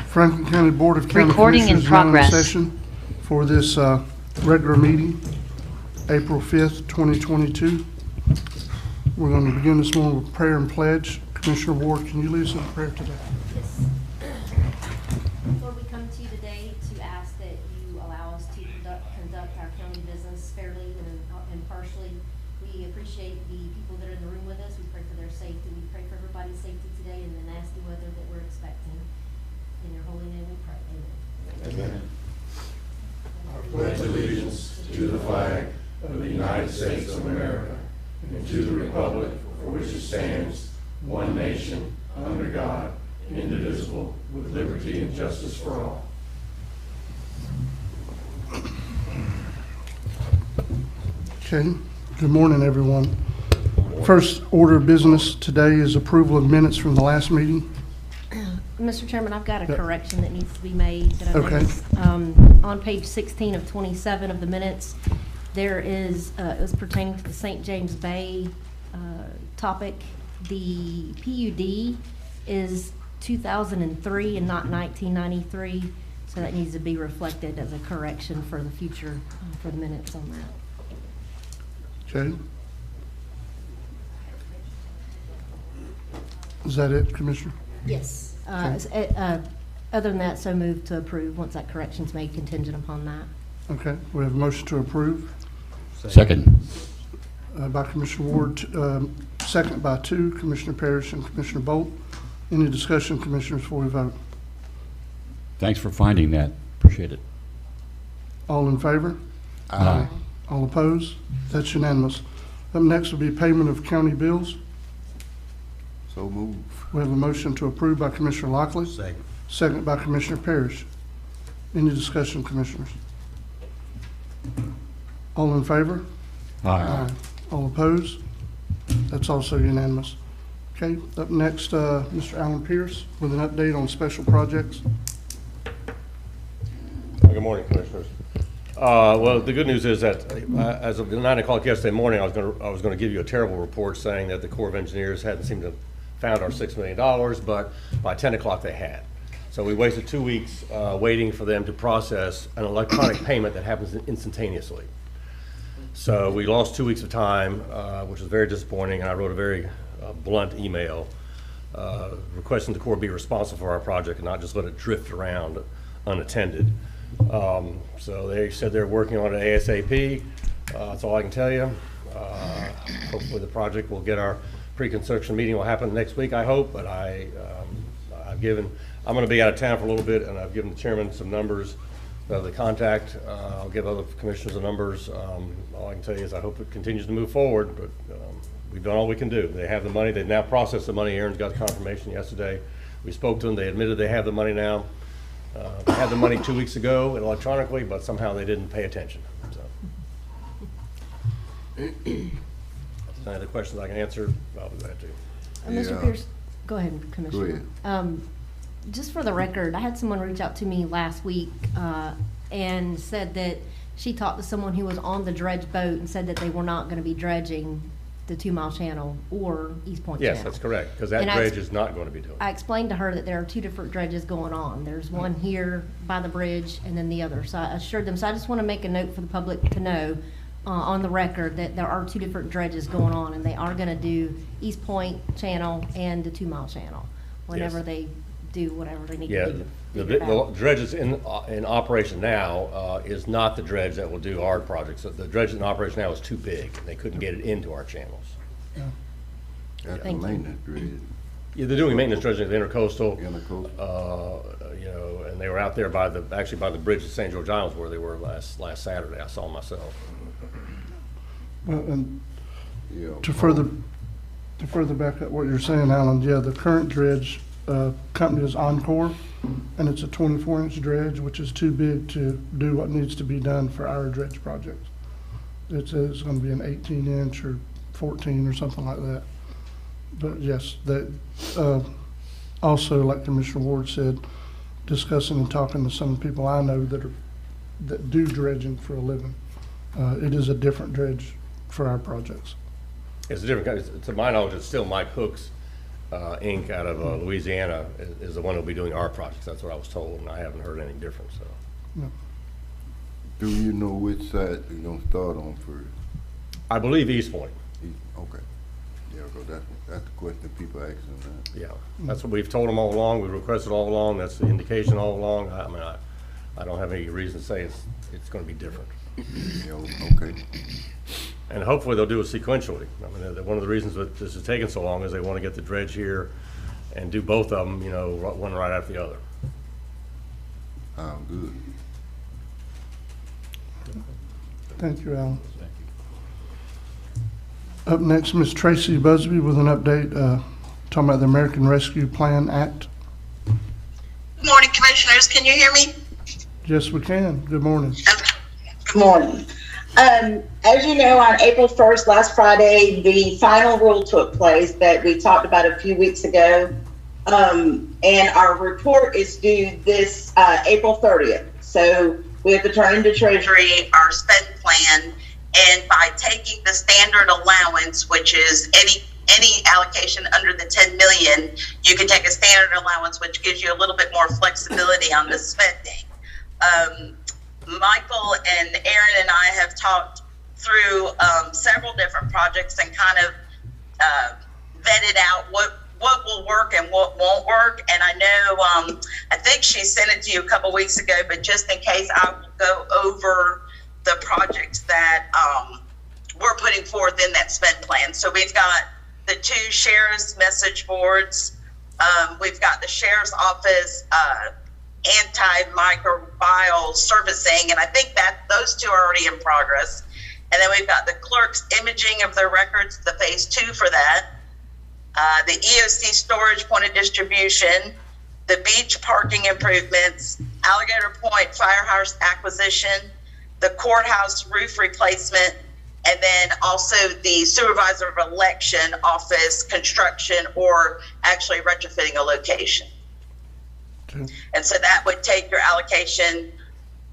Franklin County Board of County Recording in Commissioners now in progress. session for this regular meeting, April 5th, 2022. We're going to begin this morning with prayer and pledge. Commissioner Ward, can you lead us in prayer today? Yes. Lord, we come to you today to ask that you allow us to conduct our county business fairly and impartially. We appreciate the people that are in the room with us. We pray for their safety. We pray for everybody's safety today in the nasty weather that we're expecting. In your holy name we pray. Amen. Amen. I pledge allegiance to the flag of the United States of America and to the republic for which it stands, one nation, under God, indivisible, with liberty and justice for all. Okay. Good morning, everyone. First order of business today is approval of minutes from the last meeting. Mr. Chairman, I've got a Yep. correction that needs to be made that I Okay. noticed. On page 16 of 27 of the minutes, there is, it was pertaining to the St. James Bay topic. The PUD is 2003 and not 1993, so that needs to be reflected as a correction for the future, for the minutes on that. Okay. Is that it, Commissioner? Yes. Other than that, so moved to approve once that correction's made contingent upon that. Okay. We have a motion to approve Second. by Commissioner Ward, second by Commissioner Parrish and Commissioner Bolt. Any discussion, Commissioners, before we vote? Thanks for finding that. Appreciate it. All in favor? Aye. All opposed? That's unanimous. Up next will be payment of county bills. So move. We have a motion to approve by Commissioner Lockley. Second. Second by Commissioner Parrish. Any discussion, Commissioners? All in favor? Aye. All opposed? That's also unanimous. Okay, up next, Mr. Alan Pierce with an update on special projects. Good morning, Commissioners. Well, the good news is that as of 9 o'clock yesterday morning, I was going to give you a terrible report saying that the Corps of Engineers hadn't seemed to have found our $6 million, but by 10 o'clock they had. So we wasted 2 weeks waiting for them to process an electronic payment that happens instantaneously. So we lost 2 weeks of time, which was very disappointing, and I wrote a very blunt email requesting the Corps be responsible for our project and not just let it drift around unattended. So they said they're working on it ASAP. That's all I can tell you. Hopefully the project will get our pre-construction meeting will happen next week, I hope, but I'm going to be out of town for a little bit, and I've given the chairman some numbers of the contact. I'll give other commissioners the numbers. All I can tell you is I hope it continues to move forward, but we've done all we can do. They have the money. They've now processed the money. Aaron's got confirmation yesterday. We spoke to them. They admitted they have the money now. They had the money 2 weeks ago electronically, but somehow they didn't pay attention. So. Any other questions I can answer? I'll be glad to. Mr. Pierce, go ahead, Commissioner. Go ahead. Just for the record, I had someone reach out to me last week and said that she talked to someone who was on the dredge boat and said that they were not going to be dredging the 2 Mile Channel or East Point Channel. Yes, that's correct, because that And dredge is not going to be doing it. I explained to her that there are 2 different dredges going on. There's one here by the bridge and then the other. So I assured them. So I just want to make a note for the public to know on the record that there are 2 different dredges going on, and they are going to do East Point Channel and the 2 Mile Channel whenever Yes. they do whatever they need Yeah, to do. the dredge that's in operation now is not the dredge that will do our project. So the dredge in operation now is too big, and they couldn't get it into our channels. That's the Thank you. maintenance dredge. Yeah, they're doing maintenance dredging at the intercoastal. Intercoastal. And they were out there by the bridge at St. George Islands where they were last Saturday. I saw them myself. Well, and Yeah. to further back up what you're saying, Alan, yeah, the current dredge company is Encore, and it's a 24-inch dredge, which is too big to do what needs to be done for our dredge project. It's going to be an 18-inch or 14 or something like that. But yes, that also, like Commissioner Ward said, discussing and talking to some people I know that do dredging for a living. It is a different dredge for our projects. It's a different, to my knowledge, it's still Mike Hook's Inc. out of Louisiana is the one who'll be doing our projects. That's what I was told, and I haven't heard anything different, so. No. Do you know which side you're gonna start on first? I believe East Point. Okay. Yeah, because that's the question people asking now. Yeah, that's what we've told them all along. We've requested all along. That's the indication all along. I mean, I don't have any reason to say it's going to be different. Yeah, okay. And hopefully they'll do it sequentially. I mean, one of the reasons that this is taking so long is they want to get the dredge here and do both of them, you know, one right after the other. Good. Thank you, Alan. Up next, Ms. Tracy Busby with an update, talking about the American Rescue Plan Act. Good morning, Commissioners. Can you hear me? Yes, we can. Good morning. Okay. Good morning. As you know, on April 1st, last Friday, the final rule took place that we talked about a few weeks ago. And our report is due this April 30th. So we have to turn into Treasury our spend plan. And by taking the standard allowance, which is any allocation under the 10 million, you can take a standard allowance, which gives you a little bit more flexibility on the spending. Michael and Aaron and I have talked through several different projects and kind of vetted out what will work and what won't work. And I know, I think she sent it to you a couple weeks ago, but just in case, I will go over the projects that we're putting forth in that spend plan. So we've got the 2 sheriff's message boards. We've got the sheriff's office antimicrobial servicing, and I think that those 2 are already in progress. And then we've got the clerk's imaging of their records, the phase 2 for that. The EOC storage point of distribution, the beach parking improvements, Alligator Point firehouse acquisition, the courthouse roof replacement, and then also the supervisor of election office construction, or actually retrofitting a location. Okay. And so that would take your allocation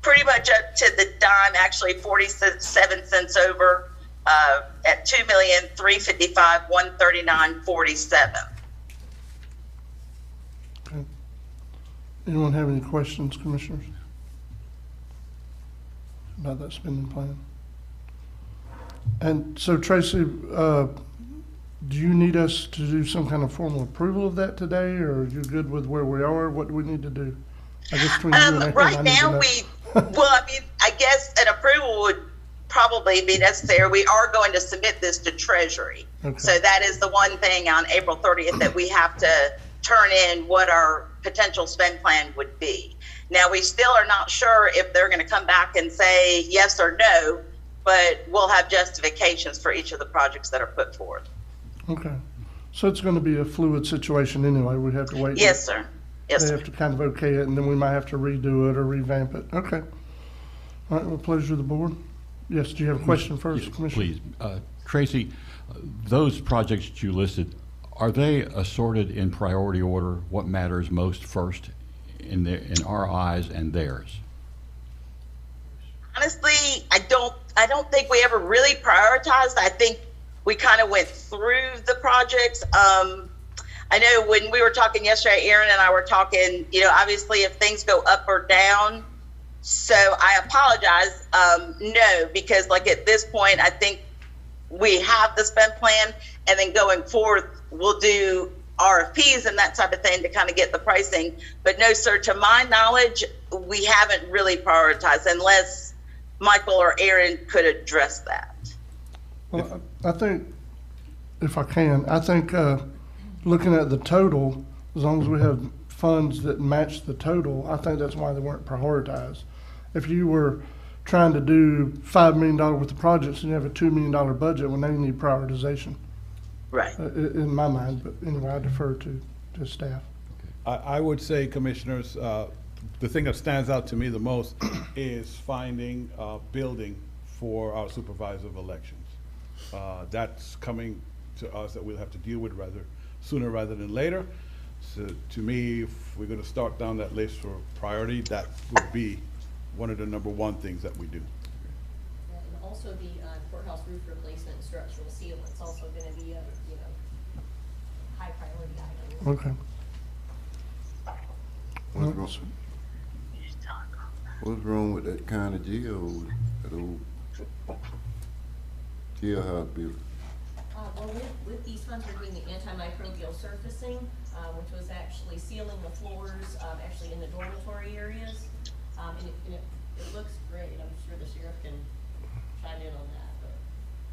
pretty much up to the dime, actually 47 cents over, at $2,355,139.47. Okay. Anyone have any questions, Commissioners, about that spending plan? And so, Tracy, do you need us to do some kind of formal approval of that today, or are you good with where we are? What do we need to do? I guess between you and Aaron, Right I need to now, know. I guess an approval would probably be necessary. We are going to submit this to Treasury. Okay. So that is the one thing on April 30th that we have to turn in what our potential spend plan would be. Now, we still are not sure if they're going to come back and say yes or no, but we'll have justifications for each of the projects that are put forth. Okay. So it's going to be a fluid situation anyway. We'd have to wait. Yes, sir. Yes, They sir. have to kind of okay it, and then we might have to redo it or revamp it. Okay. All right, well, pleasure of the board. Yes, do you have a question first, Yes, Commissioner? please. Tracy, those projects that you listed, are they assorted in priority order? What matters most first in our eyes and theirs? Honestly, I don't think we ever really prioritized. I think we kind of went through the projects. I know when we were talking yesterday, Aaron and I were talking, obviously if things go up or down. So I apologize. No, because like at this point, I think we have the spend plan, and then going forward, we'll do RFPs and that type of thing to kind of get the pricing. But no, sir, to my knowledge, we haven't really prioritized unless Michael or Aaron could address that. Well, I think, if I can, looking at the total, as long as we have funds that match the total, I think that's why they weren't prioritized. If you were trying to do $5 million worth of projects and you have a $2 million budget, well, now you need prioritization, Right. in my mind. But anyway, I defer to staff. I would say, Commissioners, the thing that stands out to me the most is finding a building for our supervisor of elections. That's coming to us that we'll have to deal with sooner rather than later. So to me, if we're going to start down that list for priority, that would be one of the #1 things that we do. And also the courthouse roof replacement and structural seal, it's also gonna be a, high priority item. Okay. What's wrong? What's wrong with that kind of jail, that old jailhouse building? Well, with these funds, we're doing the antimicrobial surfacing, which was actually sealing the floors, actually in the dormitory areas. And it looks great. I'm sure the sheriff can chime in on that, but.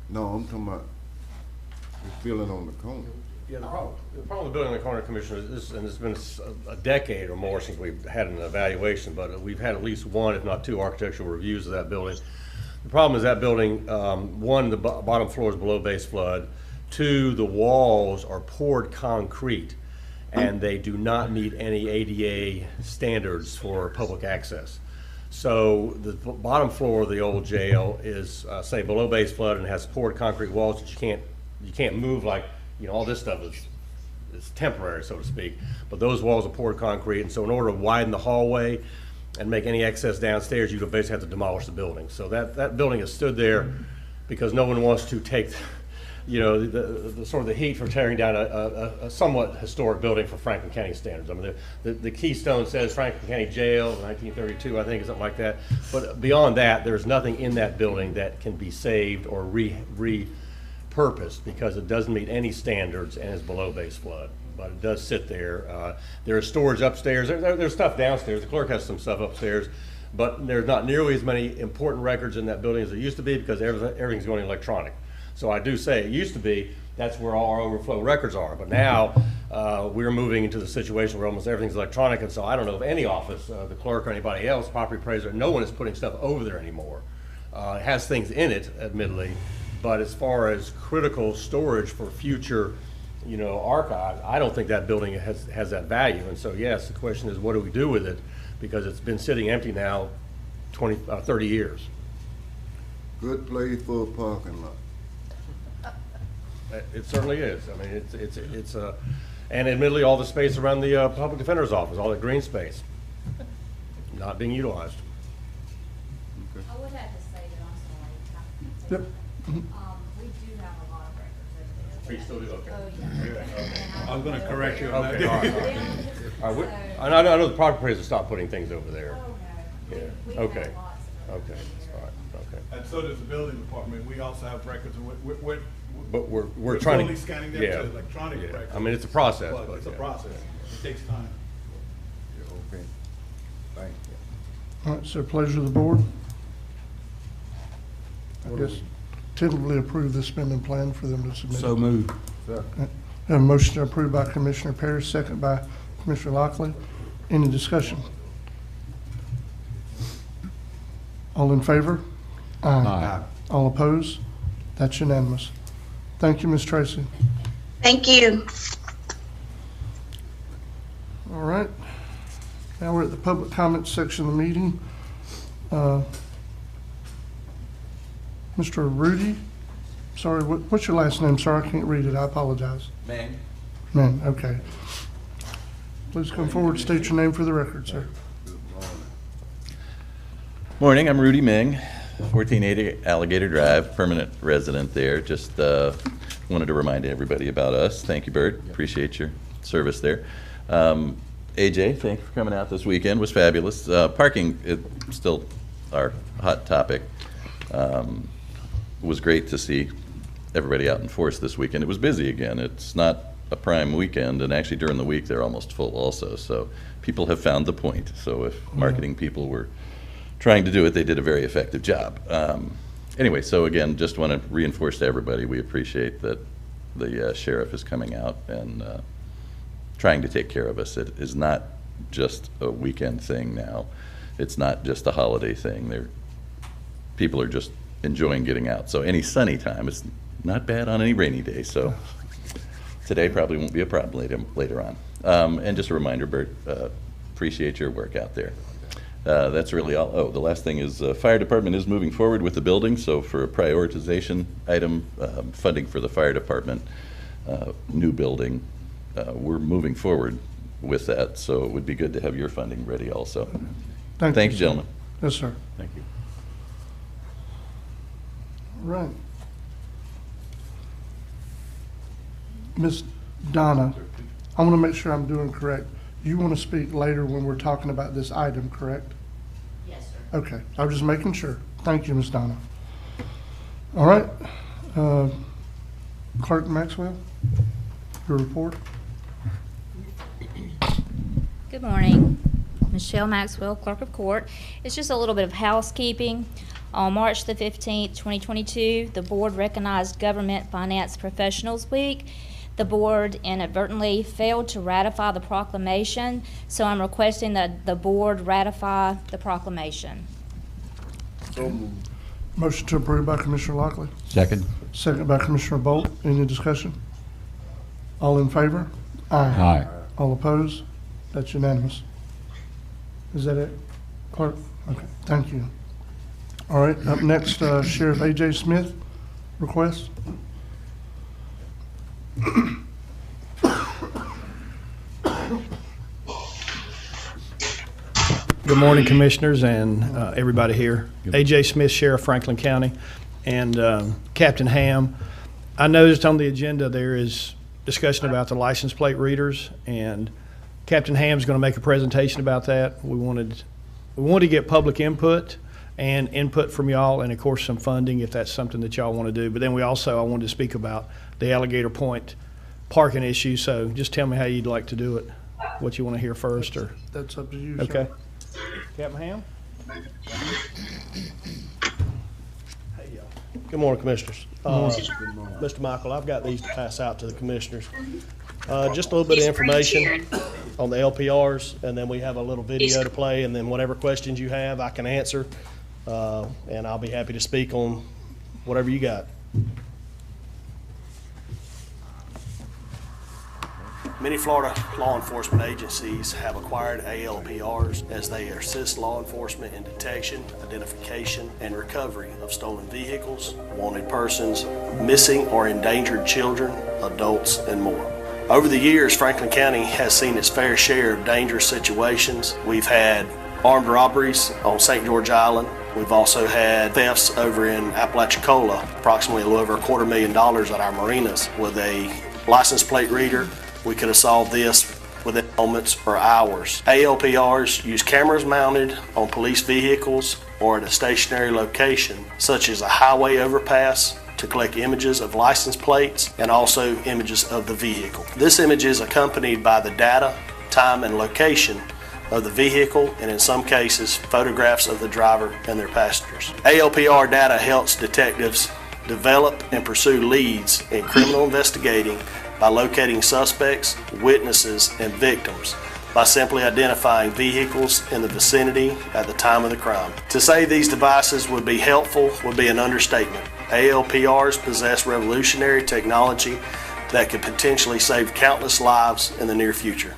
No, I'm talking about the building on the corner. Yeah, the problem with the building in the corner, Commissioner, is, and it's been a decade or more since we've had an evaluation, but we've had at least one, if not two, architectural reviews of that building. The problem is that building, one, the bottom floor is below base flood. Two, the walls are poured concrete, and they do not meet any ADA standards for public access. So the bottom floor of the old jail is, say, below base flood and has poured concrete walls that you can't move, like, you know, all this stuff is temporary, so to speak. But those walls are poured concrete, and so in order to widen the hallway and make any access downstairs, you basically have to demolish the building. So that building has stood there because no one wants to take, you know, the sort of the heat for tearing down a somewhat historic building for Franklin County standards. I mean, the keystone says Franklin County Jail, 1932, I think, or something like that. But beyond that, there's nothing in that building that can be saved or repurposed because it doesn't meet any standards and is below base flood. But it does sit there. There is storage upstairs. There's stuff downstairs. The clerk has some stuff upstairs. But there's not nearly as many important records in that building as there used to be because everything's going electronic. So I do say it used to be that's where all our overflow records are. But now we're moving into the situation where almost everything's electronic. And so I don't know of any office, the clerk or anybody else, property appraiser, no one is putting stuff over there anymore. It has things in it, admittedly. But as far as critical storage for future, you know, archives, I don't think that building has that value. And so, yes, the question is, what do we do with it? Because it's been sitting empty now 30 years. Good place for a parking lot. It certainly is. I mean, it's and admittedly, all the space around the public defender's office, all that green space, not being utilized. I would have to say that, I'm sorry. Yep. We do have a lot of records over there. You still do? Okay. Oh, yeah. I was gonna correct you on Okay, that. all right. All right. I know the property appraiser stopped putting things over there. Oh, no. Yeah. We Okay. have lots of Okay. records over All right. Okay. And so does the building department. We also have records, and But we're trying to slowly scanning them to electronic yeah. records. I mean, it's a process. But it's a yeah. process. It takes time. Yeah, okay. Thank you. All right, so pleasure of the board. I guess tentatively approve the spending plan for them to submit. So moved. Have a motion to approve by Commissioner Parrish, second by Commissioner Lockley. Any discussion? All in favor? Aye. All opposed? That's unanimous. Thank you, Ms. Tracy. Thank you. All right. Now we're at the public comments section of the meeting. Mr. Rudy, sorry, what's your last name? Sorry, I can't read it. I apologize. Mang. Man, okay. Please come forward, state your name for the record, sir. Good morning. Morning, I'm Rudy Ming, 1480 Alligator Drive, permanent resident there. Just wanted to remind everybody about us. Thank you, Bert. Appreciate your service there. AJ, thank you for coming out this weekend. It was fabulous. Parking is still our hot topic. It was great to see everybody out in force this weekend. It was busy again. It's not a prime weekend, and actually during the week they're almost full also. So people have found the point. So if marketing people were trying to do it, they did a very effective job. Anyway, so again, just want to reinforce to everybody, we appreciate that the sheriff is coming out and trying to take care of us. It is not just a weekend thing now. It's not just a holiday thing. People are just enjoying getting out. So any sunny time, it's not bad on any rainy day. So today probably won't be a problem later on. And just a reminder, Bert, appreciate your work out there. That's really all. Oh, the last thing is fire department is moving forward with the building. So for a prioritization item, funding for the fire department, new building, we're moving forward with that. So it would be good to have your funding ready also. Thank you, sir. gentlemen. Yes, sir. Thank you. All right. Ms. Donna I want to make sure I'm doing correct. You want to speak later when we're talking about this item, correct? Yes, sir. Okay, I was just making sure. Thank you, Ms. Donna. All right, Clerk Maxwell, your report. Good morning. Michelle Maxwell, Clerk of Court. It's just a little bit of housekeeping. On March the 15th, 2022, the board recognized Government Finance Professionals Week. The board inadvertently failed to ratify the proclamation, so I'm requesting that the board ratify the proclamation. Motion to approve by Commissioner Lockley, Second? second by Commissioner Bolt. Any discussion? All in favor? Aye. All opposed? That's unanimous. Is that it, Clerk? Okay, thank you. All right, up next, Sheriff A.J. Smith, request. Good morning, Commissioners and everybody here. A.J. Smith, Sheriff, Franklin County, and Captain Ham. I noticed on the agenda there is discussion about the license plate readers, and Captain Ham's going to make a presentation about that. We wanted to get public input and input from y'all, and of course some funding if that's something that y'all want to do. But then I wanted to speak about the Alligator Point parking issue. So just tell me how you'd like to do it, what you want to hear first, or That's up to you, sir. okay. Captain Ham. Hey, good morning, Commissioners. Mr. Michael, I've got these to pass out to the Commissioners. Just a little bit of information on the LPRs, and then we have a little video to play, and then whatever questions you have, I can answer, and I'll be happy to speak on whatever you got. Many Florida law enforcement agencies have acquired ALPRs as they assist law enforcement in detection, identification, and recovery of stolen vehicles, wanted persons, missing or endangered children, adults, and more. Over the years, Franklin County has seen its fair share of dangerous situations. We've had armed robberies on St. George Island. We've also had thefts over in Apalachicola, approximately a little over $250,000 at our marinas. With a license plate reader, we could have solved this within moments or hours. ALPRs use cameras mounted on police vehicles or at a stationary location, such as a highway overpass, to collect images of license plates and also images of the vehicle. This image is accompanied by the data, time, and location of the vehicle, and in some cases, photographs of the driver and their passengers. ALPR data helps detectives develop and pursue leads in criminal investigating by locating suspects, witnesses, and victims by simply identifying vehicles in the vicinity at the time of the crime. To say these devices would be helpful would be an understatement. ALPRs possess revolutionary technology that could potentially save countless lives in the near future.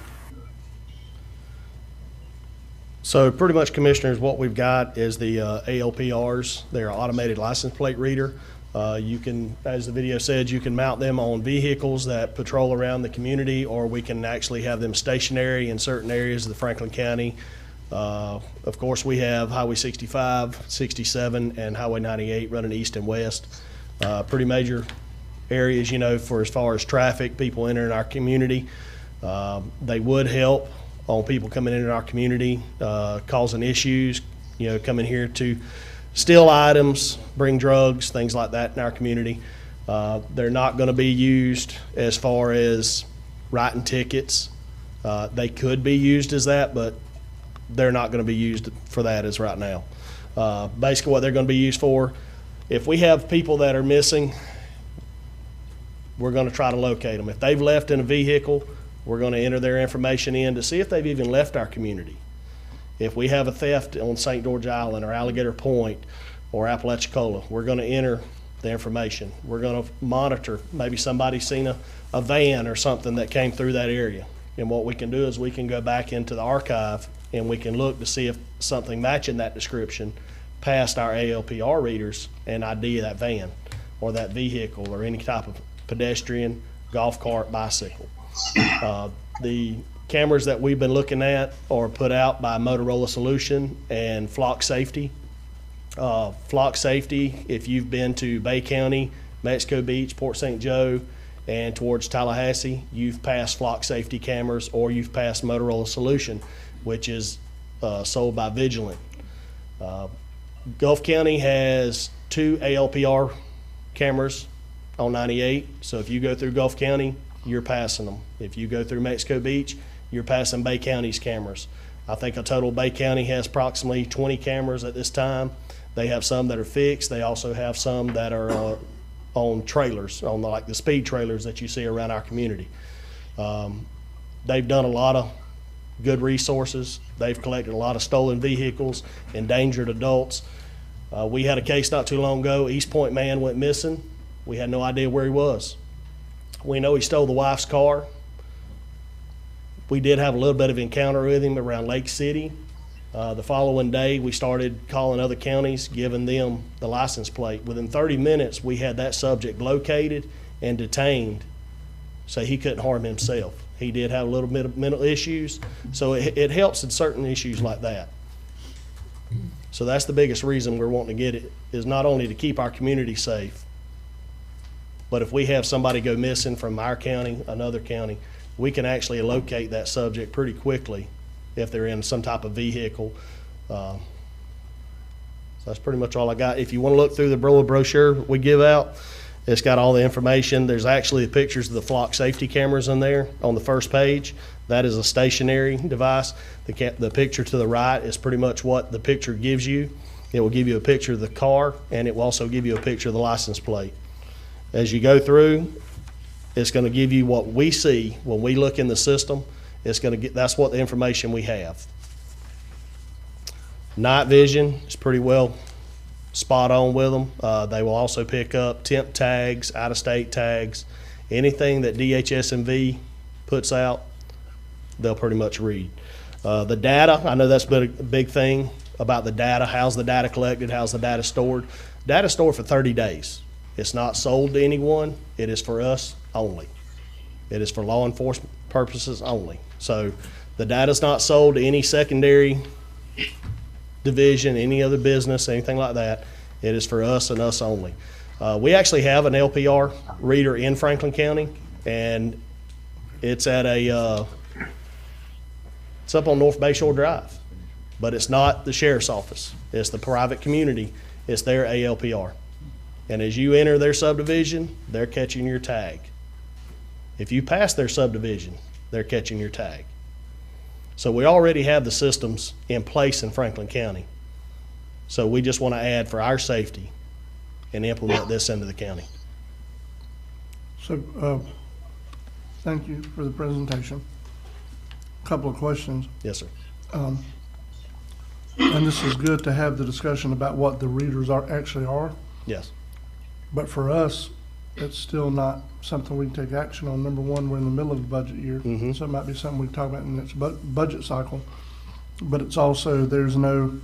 So pretty much, Commissioners, what we've got is the ALPRs. They're an automated license plate reader. You can, as the video said, you can mount them on vehicles that patrol around the community, or we can actually have them stationary in certain areas of the Franklin County. Of course, we have Highway 65, 67, and Highway 98 running east and west. Pretty major areas, you know, for as far as traffic, people entering our community. They would help on people coming into our community, causing issues, you know, coming here to steal items, bring drugs, things like that in our community. They're not going to be used as far as writing tickets. They could be used as that, but they're not going to be used for that as right now. Basically what they're going to be used for, if we have people that are missing, we're going to try to locate them. If they've left in a vehicle, we're going to enter their information in to see if they've even left our community. If we have a theft on St. George Island or Alligator Point or Apalachicola, we're going to enter the information. We're going to monitor. Maybe somebody's seen a van or something that came through that area. And what we can do is we can go back into the archive and we can look to see if something matching that description passed our ALPR readers and ID that van or that vehicle or any type of pedestrian, golf cart, bicycle. The cameras that we've been looking at are put out by Motorola Solution and Flock Safety. Flock Safety, if you've been to Bay County, Mexico Beach, Port St. Joe, and towards Tallahassee, you've passed flock safety cameras, or you've passed Motorola Solution, which is sold by Vigilant. Gulf County has 2 ALPR cameras on 98. So if you go through Gulf County, you're passing them. If you go through Mexico Beach, you're passing Bay County's cameras. I think a total Bay County has approximately 20 cameras at this time. They have some that are fixed. They also have some that are on trailers, on like the speed trailers that you see around our community. They've done a lot of good resources. They've collected a lot of stolen vehicles, endangered adults. We had a case not too long ago. East Point man went missing. We had no idea where he was. We know he stole the wife's car. We did have a little bit of encounter with him around Lake City. The following day, we started calling other counties, giving them the license plate. Within 30 minutes, we had that subject located and detained so he couldn't harm himself. He did have a little bit of mental issues, so it helps in certain issues like that. So that's the biggest reason we're wanting to get it, is not only to keep our community safe, but if we have somebody go missing from our county, another county, we can actually locate that subject pretty quickly if they're in some type of vehicle. So that's pretty much all I got. If you want to look through the brochure we give out, it's got all the information. There's actually the pictures of the flock safety cameras in there on the first page. That is a stationary device. The picture to the right is pretty much what the picture gives you. It will give you a picture of the car, and it will also give you a picture of the license plate. As you go through, it's going to give you what we see when we look in the system. It's going to get, that's what the information we have. Night vision is pretty well spot on with them. They will also pick up temp tags, out-of-state tags, anything that DHS&V puts out, they'll pretty much read. The data, I know that's been a big thing about the data. How's the data collected? How's the data stored? Data stored for 30 days. It's not sold to anyone. It is for us only. It is for law enforcement purposes only. So the data's not sold to any secondary division, any other business, anything like that. It is for us and us only. We actually have an LPR reader in Franklin County, and it's at a it's up on North Bayshore Drive, but it's not the sheriff's office. It's the private community. It's their ALPR. And as you enter their subdivision, they're catching your tag. If you pass their subdivision, they're catching your tag. So we already have the systems in place in Franklin County. So we just want to add for our safety and implement this into the county. So, thank you for the presentation. Couple of questions. Yes, sir. And this is good to have the discussion about what the readers actually are. Yes. But for us, it's still not something we can take action on. Number one, we're in the middle of the budget year, so it might be something we can talk about in the next budget cycle. But it's also, there's no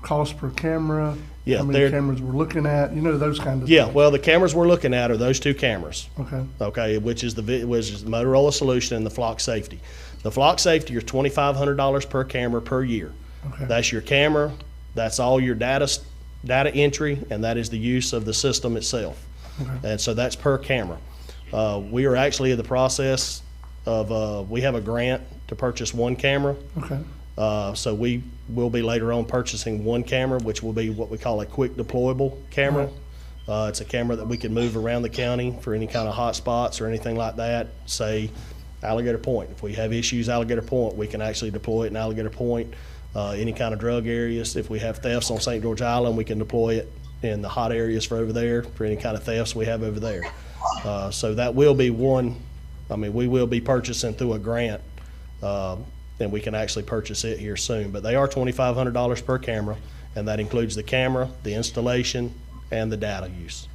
cost per camera, Yeah, how many cameras we're looking at, you know, those kind of Yeah, things. well, the cameras we're looking at are those 2 cameras. Okay, Okay, which is the Motorola Solution and the Flock Safety. The Flock Safety are $2,500 per camera per year. okay. That's your camera, that's all your data entry, and that is the use of the system itself. Okay. And so that's per camera. We are actually in the process of, we have a grant to purchase 1 camera. Okay, So we will be later on purchasing 1 camera, which will be what we call a quick deployable camera. It's a camera that we can move around the county for any kind of hot spots or anything like that. Say Alligator Point. If we have issues Alligator Point, we can actually deploy it in Alligator Point. Any kind of drug areas. If we have thefts on St. George Island, we can deploy it in the hot areas for over there for any kind of thefts we have over there. So that will be one, I mean, we will be purchasing through a grant, and we can actually purchase it here soon. But they are $2,500 per camera, and that includes the camera, the installation, and the data use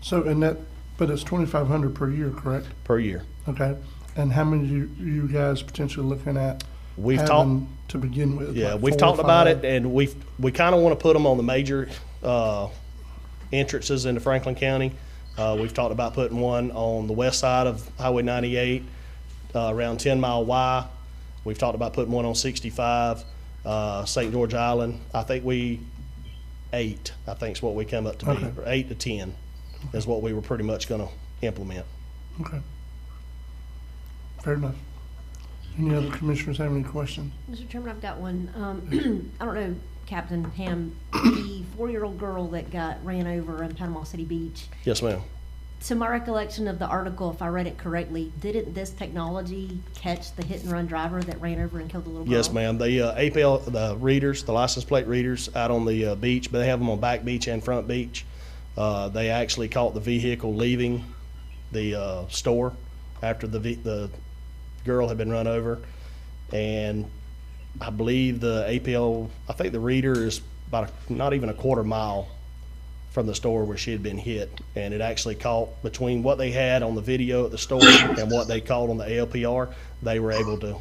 so, and that, but it's 2,500 per year, correct? per year. Okay, and how many you guys potentially looking at We've having to begin with? Yeah, like we've 4 or talked about 5? it, and we kind of want to put them on the major entrances into Franklin County. We've talked about putting one on the west side of Highway 98, around 10 Mile Y. We've talked about putting one on 65, St. George Island. I think 8, I think is what we come up to be. Okay. Or 8 to 10 is what we were pretty much going to implement. Okay. Fair enough. Any other commissioners have any questions? Mr. Chairman, I've got one. I don't know, Captain Ham, the 4-year-old girl that got ran over in Panama City Beach. Yes, ma'am. To my recollection of the article, if I read it correctly, didn't this technology catch the hit and run driver that ran over and killed the little girl? Yes, ma'am. The APL, the readers, the license plate readers out on the beach, but they have them on back beach and front beach. They actually caught the vehicle leaving the store after the girl had been run over. And I believe the APL, I think the reader is about not even a quarter mile from the store where she had been hit. And it actually caught between what they had on the video at the store and what they caught on the ALPR. They were able to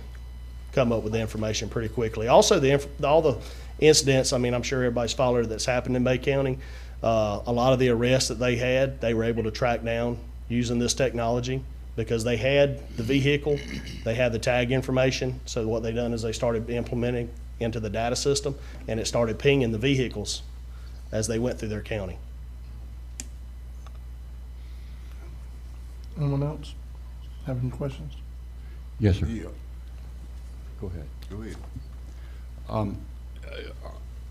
come up with the information pretty quickly. Also, all the incidents, I mean, I'm sure everybody's followed that's happened in Bay County. A lot of the arrests that they had, they were able to track down using this technology because they had the vehicle, they had the tag information. So what they done is they started implementing into the data system, and it started pinging the vehicles as they went through their county. Anyone else have any questions? Yes, sir. Yeah, Go ahead. go ahead.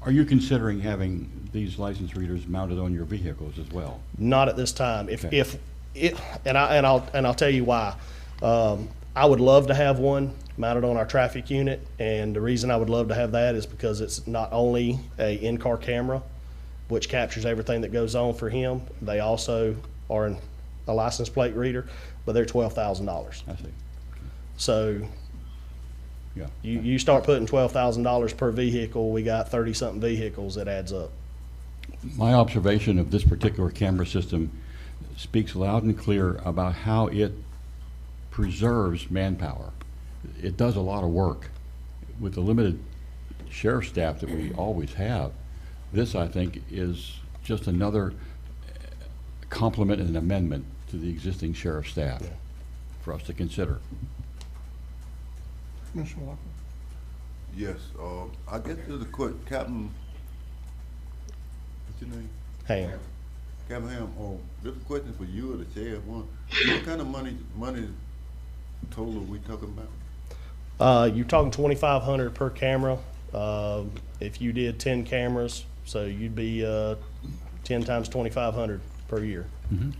Are you considering having these license readers mounted on your vehicles as well? Not at this time. Okay. I'll tell you why. I would love to have one mounted on our traffic unit, and the reason I would love to have that is because it's not only a in-car camera, which captures everything that goes on for him. They also are a license plate reader, but they're $12,000. I see. So Yeah. you start putting $12,000 per vehicle, we got 30-something vehicles, it adds up. My observation of this particular camera system speaks loud and clear about how it preserves manpower. It does a lot of work. With the limited sheriff staff that we always have, this, I think, is just another complement and amendment to the existing sheriff staff for us to consider. Commissioner Walker? Yes, I guess there's a quick, Captain, what's your name? Ham. Captain Ham, this question for you or the sheriff. What kind of money total are we talking about? You're talking $2,500 per camera. If you did 10 cameras, so you'd be 10 times $2,500 per year. Mm-hmm.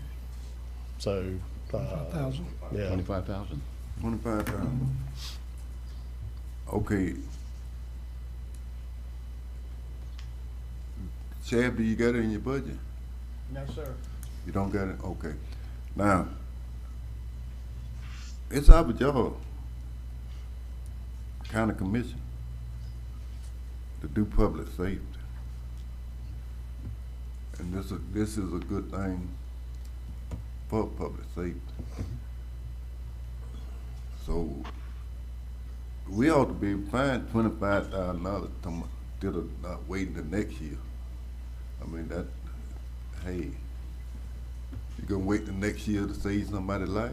So, 5,000. yeah. 25,000. 25,000. Okay. Sheriff, do you got it in your budget? No, sir. You don't got it? Okay. Now, it's our job, county commission, to do public safety. And this is a good thing for public safety. So we ought to be fined $25,000 instead of not waiting the next year. I mean, that, hey, you gonna wait the next year to save somebody's life?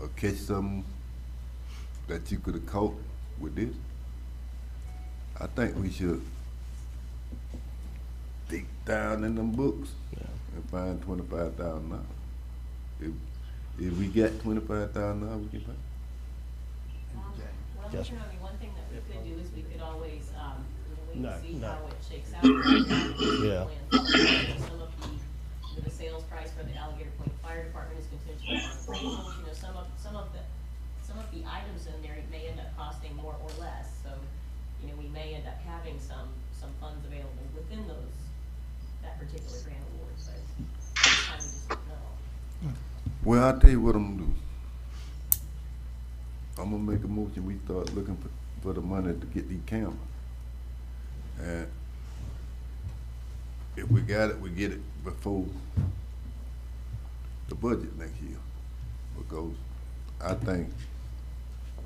Or catch something that you could have caught with this? I think we should dig down in them books and find $25,000. If we get $25,000, we can pay. Well, Yes. Mr. Chairman, one thing that we could do is we could always, wait No, and see no. how it shakes out. Yeah. Some of the sales price for the Alligator Point Fire Department is contingent on appraisals. You know, some of the items in there may end up costing more or less. So, you know, we may end up having some funds available within that particular grant award. But this time we just don't know. Well, I'll tell you what I'm gonna do. I'm gonna make a motion, we start looking for the money to get these cameras. And if we got it, we get it before the budget next year. Because I think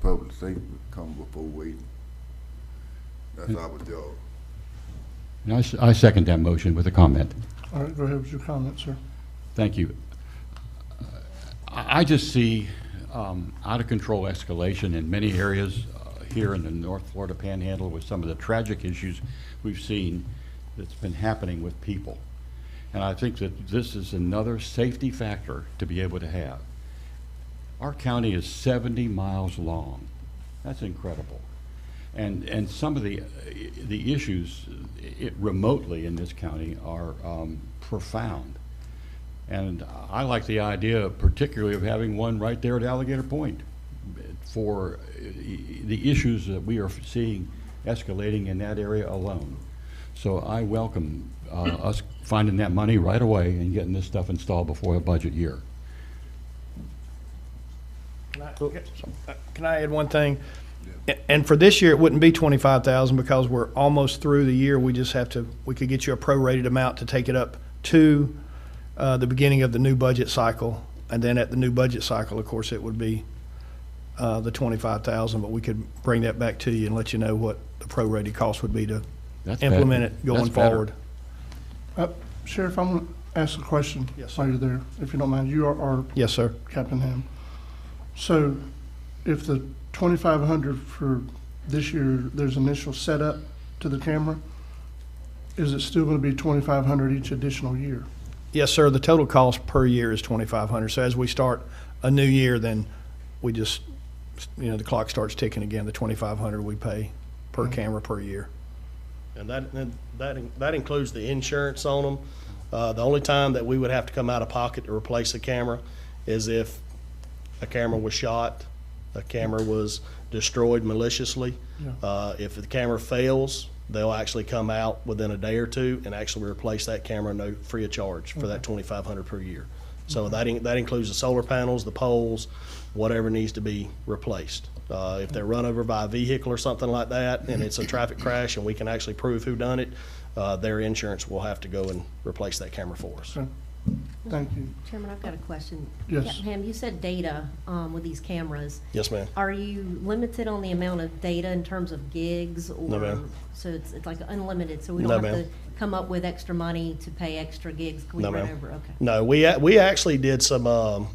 public safety would come before waiting. That's our job. And I second that motion with a comment. All right, go ahead with your comment, sir. Thank you. I just see out-of-control escalation in many areas here in the North Florida Panhandle with some of the tragic issues we've seen that's been happening with people. And I think that this is another safety factor to be able to have. Our county is 70 miles long. That's incredible. And some of the issues remotely in this county are profound. And I like the idea particularly of having one right there at Alligator Point for the issues that we are seeing escalating in that area alone. So I welcome us finding that money right away and getting this stuff installed before the budget year. Can I add one thing? And for this year, it wouldn't be 25,000 because we're almost through the year. We just have to, we could get you a prorated amount to take it up to the beginning of the new budget cycle. And then at the new budget cycle, of course, it would be the 25,000, but we could bring that back to you and let you know what the prorated cost would be to implement it going forward. Sheriff, I'm going to ask a question while you're there, if you don't mind. You are Yes, sir. Captain Ham. So if the 2,500 for this year, there's initial setup to the camera, is it still going to be 2,500 each additional year? Yes, sir. The total cost per year is 2,500. So as we start a new year, then we just, the clock starts ticking again. The 2,500 we pay per camera per year. And that includes the insurance on them. The only time that we would have to come out of pocket to replace a camera is if a camera was shot, a camera was destroyed maliciously. If the camera fails, they'll actually come out within a day or two and actually replace that camera free of charge for that 2,500 per year. So that includes the solar panels, the poles, whatever needs to be replaced. If they're run over by a vehicle or something like that, and it's a traffic crash, and we can actually prove who done it, their insurance will have to go and replace that camera for us. Okay. Thank you. Chairman, I've got a question. Yes. Captain Ham, you said data with these cameras. Yes, ma'am. Are you limited on the amount of data in terms of gigs? Or, No, ma'am. So it's like unlimited, so we don't No, have ma'am. to come up with extra money to pay extra gigs? Can we No, run ma'am. over? Okay. No, we actually did some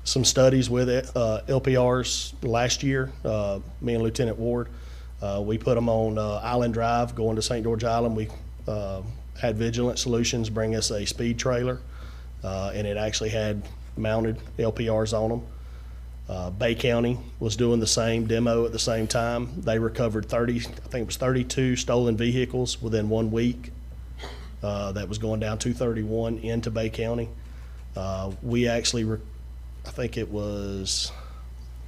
studies with it, LPRs last year, me and Lieutenant Ward. We put them on Island Drive going to St. George Island. We had Vigilant Solutions bring us a speed trailer, and it actually had mounted LPRs on them. Bay County was doing the same demo at the same time. They recovered 32 stolen vehicles within 1 week. That was going down 231 into Bay County. We actually,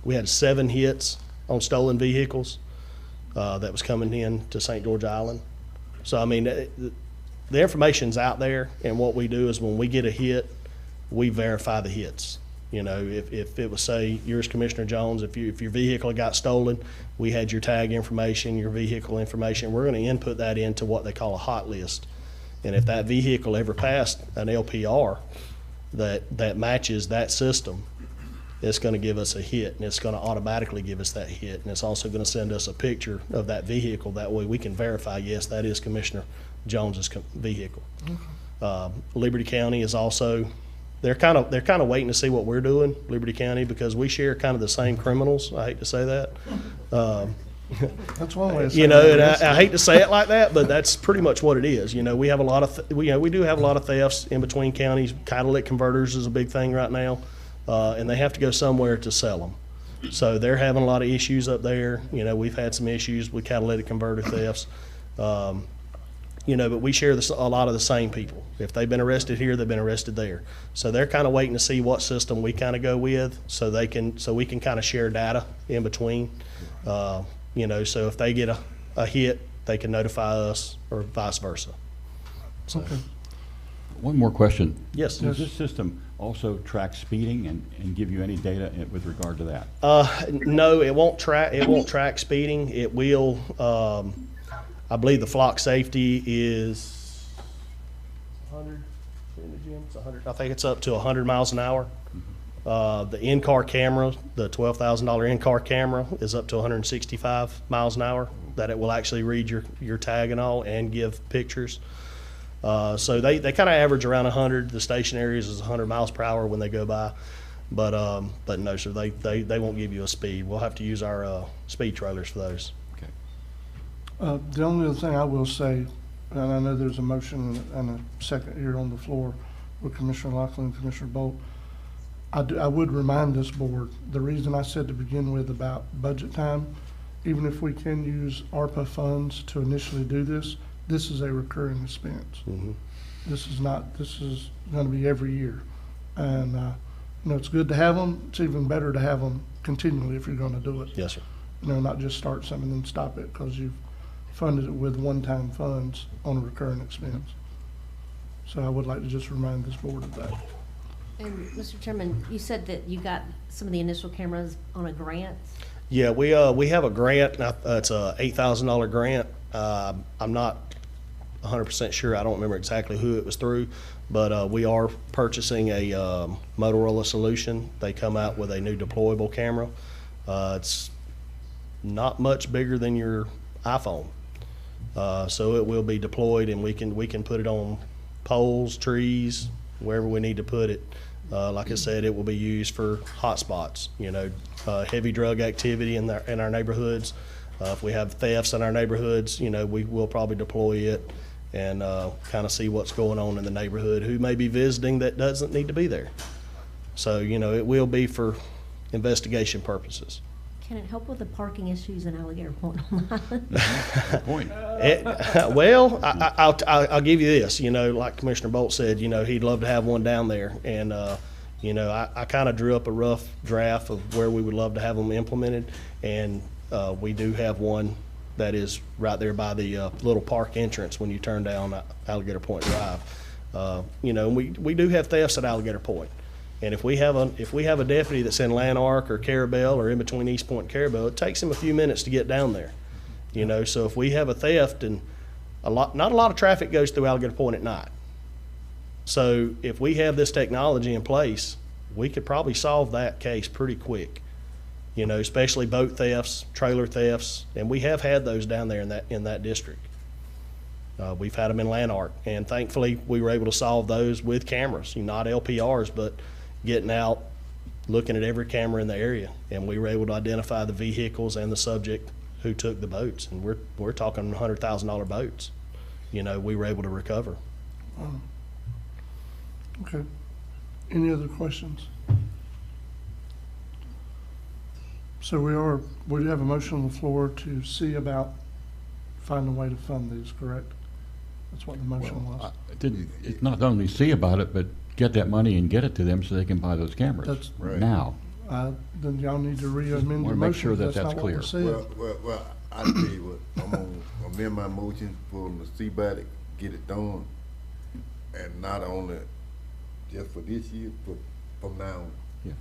we had 7 hits on stolen vehicles that was coming in to St. George Island. So, I mean, the information's out there, and what we do is when we get a hit, we verify the hits. If it was, say, yours, Commissioner Jones, if your vehicle got stolen, we had your tag information, your vehicle information. We're going to input that into what they call a hot list. And if that vehicle ever passed an LPR that matches that system, it's going to give us a hit, and it's going to automatically give us that hit. And it's also going to send us a picture of that vehicle. That way we can verify, yes, that is Commissioner Jones's vehicle. Liberty County is also, they're kind of waiting to see what we're doing, Liberty County, because we share kind of the same criminals. I hate to say that. That's one way to say and I hate to say it like that, but that's pretty much what it is. We have a lot of we do have a lot of thefts in between counties. Catalytic converters is a big thing right now, and they have to go somewhere to sell them. So they're having a lot of issues up there. We've had some issues with catalytic converter thefts. But we share a lot of the same people. If they've been arrested here, they've been arrested there. So they're kind of waiting to see what system we kind of go with, so we can kind of share data in between. So if they get a hit, they can notify us, or vice versa. So. Okay. One more question. Yes. Does this system also track speeding and give you any data with regard to that? No, it won't track. It won't track speeding. It will. I believe the flock safety is 100. It's 100. I think it's up to 100 miles an hour. The in-car camera, the $12,000 in-car camera, is up to 165 miles an hour. That it will actually read your tag and all and give pictures. So they kind of average around 100. The station areas is 100 miles per hour when they go by. But no, sir, they won't give you a speed. We'll have to use our speed trailers for those. The only other thing I will say, and I know there's a motion and a second here on the floor with Commissioner Lockley and Commissioner Bolt. I would remind this board, the reason I said to begin with about budget time, even if we can use ARPA funds to initially do this, this is a recurring expense. This is going to be every year. And, you know, it's good to have them. It's even better to have them continually if you're going to do it. Yes, sir. You know, not just start something and then stop it because you've funded it with one-time funds on a recurring expense. So I would like to just remind this board of that. And Mr. Chairman, you said that you got some of the initial cameras on a grant. Yeah, we have a grant. It's a $8,000 grant. I'm not 100% sure. I don't remember exactly who it was through, but we are purchasing a Motorola solution. They come out with a new deployable camera. It's not much bigger than your iPhone, so it will be deployed, and we can put it on poles, trees, wherever we need to put it. Like I said, it will be used for hotspots, you know, heavy drug activity in our neighborhoods. If we have thefts in our neighborhoods, you know, we will probably deploy it and kind of see what's going on in the neighborhood, who may be visiting that doesn't need to be there. So, you know, it will be for investigation purposes. Can it help with the parking issues in Alligator Point? Good point. Well, I'll give you this. You know, like Commissioner Bolt said, you know, he'd love to have one down there. And, you know, I kind of drew up a rough draft of where we would love to have them implemented. And we do have one that is right there by the little park entrance when you turn down Alligator Point Drive. You know, we do have thefts at Alligator Point. And if we have a deputy that's in Lanark or Carabel or in between East Point and Carabel, it takes him a few minutes to get down there. You know, so if we have a theft and not a lot of traffic goes through Alligator Point at night. So if we have this technology in place, we could probably solve that case pretty quick. You know, especially boat thefts, trailer thefts, and we have had those down there in that district. We've had them in Lanark, and thankfully we were able to solve those with cameras, not LPRs, but getting out, looking at every camera in the area, and we were able to identify the vehicles and the subject who took the boats, and we're talking $100,000 boats. You know, we were able to recover. Okay. Any other questions? So we have a motion on the floor to see about finding a way to fund these, correct? That's what the motion was. It's not only see about it, but get that money and get it to them so they can buy those cameras That's right. now. Then y'all need to re-amend Wanna the make motion. sure that That's not that's what clear. was said. Well, I tell you what, I'm gonna amend my motion for them to see about it, get it done, and not only just for this year, but from now on. Yeah.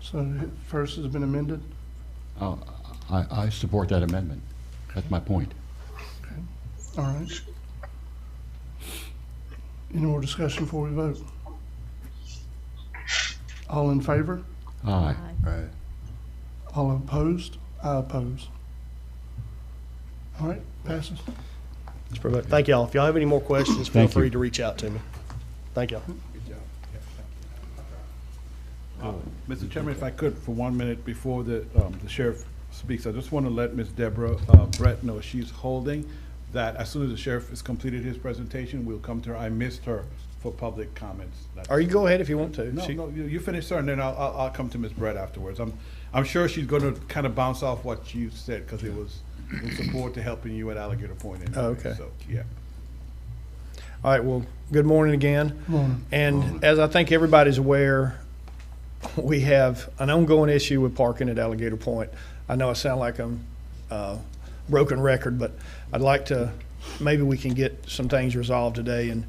So first has been amended. I support that amendment. That's my point. All right. Any more discussion before we vote? All in favor? Aye. All right. All opposed? I oppose. All right, passes. Thank y'all. If y'all have any more questions, feel Thank you. free to reach out to me. Thank y'all. Mr. Chairman, if I could, for 1 minute before the sheriff speaks, I just want to let Ms. Deborah Brett know she's holding that as soon as the sheriff has completed his presentation, we'll come to her. I missed her for public comments. Or you go ahead if you want to. No, you finish, sir, and then I'll come to Ms. Brett afterwards. I'm sure she's going to kind of bounce off what you said because it was in support to helping you at Alligator Point. Anyway, Okay. So, yeah. All right, well, good morning again. Morning. And as I think everybody's aware, we have an ongoing issue with parking at Alligator Point. I know I sound like I'm broken record, but I'd like to, maybe we can get some things resolved today and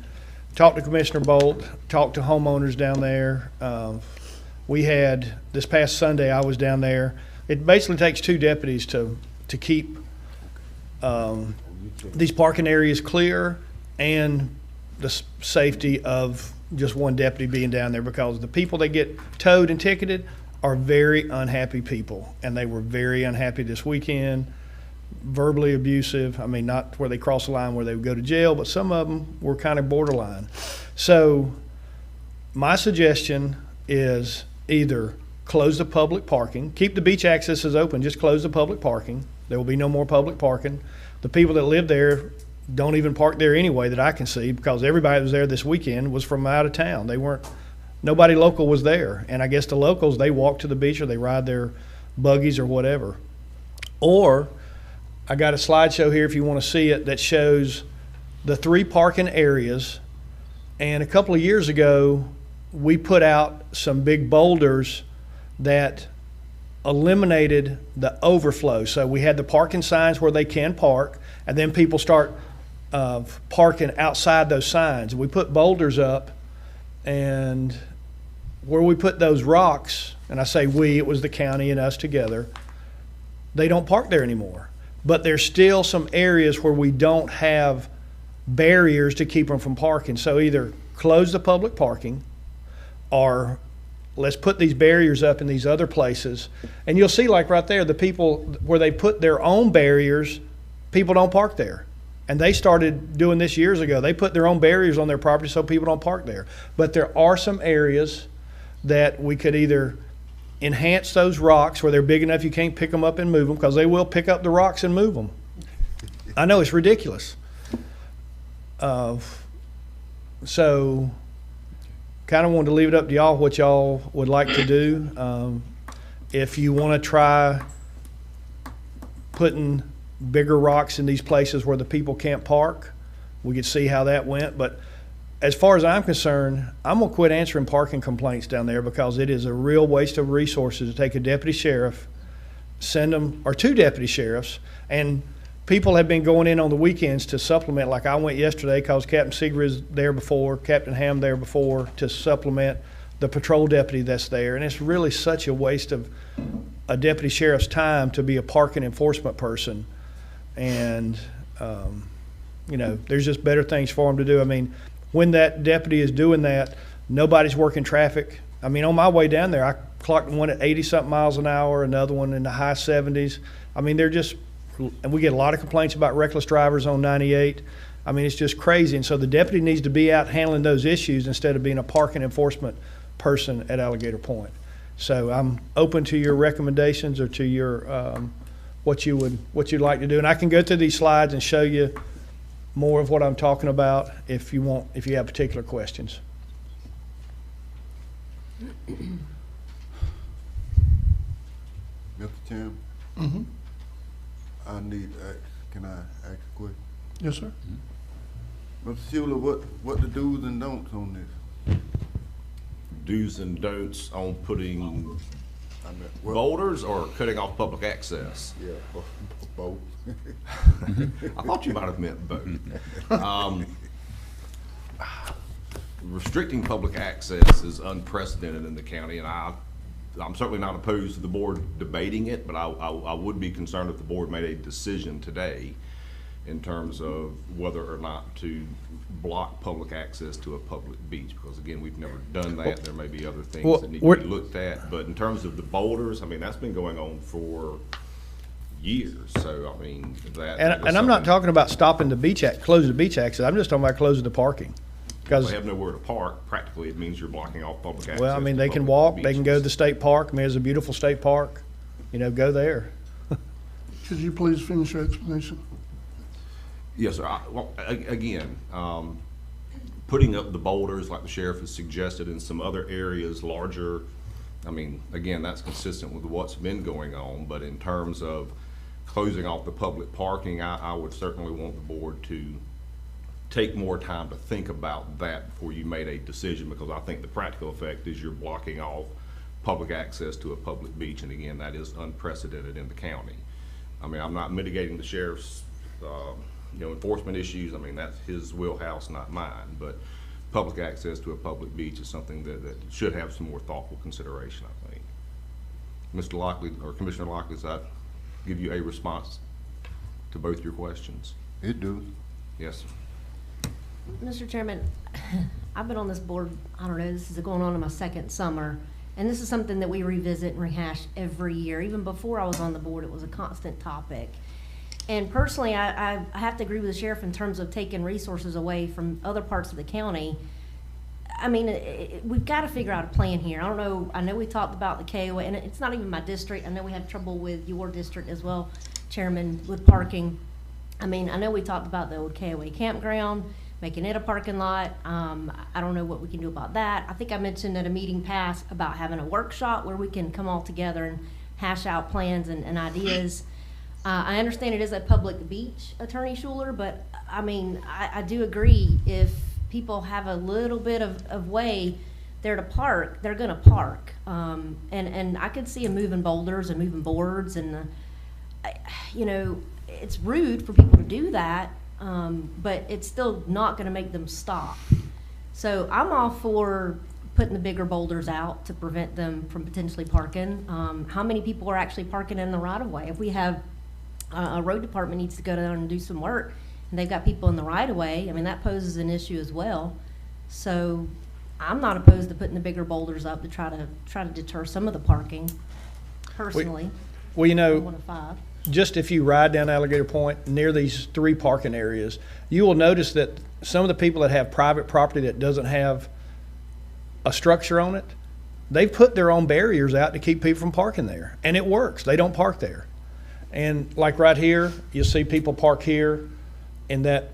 talk to Commissioner Bolt, talk to homeowners down there. We had, this past Sunday, I was down there. It basically takes 2 deputies to keep these parking areas clear and the safety of just one deputy being down there, because the people that get towed and ticketed are very unhappy people, and they were very unhappy this weekend, verbally abusive. I mean, not where they cross the line where they would go to jail, but some of them were kind of borderline. So my suggestion is either close the public parking, keep the beach accesses open, just close the public parking. There will be no more public parking. The people that live there don't even park there anyway that I can see, because everybody that was there this weekend was from out of town. Nobody local was there. And I guess the locals, they walk to the beach or they ride their buggies or whatever. Or I got a slideshow here if you want to see it that shows the 3 parking areas. And a couple of years ago, we put out some big boulders that eliminated the overflow. So we had the parking signs where they can park, and then people start parking outside those signs. We put boulders up, and where we put those rocks, and I say we, it was the county and us together, they don't park there anymore. But there's still some areas where we don't have barriers to keep them from parking. So either close the public parking, or let's put these barriers up in these other places. And you'll see, like right there, the people where they put their own barriers, people don't park there. And they started doing this years ago. They put their own barriers on their property so people don't park there. But there are some areas that we could either enhance those rocks where they're big enough you can't pick them up and move them, because they will pick up the rocks and move them. I know, it's ridiculous. So kind of wanted to leave it up to y'all what y'all would like to do. If you want to try putting bigger rocks in these places where the people can't park, we could see how that went. But as far as I'm concerned, I'm going to quit answering parking complaints down there, because it is a real waste of resources to take a deputy sheriff, send them, or 2 deputy sheriffs, and people have been going in on the weekends to supplement. Like I went yesterday because Captain Seeger is there before, Captain Ham there before, to supplement the patrol deputy that's there. And it's really such a waste of a deputy sheriff's time to be a parking enforcement person. And, you know, there's just better things for them to do. I mean, when that deputy is doing that, nobody's working traffic. I mean, on my way down there, I clocked one at 80-something miles an hour, another one in the high 70s. I mean, they're just, and we get a lot of complaints about reckless drivers on 98. I mean, it's just crazy. And so the deputy needs to be out handling those issues instead of being a parking enforcement person at Alligator Point. So I'm open to your recommendations or to your what you'd like to do. And I can go through these slides and show you more of what I'm talking about if you have particular questions. Mr. Chairman? Mm-hmm. Can I ask a question? Yes, sir. Mr. Schuler, what the do's and don'ts on this? Do's and don'ts on putting What? boulders or cutting off public access? Yeah, both. I thought you might have meant both. Restricting public access is unprecedented in the county, and I'm certainly not opposed to the board debating it, but I would be concerned if the board made a decision today in terms of whether or not to block public access to a public beach, because again, we've never done that. There may be other things that need to be looked at, but in terms of the boulders, I mean, that's been going on for years. So I mean, and I'm not talking about stopping the beach, closing the beach access. I'm just talking about closing the parking. Because they have nowhere to park. Practically, it means you're blocking off public access. Well, I mean, to they can public walk, they beaches. can go to the state park. I mean, there's a beautiful state park. You know, go there. Could you please finish your explanation? Yes, sir. Again, putting up the boulders like the sheriff has suggested in some other areas, larger, I mean, again, that's consistent with what's been going on. But in terms of closing off the public parking, I would certainly want the board to take more time to think about that before you made a decision, because I think the practical effect is you're blocking off public access to a public beach, and again, that is unprecedented in the county. I mean, I'm not mitigating the sheriff's enforcement issues. I mean, that's his wheelhouse, not mine, but public access to a public beach is something that should have some more thoughtful consideration, I think. Mr. Lockley, or Commissioner Lockley, does that give you a response to both your questions? It do. Yes, sir. Mr. Chairman, I've been on this board, I don't know, this is going on in my second summer, and this is something that we revisit and rehash every year. Even before I was on the board, it was a constant topic. And personally, I have to agree with the sheriff in terms of taking resources away from other parts of the county. I mean, we've got to figure out a plan here. I don't know, I know we talked about the KOA, and it's not even my district. I know we have trouble with your district as well, Chairman, with parking. I mean, I know we talked about the old KOA campground, making it a parking lot. I don't know what we can do about that. I think I mentioned at a meeting past about having a workshop where we can come all together and hash out plans and ideas. I understand it is a public beach, Attorney Schuler, but I mean, I do agree if people have a little bit of way there to park, they're gonna park. And I could see them moving boulders and moving boards and, you know, it's rude for people to do that, but it's still not gonna make them stop. So I'm all for putting the bigger boulders out to prevent them from potentially parking. How many people are actually parking in the right of way? If we have a road department needs to go down and do some work, and they've got people in the right of way, I mean, that poses an issue as well. So I'm not opposed to putting the bigger boulders up to try to deter some of the parking, personally. Well, you know, 1 to 5. just if you ride down Alligator Point near these 3 parking areas, you will notice that some of the people that have private property that doesn't have a structure on it, they've put their own barriers out to keep people from parking there, and it works. They don't park there. And like right here, you'll see people park here in that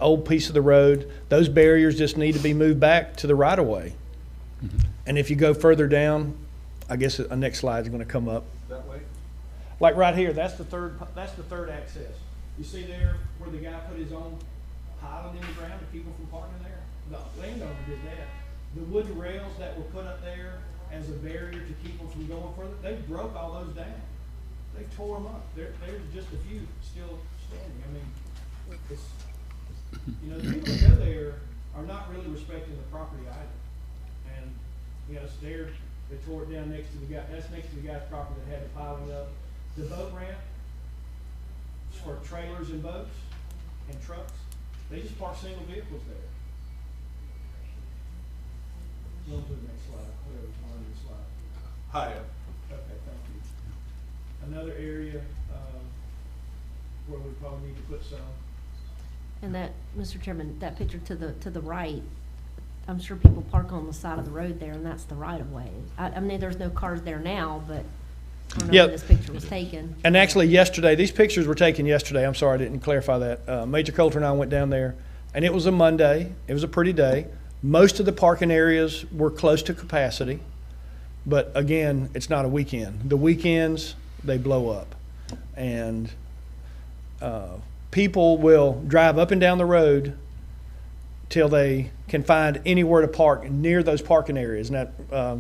old piece of the road. Those barriers just need to be moved back to the right of way. Mm-hmm. And if you go further down, I guess a next slide is going to come up. That way? Like right here, that's the third access. You see there where the guy put his own piling in the ground to keep them from parking there? The landowner did that. The wooden rails that were put up there as a barrier to keep them from going further, they broke all those down. They tore them up. There's just a few still standing. I mean, it's, you know, the people that go there are not really respecting the property either. And, you know, it's there, they tore it down next to the guy, that's next to the guy's property that had it piling up. The boat ramp for trailers and boats and trucks, they just park single vehicles there. Go to the next slide, whatever's on the slide. Hi. Okay, thank you. Another area where we probably need to put some. And that, Mr. Chairman, that picture to the right, I'm sure people park on the side of the road there, and that's the right of way. I mean, there's no cars there now, but I don't know when this picture was taken. And actually yesterday, these pictures were taken yesterday. I'm sorry I didn't clarify that. Major Coulter and I went down there, and it was a Monday. It was a pretty day. Most of the parking areas were close to capacity, but again, it's not a weekend. The weekends, they blow up. And people will drive up and down the road till they can find anywhere to park near those parking areas. And that,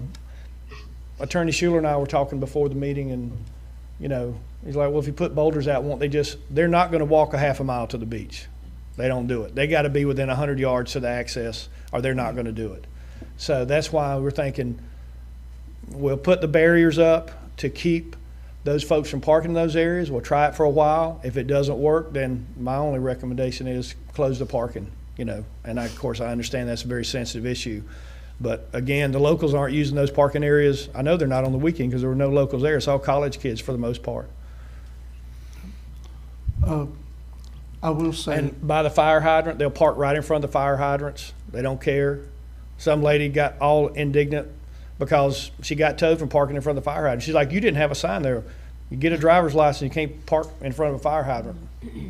Attorney Schuler and I were talking before the meeting, and, you know, he's like, well, if you put boulders out, won't they just, they're not going to walk a half a mile to the beach. They don't do it. They got to be within 100 yards to the access, or they're not going to do it. So that's why we're thinking we'll put the barriers up to keep those folks from parking in those areas. We'll try it for a while. If it doesn't work, then my only recommendation is close the parking, you know. And of course, I understand that's a very sensitive issue. But again, the locals aren't using those parking areas. I know they're not on the weekend because there were no locals there. It's all college kids for the most part. I will say. And by the fire hydrant, they'll park right in front of the fire hydrants. They don't care. Some lady got all indignant because she got towed from parking in front of the fire hydrant. She's like, you didn't have a sign there. You get a driver's license, you can't park in front of a fire hydrant.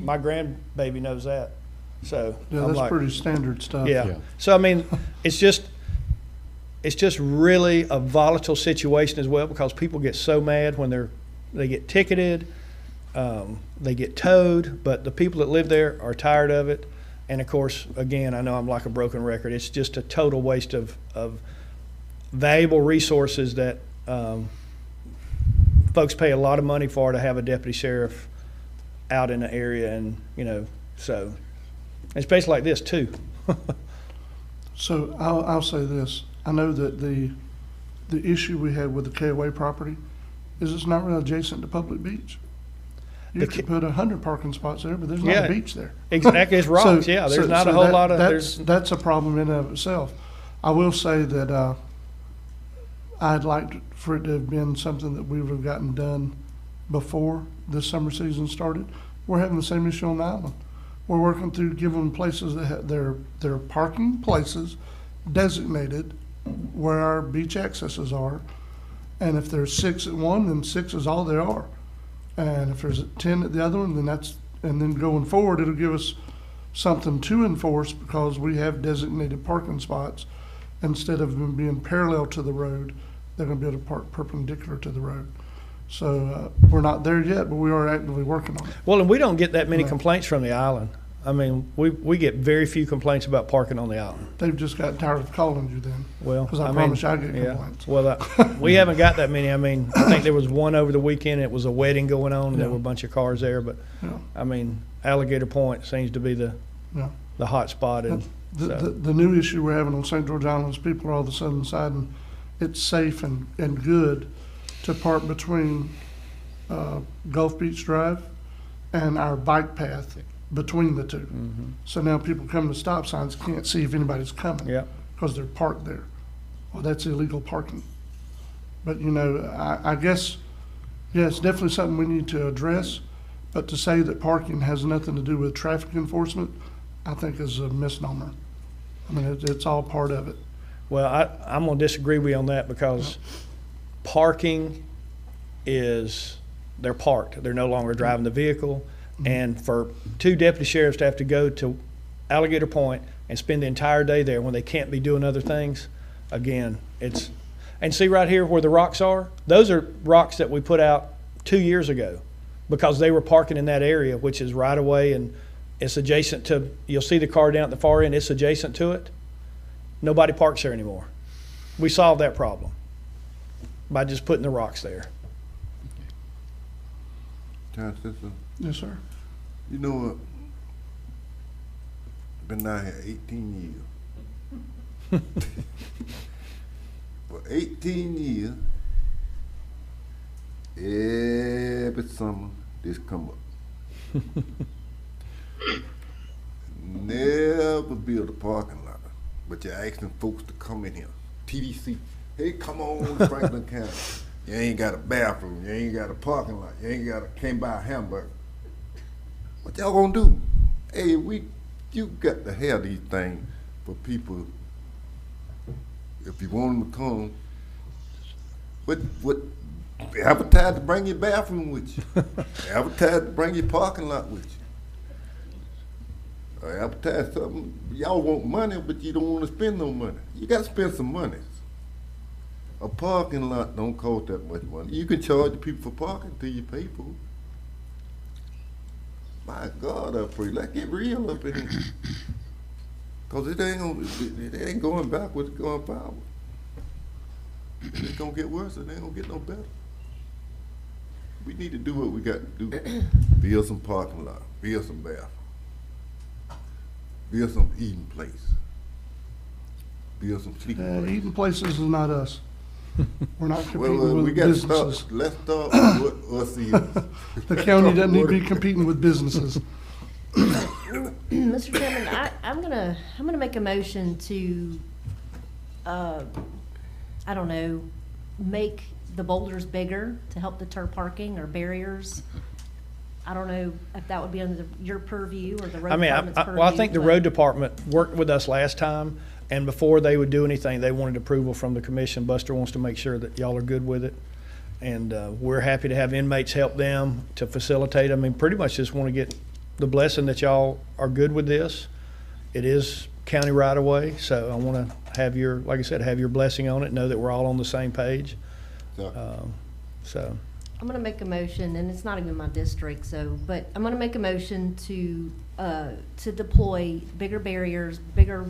My grandbaby knows that. So Yeah, I'm that's like, pretty standard stuff. yeah. So I mean, it's just really a volatile situation as well, because people get so mad when they get ticketed, they get towed, but the people that live there are tired of it. And of course, again, I know I'm like a broken record. It's just a total waste of valuable resources that folks pay a lot of money for, to have a deputy sheriff out in the area. And, you know, so it's basically like this too. So I'll say this. I know that the issue we had with the KOA property is it's not really adjacent to public beach. You could put 100 parking spots there, but there's not a beach there. Exactly, it's rocks. There's not a whole lot of. That's a problem in and of itself. I will say that I'd like for it to have been something that we would have gotten done before this summer season started. We're having the same issue on the island. We're working through giving places that have their parking places designated where our beach accesses are. And if there's 6 at one, then 6 is all there are. And if there's 10 at the other one, then And then going forward, it'll give us something to enforce because we have designated parking spots. Instead of them being parallel to the road, they're gonna be able to park perpendicular to the road. So, we're not there yet, but we are actively working on it. Well, and we don't get that many No. complaints from the island. I mean, we get very few complaints about parking on the island. They've just got tired of calling you then. Well, Because I mean, promise you I get yeah. complaints. Well, we haven't got that many. I mean, I think there was one over the weekend. It was a wedding going on, and there Yeah. were a bunch of cars there. But Yeah. I mean, Alligator Point seems to be the Yeah. hot spot. And The new issue we're having on St. George Island is people are all of a sudden deciding it's safe and good to park between Gulf Beach Drive and our bike path between the two. So now people coming to stop signs can't see if anybody's coming. Yeah. Because they're parked there. Well, that's illegal parking. But, you know, I guess, yeah, it's definitely something we need to address. But to say that parking has nothing to do with traffic enforcement, I think is a misnomer. I mean, it's all part of it. Well, I'm going to disagree with you on that because parking is, they're parked. They're no longer driving the vehicle. And for two deputy sheriffs to have to go to Alligator Point and spend the entire day there when they can't be doing other things, again, it's, and see right here where the rocks are? Those are rocks that we put out 2 years ago because they were parking in that area, which is right away and it's adjacent to, you'll see the car down at the far end, it's adjacent to it. Nobody parks there anymore. We solved that problem by just putting the rocks there. John, sister, Yes, sir. you know what? Been down here 18 years. For 18 years, every summer this come up. Never build a parking lot, but you're asking folks to come in here. TDC, hey, come on to Franklin County. You ain't got a bathroom, you ain't got a parking lot, can't buy a hamburger. What y'all gonna do? Hey, you got to have these things for people. If you want them to come, what advertise to bring your bathroom with you. Advertise to bring your parking lot with you. Advertise something. Y'all want money, but you don't want to spend no money. You got to spend some money. A parking lot don't cost that much money. You can charge the people for parking till you pay for it. My God, up here, let's get real up in here. Cause it ain't going backwards, it's going forward. It's gonna get worse, and it ain't gonna get no better. We need to do what we got to do. Build some parking lot, build some bathroom, build some eating place, build some sleeping place. Eating places is not us. We're not competing Well, we with got to businesses. start. Let's start with what us is. The county doesn't need to be competing with businesses. Mr. Chairman, I'm gonna make a motion to, I don't know, make the boulders bigger to help deter parking or barriers. I don't know if that would be under your purview or the road I mean, department's purview. well, I think the but- road department worked with us last time, and before they would do anything, they wanted approval from the commission. Buster wants to make sure that y'all are good with it. And we're happy to have inmates help them to facilitate. I mean, pretty much just want to get the blessing that y'all are good with this. It is county right of way, so I want to have your, like I said, have your blessing on it, know that we're all on the same page. So, I'm gonna make a motion, and it's not even my district, so, but I'm gonna make a motion to deploy bigger barriers, bigger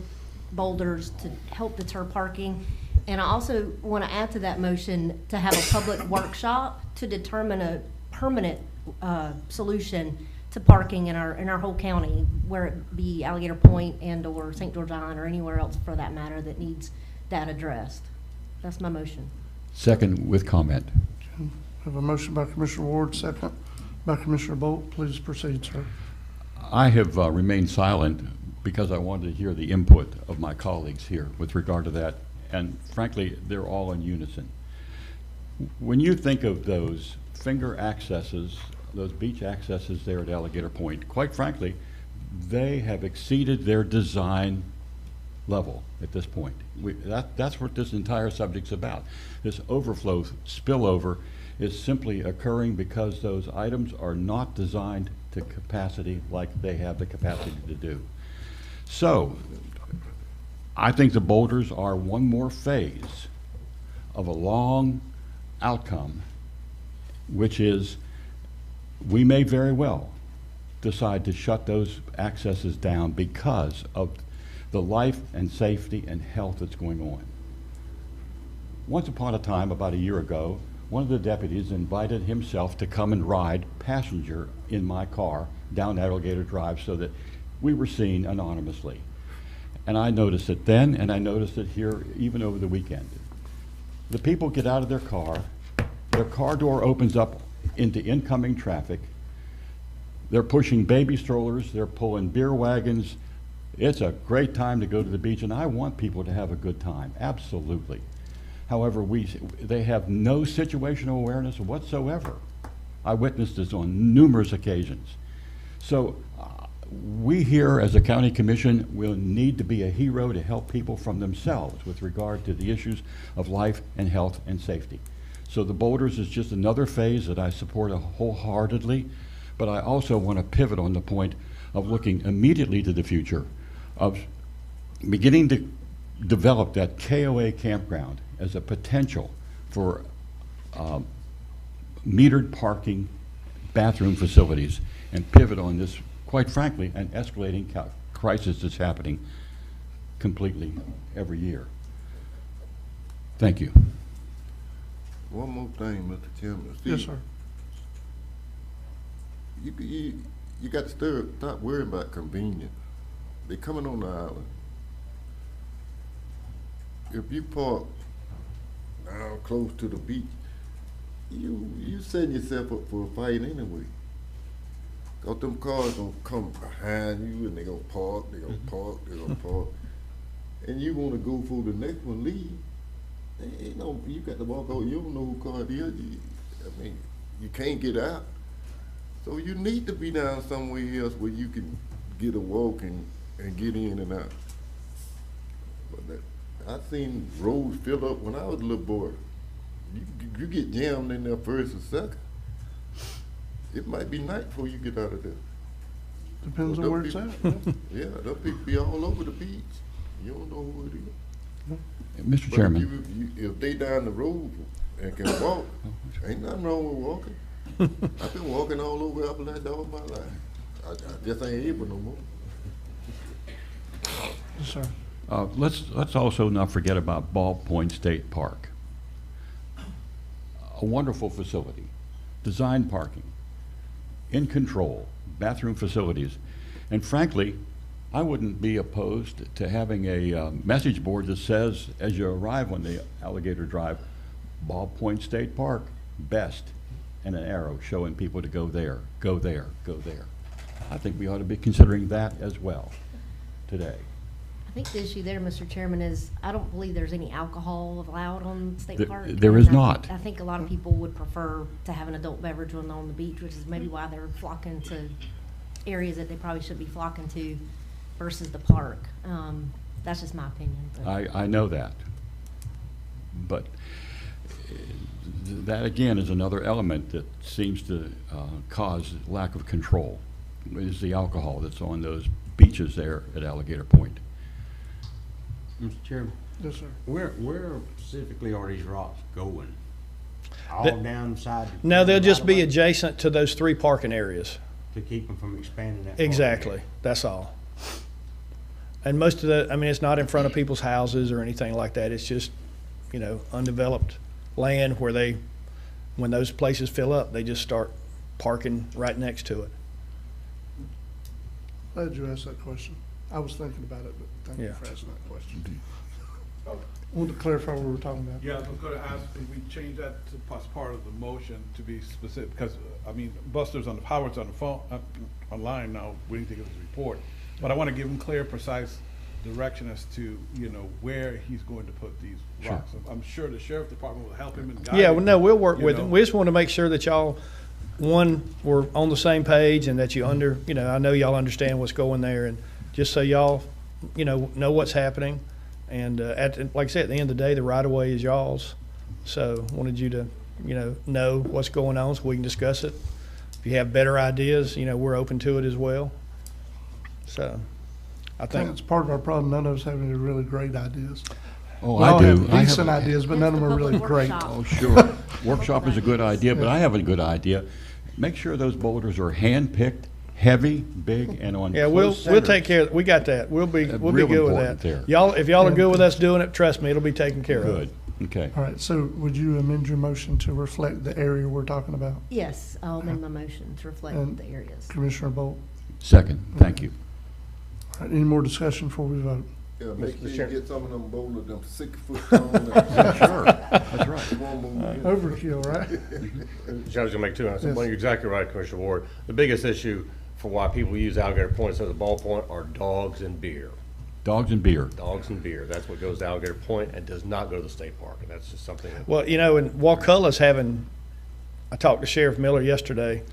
boulders to help deter parking. And I also wanna add to that motion to have a public workshop to determine a permanent, solution to parking in our whole county, where it be Alligator Point and or St. George Island or anywhere else for that matter that needs that addressed. That's my motion. Second with comment. Have a motion by Commissioner Ward, second by Commissioner Bolt. Please proceed, sir. I have remained silent because I wanted to hear the input of my colleagues here with regard to that, and frankly, they're all in unison. When you think of those finger accesses, those beach accesses there at Alligator Point, quite frankly, they have exceeded their design level at this point. That's what this entire subject's about. This overflow, spillover, is simply occurring because those items are not designed to capacity like they have the capacity to do. So, I think the boulders are one more phase of a long outcome, which is we may very well decide to shut those accesses down because of the life and safety and health that's going on. Once upon a time, about a year ago, one of the deputies invited himself to come and ride passenger in my car down Alligator Drive so that we were seen anonymously. And I noticed it then, and I noticed it here even over the weekend. The people get out of their car door opens up into incoming traffic. They're pushing baby strollers, they're pulling beer wagons. It's a great time to go to the beach, and I want people to have a good time, absolutely. However, they have no situational awareness whatsoever. I witnessed this on numerous occasions. So we here as a county commission will need to be a hero to help people from themselves with regard to the issues of life and health and safety. So the boulders is just another phase that I support wholeheartedly, but I also want to pivot on the point of looking immediately to the future, of beginning to develop that KOA campground as a potential for metered parking, bathroom facilities, and pivot on this, quite frankly, an escalating crisis that's happening completely every year. Thank you. One more thing, Mr. Chairman. Yes, sir. You got to stop worrying about convenience. They're coming on the island. If you park now close to the beach, you setting yourself up for a fight anyway. Cause them cars gonna come behind you and they gonna park, they gonna park. And you wanna go for the next one, leave. Ain't no, you got to walk out, you don't know who car it is. I mean, you can't get out. So you need to be down somewhere else where you can get a walk and get in and out. But I seen roads fill up when I was a little boy. You get jammed in there first or second. It might be night before you get out of there. Depends on where it's at. Yeah, those people be all over the beach. You don't know who it is. Mr. But Chairman. if they down the road and can walk, ain't nothing wrong with walking. I've been walking all over Appalachia all my life. I just ain't able no more. Yes, sir. Let's also not forget about Ballpoint State Park. A wonderful facility, designed parking, in control, bathroom facilities, and frankly, I wouldn't be opposed to having a message board that says, as you arrive on the Alligator Drive, Ballpoint State Park, best, and an arrow showing people to go there, go there, go there. I think we ought to be considering that as well today. I think the issue there, Mr. Chairman, is I don't believe there's any alcohol allowed on State Park. There is not. I think a lot of people would prefer to have an adult beverage when they're on the beach, which is maybe why they're flocking to areas that they probably should be flocking to versus the park. That's just my opinion. I know that. But that again is another element that seems to cause lack of control, is the alcohol that's on those beaches there at Alligator Point. Mr. Chairman? Yes, sir. Where specifically are these rocks going? All down the side? No, they'll just be adjacent to those 3 parking areas. To keep them from expanding that? Exactly, that's all. And most of the, I mean, it's not in front of people's houses or anything like that. It's just, you know, undeveloped land where when those places fill up, they just start parking right next to it. Glad you asked that question. I was thinking about it, but thank you for asking that question. I wanted to clarify what we were talking about. Yeah, I was going to ask if we change that to as part of the motion to be specific, because, I mean, Buster's on, Howard's on the phone, online now, waiting to give his report. But I want to give him clear, precise direction as to, you know, where he's going to put these rocks. Sure. I'm sure the sheriff department will help him and guide Yeah, him. well, no, we'll work you with know. them. We just want to make sure that y'all, one, we're on the same page and that you I know y'all understand what's going there, and just so y'all, know what's happening. And like I said, at the end of the day, the right of way is y'all's. So wanted you to know what's going on so we can discuss it. If you have better ideas, we're open to it as well. So I I think think, it's part of our problem. None of us have any really great ideas. Oh, We I all do. have I have- decent ideas, but none of them are really great. Oh, sure. Workshop is a good idea, but I have a good idea. Make sure those boulders are hand-picked, heavy, big, and on yeah, we'll close take centers. care of, we got that. We'll be Real good with important that. there. If y'all are good with us doing it, trust me, it'll be taken care of. Good, okay. All right, so would you amend your motion to reflect the area we're talking about? Yes, I'll amend my motion to reflect And the areas. Commissioner Bolt? Second, thank you. All right, any more discussion before we vote? Yeah, make sure you Chair- get some of them boulders, them 6 foot tall. Sure, that's right. Overkill, right? I was gonna make two. Yes. Well, you're exactly right, Commissioner Ward. The biggest issue for why people use Alligator Point instead of the ball point are dogs and beer. Dogs and beer. Dogs and beer. That's what goes to Alligator Point and does not go to the state park. And that's just something that. Well, and Wakulla's I talked to Sheriff Miller yesterday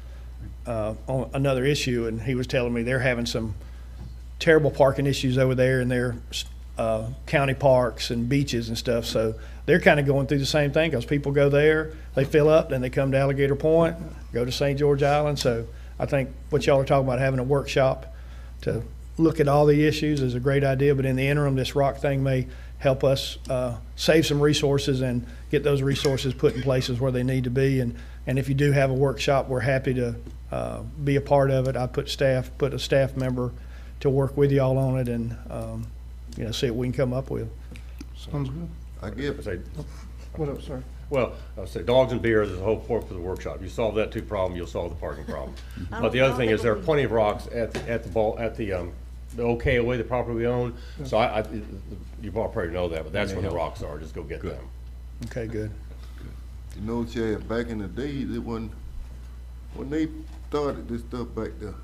on another issue, and he was telling me they're having some terrible parking issues over there in their county parks and beaches and stuff. So they're kind of going through the same thing because people go there, they fill up, then they come to Alligator Point, go to St. George Island. So I think what y'all are talking about, having a workshop to look at all the issues, is a great idea. But in the interim, this rock thing may help us save some resources and get those resources put in places where they need to be. And if you do have a workshop, we're happy to be a part of it. I put a staff member to work with y'all on it and, see what we can come up with. Sounds good. I give, Say, What else, sir? well, I'll say dogs and beer is the whole point for the workshop. You solve that two problem, you'll solve the parking problem. But the other thing is there are plenty of rocks at the OK away, the property we own. So you probably know that, but that's where the rocks are. Just go get them. Okay, good. you know, Chad, back in the days, when they started this stuff back there,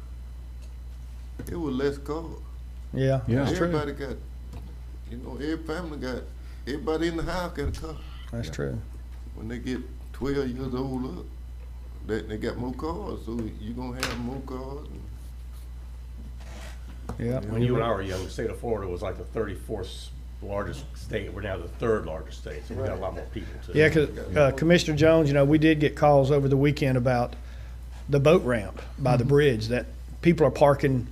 it was less cars. Yeah, Yeah. that's true. Everybody got, every family got, everybody in the house got a car. That's true. When they get 12 years old up, they got more cars, so you gonna have more cars. Yeah. When you and I were young, the state of Florida was like the 34th largest state. We're now the third largest state, so we got a lot more people too. Yeah, because Commissioner Jones, we did get calls over the weekend about the boat ramp by the bridge, that people are parking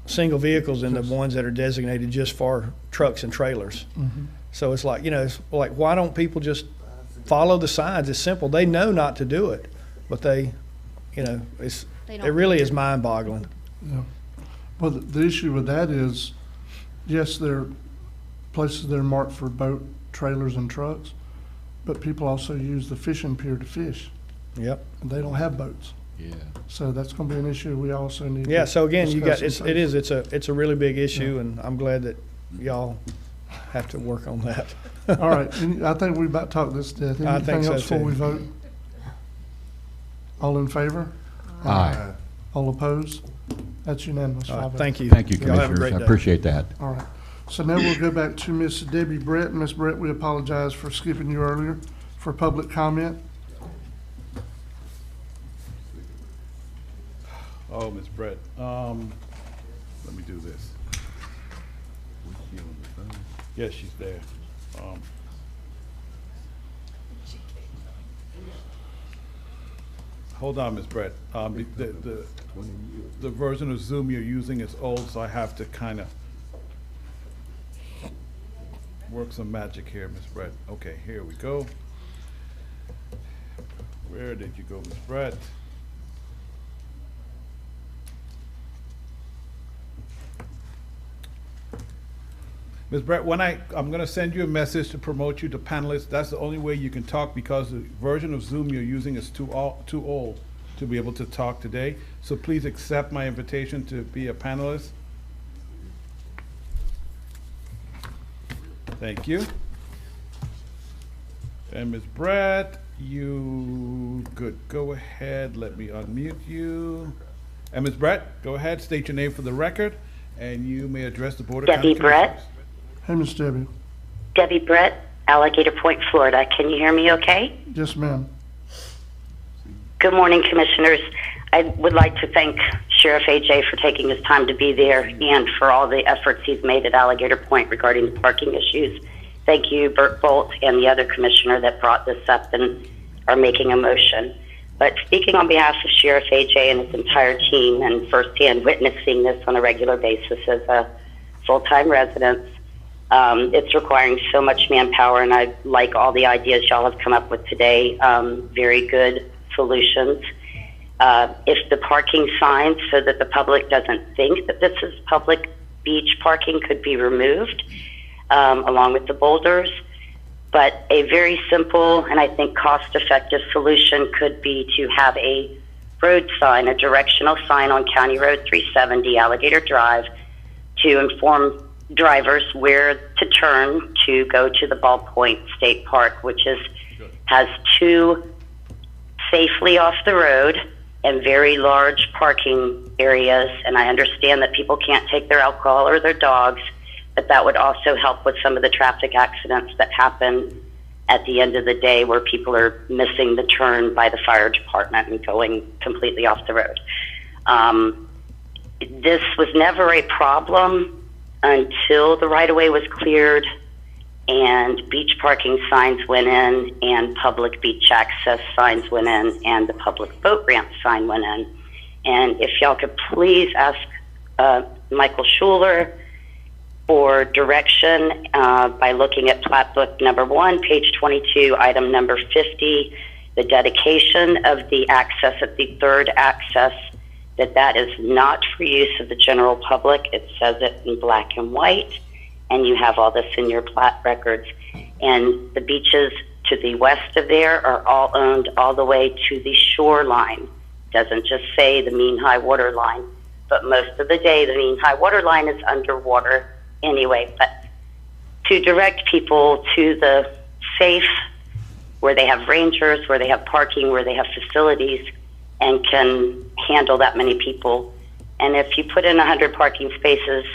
single vehicles in the ones that are designated just for trucks and trailers. So it's like, why don't people just follow the signs? It's simple. They know not to do it, but it really is mind-boggling. Yeah. Well, the issue with that is, yes, there are places that are marked for boat, trailers, and trucks, but people also use the fishing pier to fish, Yep. and they don't have boats. Yeah. So that's gonna be an issue we also need to Yeah, so again, discuss and it's a really big issue, and I'm glad that y'all have to work on that. All right, I think we about talked this to death. I think Anything so, else before too. we vote? All in favor? Aye. All opposed? That's unanimous. All right, 5-0. thank you. Thank you, Y'all have a Commissioners. great I day. appreciate that. All right. So now we'll go back to Miss Debbie Brett. Miss Brett, we apologize for skipping you earlier for public comment. Oh, Ms. Brett, let me do this. Yes, she's there. Hold on, Ms. Brett. The version of Zoom you're using is old, so I have to kind of work some magic here, Ms. Brett. Okay, here we go. Where did you go, Ms. Brett? Ms. Brett, I'm gonna send you a message to promote you to panelist. That's the only way you can talk because the version of Zoom you're using is too old to be able to talk today. So please accept my invitation to be a panelist. Thank you. And Ms. Brett, you could go ahead, let me unmute you. And Ms. Brett, go ahead, state your name for the record, and you may address the Board of County Debbie Brett. Commissioners. Hey, Miss Debbie. Debbie Brett, Alligator Point, Florida. Can you hear me okay? Yes, ma'am. Good morning, Commissioners. I would like to thank Sheriff AJ for taking his time to be there and for all the efforts he's made at Alligator Point regarding the parking issues. Thank you, Bert Bolt, and the other commissioner that brought this up and are making a motion. But speaking on behalf of Sheriff AJ and his entire team, and firsthand witnessing this on a regular basis as a full-time resident, it's requiring so much manpower, and I like all the ideas y'all have come up with today. Very good solutions. If the parking signs, so that the public doesn't think that this is public beach parking, could be removed, along with the boulders. But a very simple and I think cost-effective solution could be to have a road sign, a directional sign on County Road 370, Alligator Drive, to inform drivers where to turn to go to the Ballpoint State Park, which has two safely off the road and very large parking areas. And I understand that people can't take their alcohol or their dogs, but that would also help with some of the traffic accidents that happen at the end of the day, where people are missing the turn by the fire department and going completely off the road. This was never a problem until the right-of-way was cleared and beach parking signs went in and public beach access signs went in and the public boat ramp sign went in. And if y'all could please ask Michael Schuler for direction by looking at plat book number 1, page 22, item number 50, the dedication of the access at the third access, that is not for use of the general public. It says it in black and white, and you have all this in your plat records. And the beaches to the west of there are all owned all the way to the shoreline. Doesn't just say the mean high water line, but most of the day the mean high water line is underwater anyway. But to direct people to the safe, where they have rangers, where they have parking, where they have facilities, and can handle that many people. And if you put in 100 parking spaces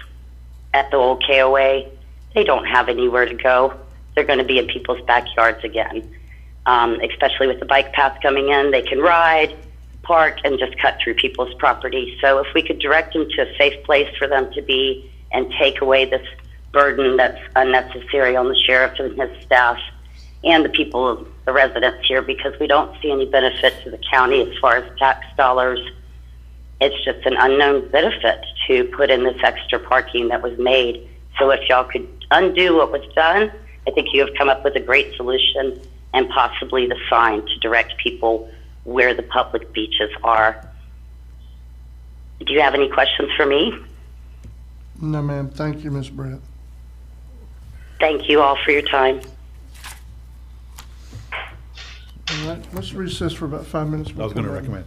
at the old KOA, they don't have anywhere to go. They're going to be in people's backyards again. Especially with the bike path coming in, they can ride, park, and just cut through people's property. So if we could direct them to a safe place for them to be and take away this burden that's unnecessary on the sheriff and his staff and the people, the residents here, because we don't see any benefit to the county as far as tax dollars. It's just an unknown benefit to put in this extra parking that was made. So if y'all could undo what was done, I think you have come up with a great solution, and possibly the sign to direct people where the public beaches are. Do you have any questions for me? No, ma'am. Thank you, Ms. Brett. Thank you all for your time. All right, let's recess for about 5 minutes. I was going to recommend.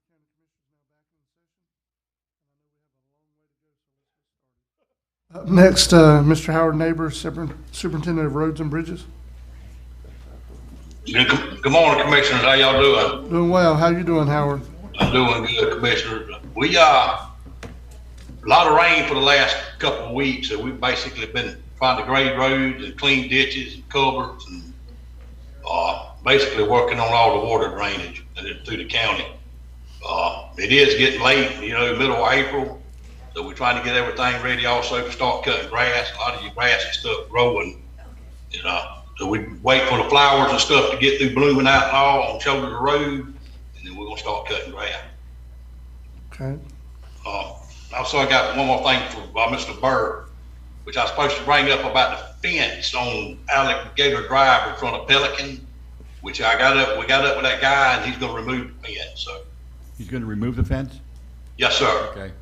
County Commissioners now back in session, and I know we have a long way to go, so let's get started. Up next, Mr. Howard Neighbor, Superintendent of Roads and Bridges. Good morning, Commissioners. How y'all doing? Doing well. How you doing, Howard? I'm doing good, Commissioners. We a lot of rain for the last couple of weeks, so we've basically been trying to grade roads and clean ditches and culverts and basically working on all the water drainage through the county. It is getting late, middle of April, so we're trying to get everything ready also to start cutting grass. A lot of your grass and stuff growing, So we wait for the flowers and stuff to get through blooming out and all on shoulder of the road, and then we're gonna start cutting grass. Okay. Also, I got one more thing for Mr. Burr, which I was supposed to bring up about the fence on Alligator Drive in front of Pelican, which we got up with that guy, and he's gonna remove the fence. So. He's going to remove the fence? Yes, sir. Okay.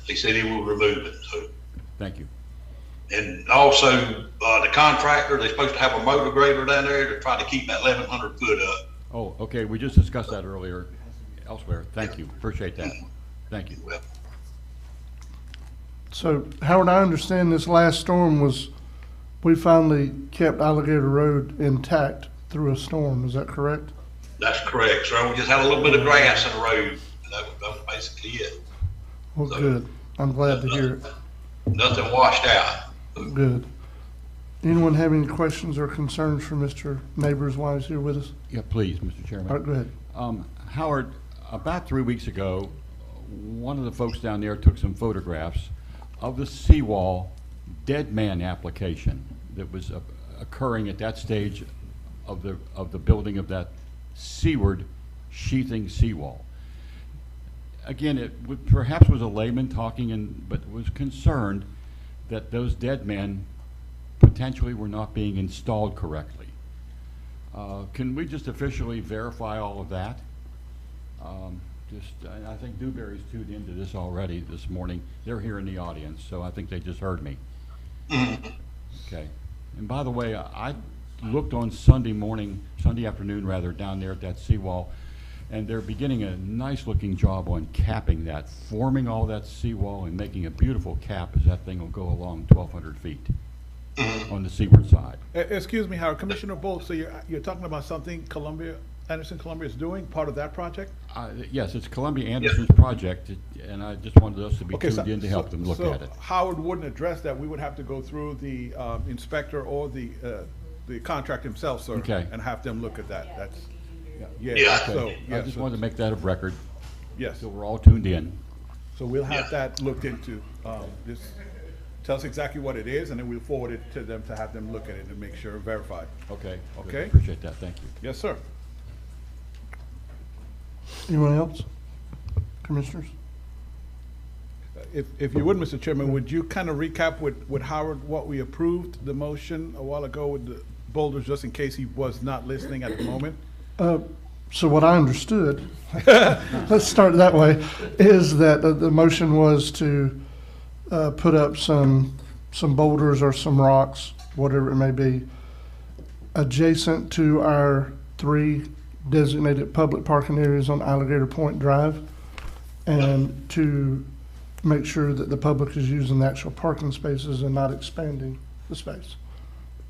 He said he will remove it. So. Thank you. And also, the contractor, they're supposed to have a motor grader down there to try to keep that 1,100 foot up. Oh, okay. We just discussed that earlier elsewhere. Thank you. Appreciate that. Thank you. Well, So, Howard, I understand this last storm we finally kept Alligator Road intact through a storm. Is that correct? that's correct, sir. We just had a little bit of grass in the road. That was basically it. Well, good. I'm glad to hear it. Nothing washed out. Good. Anyone have any questions or concerns for Mr. Neighbors while he's here with us? Yeah, please, Mr. Chairman. All right, go ahead. Howard, about 3 weeks ago, one of the folks down there took some photographs of the seawall dead man application that was occurring at that stage of the building of that seaward sheathing seawall. Again, it perhaps was a layman talking, but was concerned that those dead men potentially were not being installed correctly. Can we just officially verify all of that? I think Dewberry's tuned into this already this morning. They're here in the audience, so I think they just heard me. Okay. And by the way, I looked on Sunday afternoon rather, down there at that seawall, and they're beginning a nice looking job on capping that, forming all that seawall and making a beautiful cap as that thing will go along 1,200 feet on the seaward side. Excuse me, Howard, Commissioner Bolt, so you're talking about something Anderson Columbia is doing, part of that project? Yes, it's Columbia Anderson's project, and I just wanted us to be tuned in to help them look at it. Howard wouldn't address that. We would have to go through the inspector or the contract himself, sir, okay, and have them look at that. That's okay. I just wanted to make that of record. Yes. So we're all tuned in. So we'll have that looked into. Just tell us exactly what it is, and then we'll forward it to them to have them look at it and make sure and verify. Okay. Okay. Appreciate that. Thank you. Yes, sir. Anyone else? Commissioners? If you would, Mr. Chairman, would you kind of recap with Howard what we approved the motion a while ago with the boulders, just in case he was not listening at the moment? So what I understood, let's start that way, is that the motion was to put up some boulders or some rocks, whatever it may be, adjacent to our 3 designated public parking areas on Alligator Point Drive, and to make sure that the public is using the actual parking spaces and not expanding the space,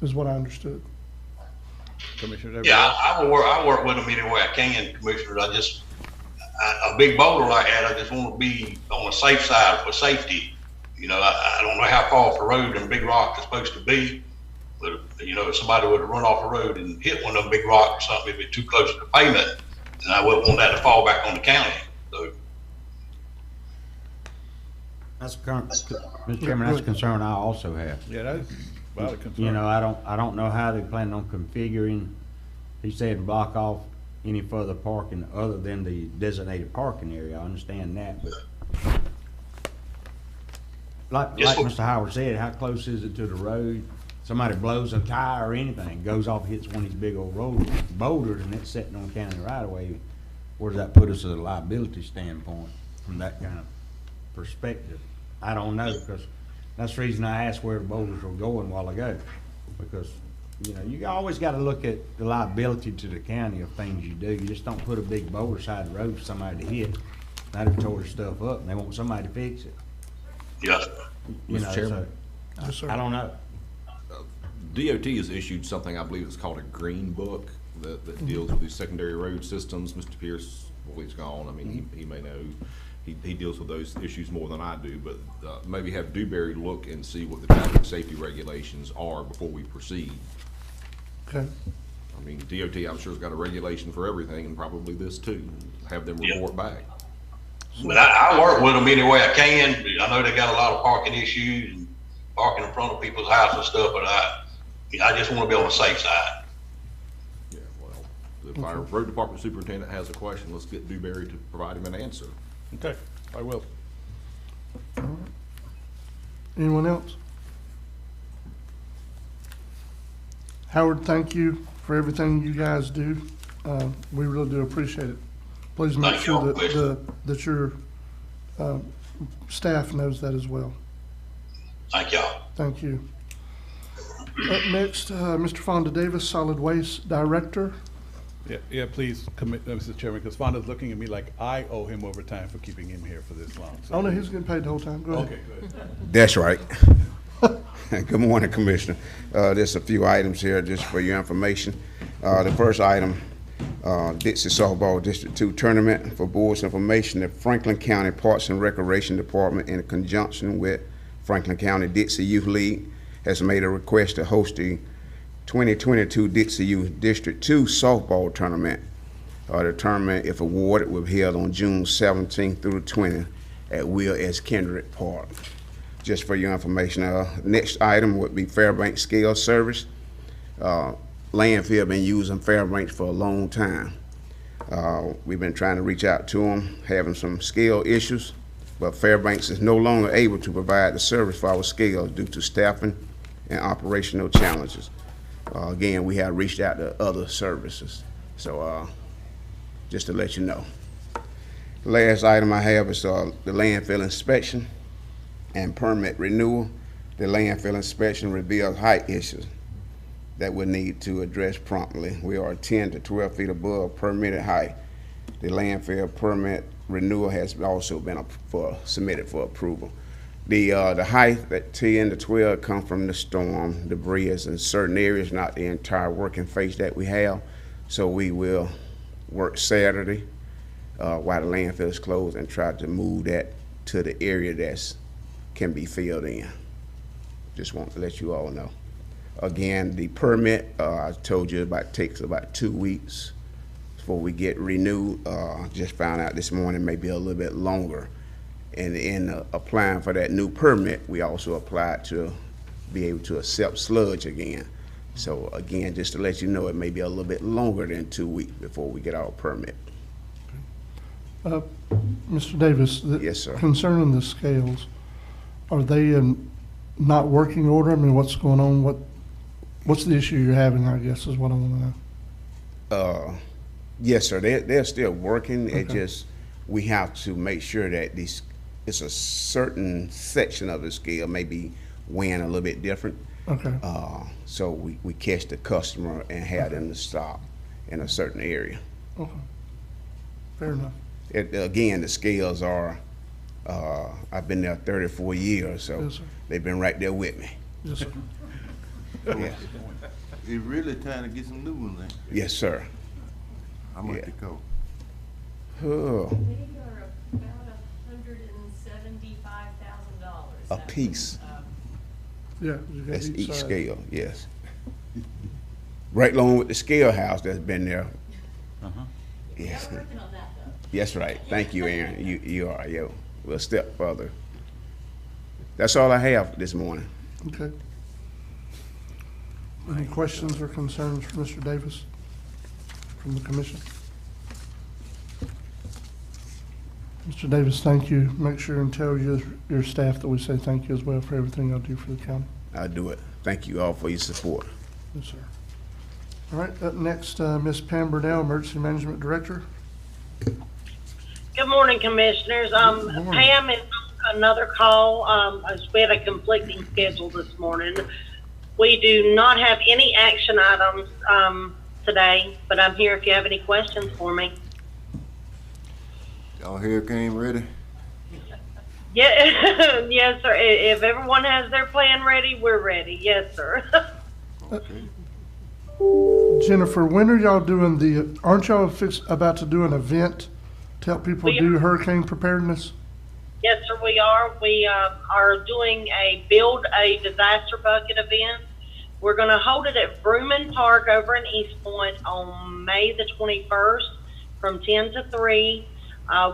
is what I understood. Commissioner, yeah, I work with them any way I can, Commissioner. A big boulder like that, I just want to be on the safe side for safety. I don't know how far off the road them big rocks are supposed to be, but if somebody would have run off the road and hit one of them big rocks or something, it'd be too close to the pavement, and I wouldn't want that to fall back on the county. So. Mr. Chairman, that's a concern I also have. Yeah, that's about a concern. I don't know how they plan on configuring. He said block off any further parking other than the designated parking area. I understand that, but like Mr. Howard said, how close is it to the road? Somebody blows a tire or anything, goes off, hits one of these big old boulders, and it's sitting on county right away. Where does that put us at a liability standpoint from that kind of perspective? I don't know, because that's the reason I asked where the boulders were going a while ago, because You know, you always gotta look at the liability to the county of things you do. You just don't put a big boulder side of the road for somebody to hit. Now they've tore their stuff up and they want somebody to fix it. Yes. You Mr. know, Chairman? so, Yes, sir. I don't know. DOT has issued something, I believe it's called a green book that deals with these secondary road systems. Mr. Pierce, well, he's gone. I mean, he may know. He deals with those issues more than I do, but maybe have Dewberry look and see what the traffic safety regulations are before we proceed. Okay. I mean, DOT, I'm sure, has got a regulation for everything, and probably this too. Have them report back. But I work with them any way I can. I know they got a lot of parking issues and parking in front of people's houses and stuff, but I just want to be on the safe side. Yeah, well, if our road department superintendent has a question, let's get Dewberry to provide him an answer. Okay, I will. Anyone else? Howard, thank you for everything you guys do. We really do appreciate it. Please make Thank sure you. that your staff knows that as well. Thank y'all. Thank you. Up next, Mr. Fonda Davis, Solid Waste Director. Yeah, please, Mr. Chairman, because Fonda's looking at me like I owe him overtime for keeping him here for this long. So Oh, no, he's getting paid the whole time. Go ahead. Okay, good. That's right. Good morning, Commissioner. There's a few items here just for your information. The first item, Dixie Softball District 2 Tournament. For board's information, the Franklin County Parks and Recreation Department, in conjunction with Franklin County Dixie Youth League, has made a request to host the 2022 Dixie Youth District 2 Softball Tournament. The tournament, if awarded, will be held on June 17th through the 20th at Will S. Kendrick Park. Just for your information, next item would be Fairbank Scale Service. Landfill been using Fairbanks for a long time. We've been trying to reach out to them, having some scale issues, but Fairbanks is no longer able to provide the service for our scales due to staffing and operational challenges. Again, we have reached out to other services, so just to let you know. The last item I have is the landfill inspection and permit renewal. The landfill inspection reveals height issues that we need to address promptly. We are 10 to 12 feet above permitted height. The landfill permit renewal has also been submitted for approval. The height at 10 to 12 come from the storm debris is in certain areas, not the entire working face that we have. So we will work Saturday while the landfill is closed and try to move that to the area that's can be filled in. Just want to let you all know. Again, the permit, I told you takes about 2 weeks before we get renewed. Just found out this morning maybe a little bit longer. And in applying for that new permit, we also applied to be able to accept sludge again. So again, just to let you know, it may be a little bit longer than 2 weeks before we get our permit. Mr. Davis. Yes, sir. Concerning the scales, are they in not working order? I mean, what's going on? What's the issue you're having, I guess, is what I want to know. Yes, sir. They're still working. Okay. It just, we have to make sure that it's a certain section of the scale may be weighing a little bit different. Okay. So we catch the customer and have them to stop in a certain area. Okay. Fair enough. Again, the scales are, I've been there 34 years, so Yes, sir. they've been right there with me. Yes, sir. Yeah. You're really trying to get some new ones in. Yes, sir. How much Yeah. it cost? Oh, They are about $175,000. a piece. Yeah. You got That's each side. scale, yes. Right along with the scale house that's been there. Yes. We're working on that though. Yes, right. Thank you, Aaron. You are, we'll step further. That's all I have this morning. Okay. Any questions or concerns for Mr. Davis from the commission? Mr. Davis, thank you. Make sure and tell your staff that we say thank you as well for everything y'all do for the county. I'll do it. Thank you all for your support. Yes, sir. All right, up next, Ms. Pam Burnell, Emergency Management Director. Good morning, Commissioners. morning. Pam is on another call, as we had a conflicting schedule this morning. We do not have any action items today, but I'm here if you have any questions for me. Y'all hurricane ready? Yeah, yes, sir. If everyone has their plan ready, we're ready. Yes, sir. Okay. Jennifer, when are y'all doing aren't y'all about to do an event to help people do hurricane preparedness? Yes, sir, we are. We are doing build a disaster bucket event. We're going to hold it at Brewman Park over in East Point on May the 21st from 10 to 3.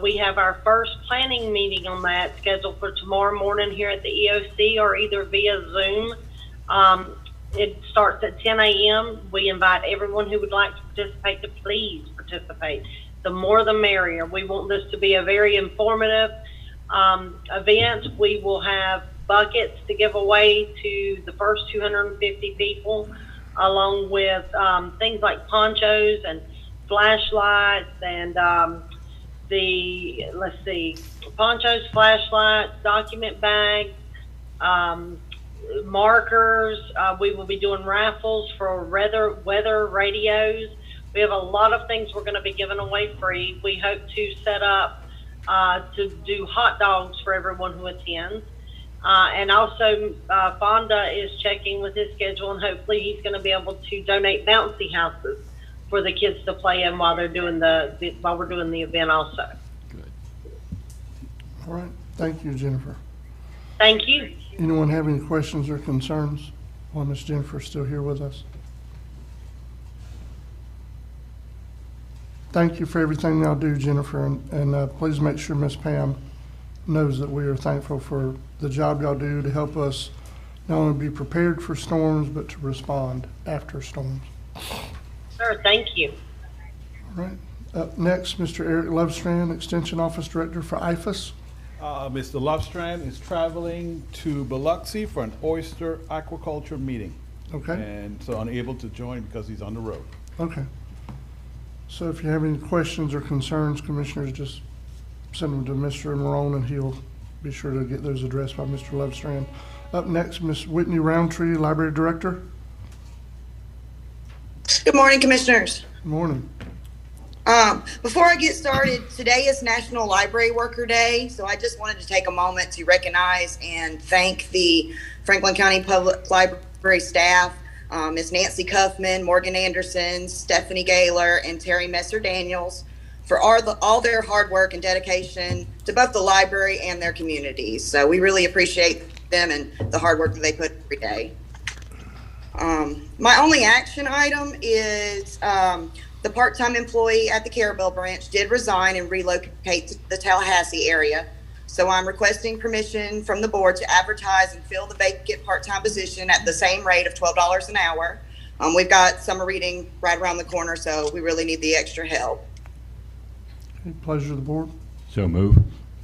We have our first planning meeting on that scheduled for tomorrow morning here at the EOC or either via Zoom. It starts at 10 a.m. We invite everyone who would like to participate to please participate. The more the merrier. We want this to be a very informative event. We will have buckets to give away to the first 250 people, along with things like ponchos and flashlights and ponchos, flashlights, document bags, markers. We will be doing raffles for weather radios. We have a lot of things we're going to be giving away free. We hope to set up to do hot dogs for everyone who attends. And also, Fonda is checking with his schedule, and hopefully he's going to be able to donate bouncy houses for the kids to play in while we're doing the event also. Good. All right. Thank you, Jennifer. Thank you. Anyone have any questions or concerns while Miss Jennifer's still here with us? Thank you for everything y'all do, Jennifer, and please make sure Miss Pam knows that we are thankful for the job y'all do to help us not only be prepared for storms, but to respond after storms. Sir, thank you. All right. Up next, Mr. Eric Lovestrand, Extension Office Director for IFAS. Mr. Lovestrand is traveling to Biloxi for an oyster aquaculture meeting. Okay. And so unable to join because he's on the road. Okay. So if you have any questions or concerns, Commissioners, just send them to Mr. Marone and he'll be sure to get those addressed by Mr. Lovestrand. Up next, Ms. Whitney Roundtree, Library Director. Good morning, Commissioners. Good morning. Before I get started, today is National Library Worker Day, so I just wanted to take a moment to recognize and thank the Franklin County Public Library staff, Ms. Nancy Cuffman, Morgan Anderson, Stephanie Gaylor, and Terry Messer-Daniels for all their hard work and dedication to both the library and their communities. So we really appreciate them and the hard work that they put every day. My only action item is the part-time employee at the Carabel branch did resign and relocate to the Tallahassee area. So I'm requesting permission from the board to advertise and fill the vacant part-time position at the same rate of $12 an hour. We've got summer reading right around the corner, so we really need the extra help. Okay, pleasure of the board. So move.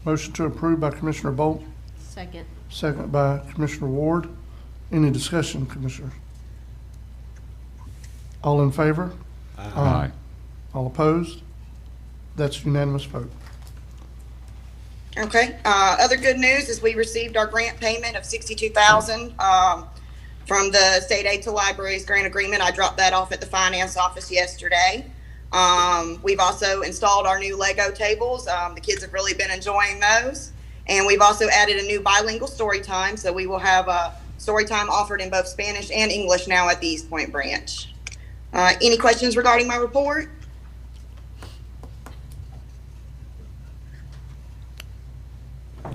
Motion to approve by Commissioner Bolt, Second. second by Commissioner Ward. Any discussion, Commissioners? All in favor? Aye. All opposed? That's unanimous vote. Okay. Other good news is we received our grant payment of $62,000 from the State Aid to Libraries grant agreement. I dropped that off at the finance office yesterday. We've also installed our new Lego tables. The kids have really been enjoying those. And we've also added a new bilingual story time. So we will have a story time offered in both Spanish and English now at the East Point branch. Any questions regarding my report?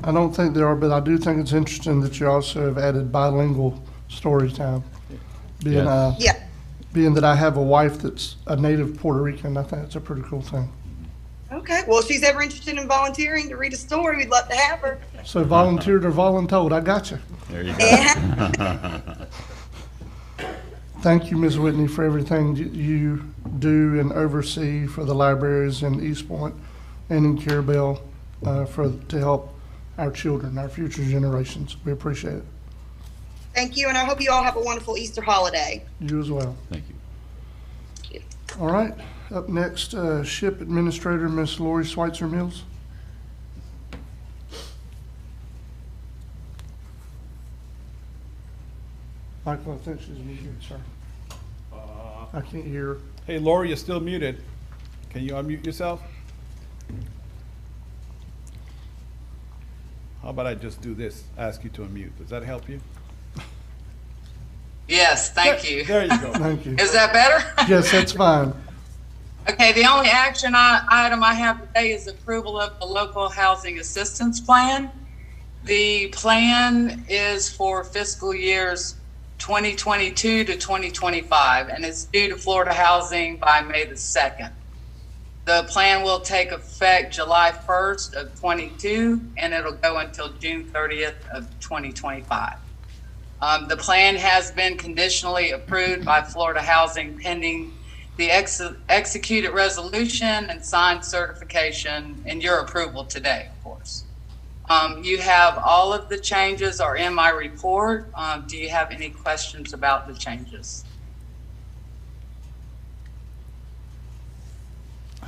I don't think there are, but I do think it's interesting that you also have added bilingual story time. Being, being that I have a wife that's a native Puerto Rican, I think it's a pretty cool thing. Okay. Well, if she's ever interested in volunteering to read a story, we'd love to have her. So volunteered or voluntold, I got you. There you go. Thank you, Ms. Whitney, for everything you do and oversee for the libraries in East Point and in Carabel to help our children, our future generations. We appreciate it. Thank you, and I hope you all have a wonderful Easter holiday. You as well. Thank you. Thank you. All right. Up next, Ship Administrator, Ms. Lori Schweitzer Mills. Michael, I think she's muted, sir. I can't hear. Hey, Lori, you're still muted. Can you unmute yourself? How about I just do this, ask you to unmute? Does that help you? Yes, thank you. There you go. Thank you. Is that better? Yes, that's fine. Okay, the only action item I have today is approval of the local housing assistance plan. The plan is for fiscal years 2022 to 2025, and it's due to Florida Housing by May the 2nd. The plan will take effect July 1st of 22, and it'll go until June 30th of 2025. The plan has been conditionally approved by Florida Housing pending the executed resolution and signed certification and your approval today, of course. You have all of the changes are in my report. Do you have any questions about the changes?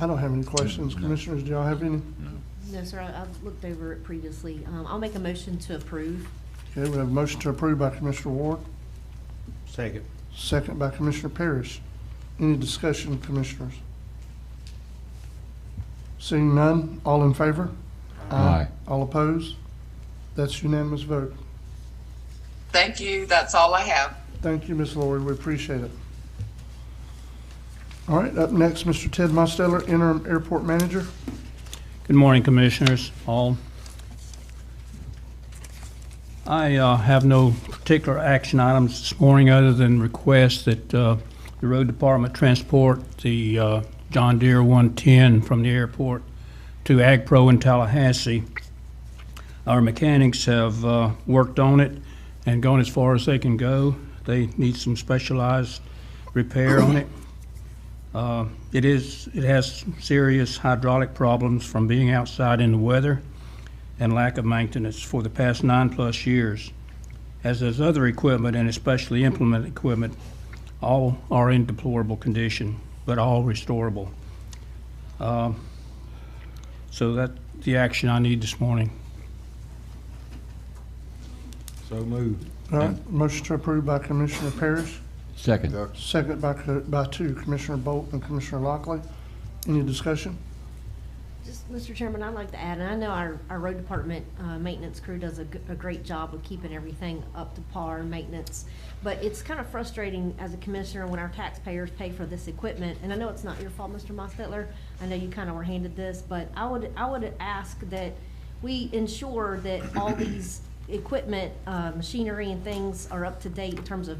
I don't have any questions. Commissioners, do y'all have any? No, sir, I've looked over it previously. I'll make a motion to approve. Okay, we have a motion to approve by Commissioner Ward, Second. second by Commissioner Parrish. Any discussion, Commissioners? Seeing none, all in favor? Aye. All opposed? That's unanimous vote. Thank you. That's all I have. Thank you, Ms. Lloyd. We appreciate it. All right, up next, Mr. Ted Mosteller, Interim Airport Manager. Good morning, Commissioners, all. I have no particular action items this morning other than request that the Road Department transport the John Deere 110 from the airport to Ag Pro in Tallahassee. Our mechanics have worked on it and gone as far as they can go. They need some specialized repair on it. It has serious hydraulic problems from being outside in the weather and lack of maintenance for the past 9+ years. As does other equipment, and especially implement equipment, all are in deplorable condition, but all restorable. So that's the action I need this morning. So moved. All right, motion to approve by Commissioner Parrish, Second. second by two, Commissioner Bolt and Commissioner Lockley. Any discussion? Just, Mr. Chairman, I'd like to add, and I know our road department maintenance crew does a great job of keeping everything up to par and maintenance, but it's kind of frustrating as a commissioner when our taxpayers pay for this equipment, and I know it's not your fault, Mr. Mosteller. I know you kind of were handed this, but I would ask that we ensure that all these equipment, machinery and things are up to date in terms of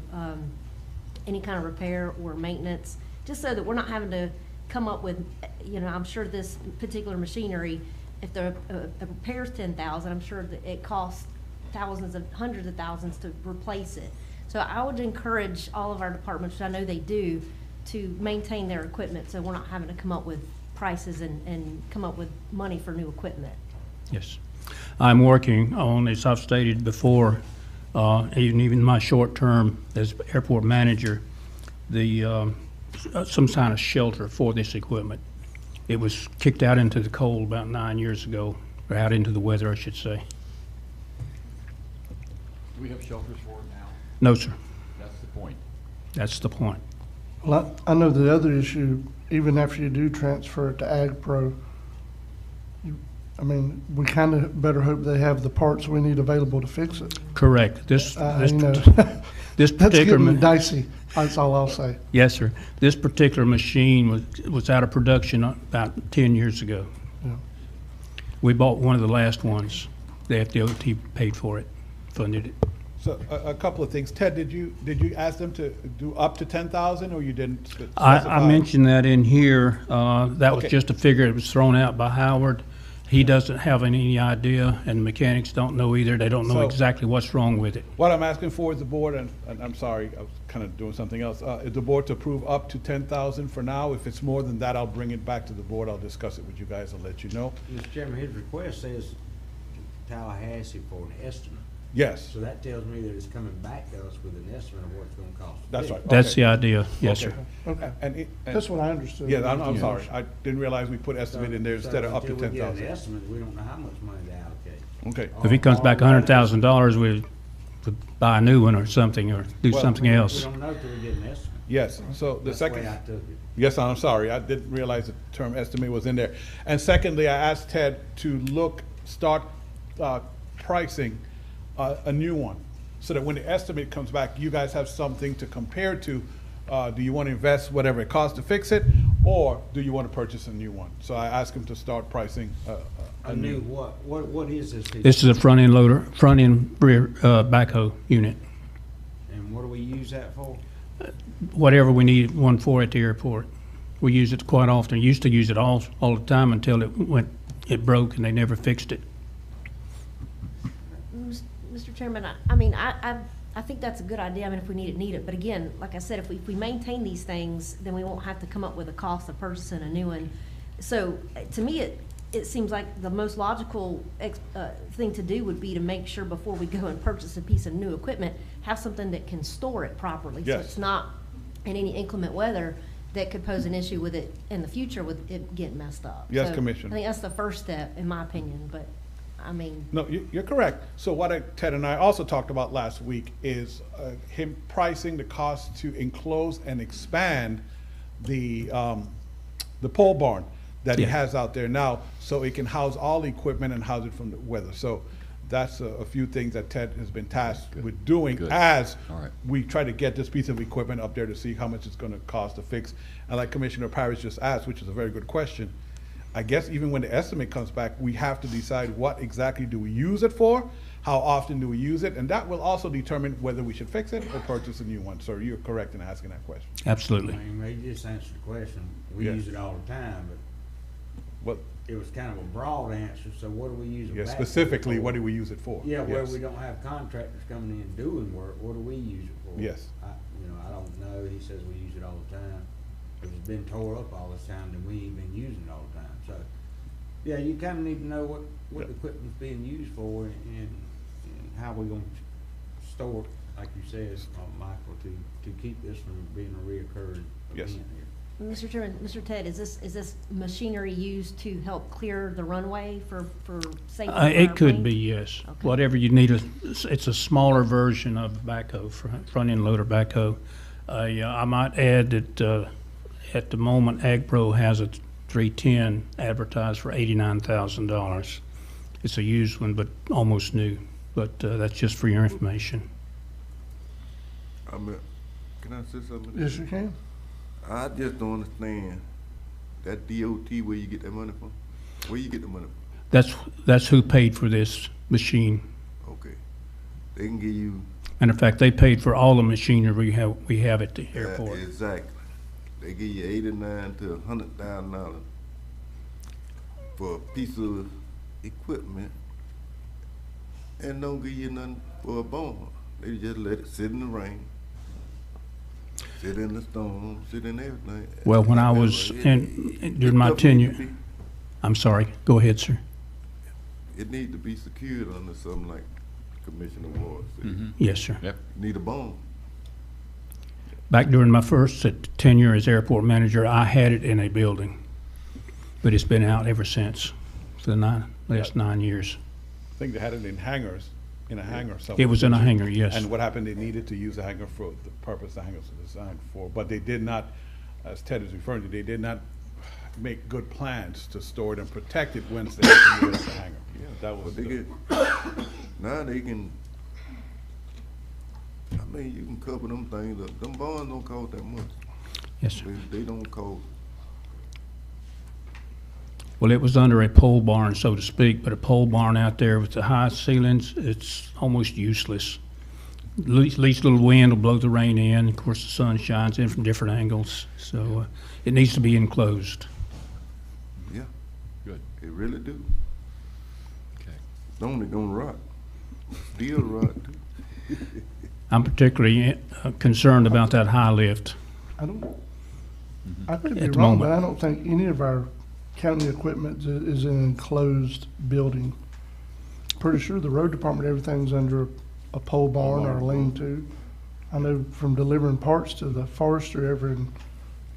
any kind of repair or maintenance, just so that we're not having to come up with, I'm sure this particular machinery, if the repair's $10,000, I'm sure that it costs hundreds of thousands to replace it. So I would encourage all of our departments, which I know they do, to maintain their equipment so we're not having to come up with prices and come up with money for new equipment. Yes. I'm working on, as I've stated before, even my short term as airport manager, some kind of shelter for this equipment. It was kicked out into the cold about 9 years ago, or out into the weather, I should say. Do we have shelters for it now? No, sir. That's the point. That's the point. Well, I know the other issue, even after you do transfer it to Ag Pro, we kind of better hope they have the parts we need available to fix it. Correct. This That's particular getting dicey. That's all I'll say. Yes, sir. This particular machine was out of production about 10 years ago. Yeah. We bought one of the last ones. The FDOT paid for it, funded it. So a couple of things. Ted, did you ask them to do up to 10,000, or you didn't specify? I mentioned that in here. That was Okay. just a figure that was thrown out by Howard. He doesn't have any idea, and mechanics don't know either. They don't know So- exactly what's wrong with it. What I'm asking for is the board, and I'm sorry, I was kind of doing something else, is the board to approve up to 10,000 for now. If it's more than that, I'll bring it back to the board. I'll discuss it with you guys and let you know. Mr. Chairman, his request says Tallahassee for an estimate. Yes. So that tells me that it's coming back to us with an estimate of what it's gonna cost. to That's do. right. That's Okay. the idea. Yes, Okay. sir. Okay. And That's what I understood. Yeah, I'm sorry. I didn't realize we put estimate in there instead of up to Until we get 10,000. an estimate, we don't know how much money to allocate. Okay. If he comes back $100,000, we buy a new one or something, or do Well, something We else. don't know till we get an estimate. Yes, so the That's the second. way I took it. Yes, I'm sorry, I didn't realize the term estimate was in there. And secondly, I asked Ted to start pricing a new one, so that when the estimate comes back, you guys have something to compare to. Do you want to invest whatever it costs to fix it, or do you want to purchase a new one? So I asked him to start pricing A new what is this? This is a front-end loader, front-end rear backhoe unit. And what do we use that for? Whatever we need one for at the airport. We use it quite often. Used to use it all the time until it broke and they never fixed it. Mr. Chairman, I think that's a good idea. I mean, if we need it. But again, like I said, if we maintain these things, then we won't have to come up with a cost of purchasing a new one. So to me, it seems like the most logical thing to do would be to make sure before we go and purchase a piece of new equipment, have something that can store it properly. So Yes. it's not in any inclement weather that could pose an issue with it in the future with it getting messed up. Yes, So Commissioner. I think that's the first step, in my opinion, but I mean. No, you're correct. So what Ted and I also talked about last week is him pricing the cost to enclose and expand the pole barn that he has out there now, so it can house all the equipment and house it from the weather. So that's a few things that Ted has been tasked with doing as we try to get this piece of equipment up there to see how much it's gonna cost to fix. And like Commissioner Parrish just asked, which is a very good question, I guess even when the estimate comes back, we have to decide what exactly do we use it for, how often do we use it, and that will also determine whether we should fix it or purchase a new one. So you're correct in asking that question. Absolutely. I mean, you just answered the question. We Yes. use it all the time, but it was kind of a broad answer, so what do we use it Yeah, back specifically, for? what do we use it for? Yeah, where Yes. we don't have contractors coming in doing work, what do we use it for? Yes. I don't know, he says we use it all the time. If it's been tore up all this time, then we ain't been using it all the time, so. Yeah, you kinda need to know what the equipment's being used for and how we gonna store it, like you said, Michael, to keep this from being a reoccurring event here. Mr. Chairman, Mr. Ted, is this machinery used to help clear the runway for safety? for our It could planes? be, yes. Whatever you need, it's a smaller version of the backhoe, front-end loader backhoe. I might add that at the moment, AgPro has a 310 advertised for $89,000. It's a used one, but almost new. But that's just for your information. I mean, can I say something? Yes, you can. I just don't understand that DOT, where you get that money from? Where you get the money from? That's who paid for this machine. Okay. They can give you. Matter of fact, they paid for all the machinery we have at the airport. Exactly. They give you $89,000 to $100,000 for a piece of equipment and don't give you nothing for a bond. They just let it sit in the rain, sit in the storm, sit in everything. Well, when I was during my tenure, I'm sorry, go ahead, sir. It needs to be secured under something like Commissioner Ward said. Yes, sir. Need a bond. Back during my first tenure as airport manager, I had it in a building, but it's been out ever since, for the last 9 years. I think they had it in hangars, in a hangar somewhere. It was in a hangar, yes. And what happened, they needed to use a hangar for the purpose the hangars were designed for, but they did not, as Ted is referring to, they did not make good plans to store it and protect it once they had to move it out the hangar. Yeah, that was. But they get, now they can, I mean, you can cover them things up. Them bonds don't cost that much. Yes, sir. They don't cost. Well, it was under a pole barn, so to speak, but a pole barn out there with the high ceilings, it's almost useless. Least little wind will blow the rain in. Of course, the sun shines in from different angles, so it needs to be enclosed. Yeah. Good. It really do. Okay. It's only gonna rot. Still rot too. I'm particularly concerned about that high lift. I could be At the wrong, moment. but I don't think any of our county equipment is in an enclosed building. Pretty sure the road department, everything's under a pole barn or a lean-to. I know from delivering parts to the forester over in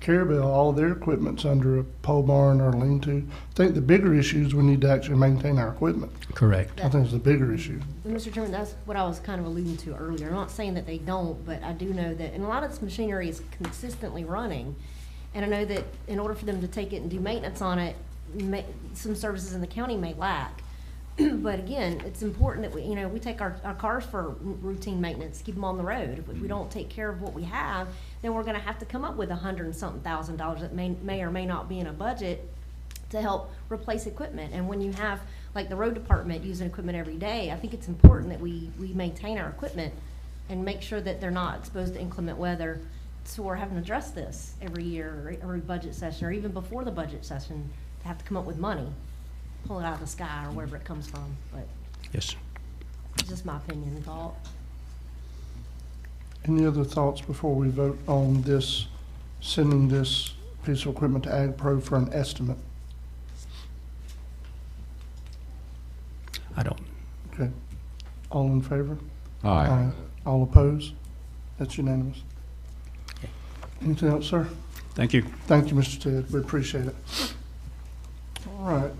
Carabel, all their equipment's under a pole barn or a lean-to. I think the bigger issue is we need to actually maintain our equipment. Correct. I think it's the bigger issue. Mr. Chairman, that's what I was kind of alluding to earlier. I'm not saying that they don't, but I do know that, and a lot of this machinery is consistently running. And I know that in order for them to take it and do maintenance on it, some services in the county may lack. But again, it's important that we take our cars for routine maintenance, keep them on the road. If we don't take care of what we have, then we're gonna have to come up with $100 and something thousand that may or may not be in a budget to help replace equipment. And when you have, like, the road department using equipment every day, I think it's important that we maintain our equipment and make sure that they're not exposed to inclement weather. So we're having to address this every year, or every budget session, or even before the budget session, to have to come up with money, pull it out of the sky or wherever it comes from. But Yes. it's just my opinion and thought. Any other thoughts before we vote on this, sending this piece of equipment to Ag Pro for an estimate? I don't. Okay. All in favor? Aye. All opposed? That's unanimous. Anything else, sir? Thank you. Thank you, Mr. Ted. We appreciate it. All right.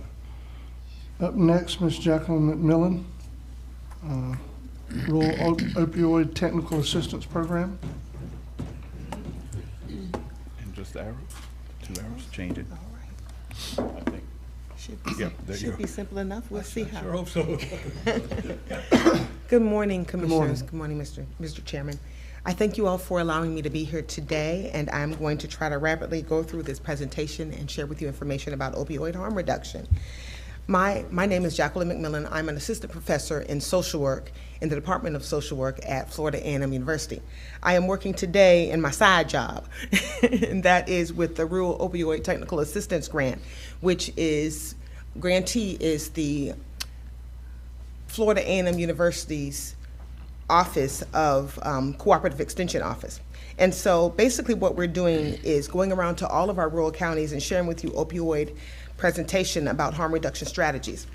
Up next, Ms. Jacqueline McMillan, Rural Opioid Technical Assistance Program. And just the arrow, 2 arrows, change it. I think. Should be simple enough. We'll see how. Sure hope so. Good morning, Commissioners. Good morning, Mr. Chairman. I thank you all for allowing me to be here today, and I'm going to try to rapidly go through this presentation and share with you information about opioid harm reduction. My name is Jacqueline McMillan. I'm an assistant professor in social work in the Department of Social Work at Florida A&M University. I am working today in my side job, and that is with the Rural Opioid Technical Assistance Grant, which is, grantee is the Florida A&M University's Office of Cooperative Extension Office. And so basically what we're doing is going around to all of our rural counties and sharing with you opioid presentation about harm reduction strategies.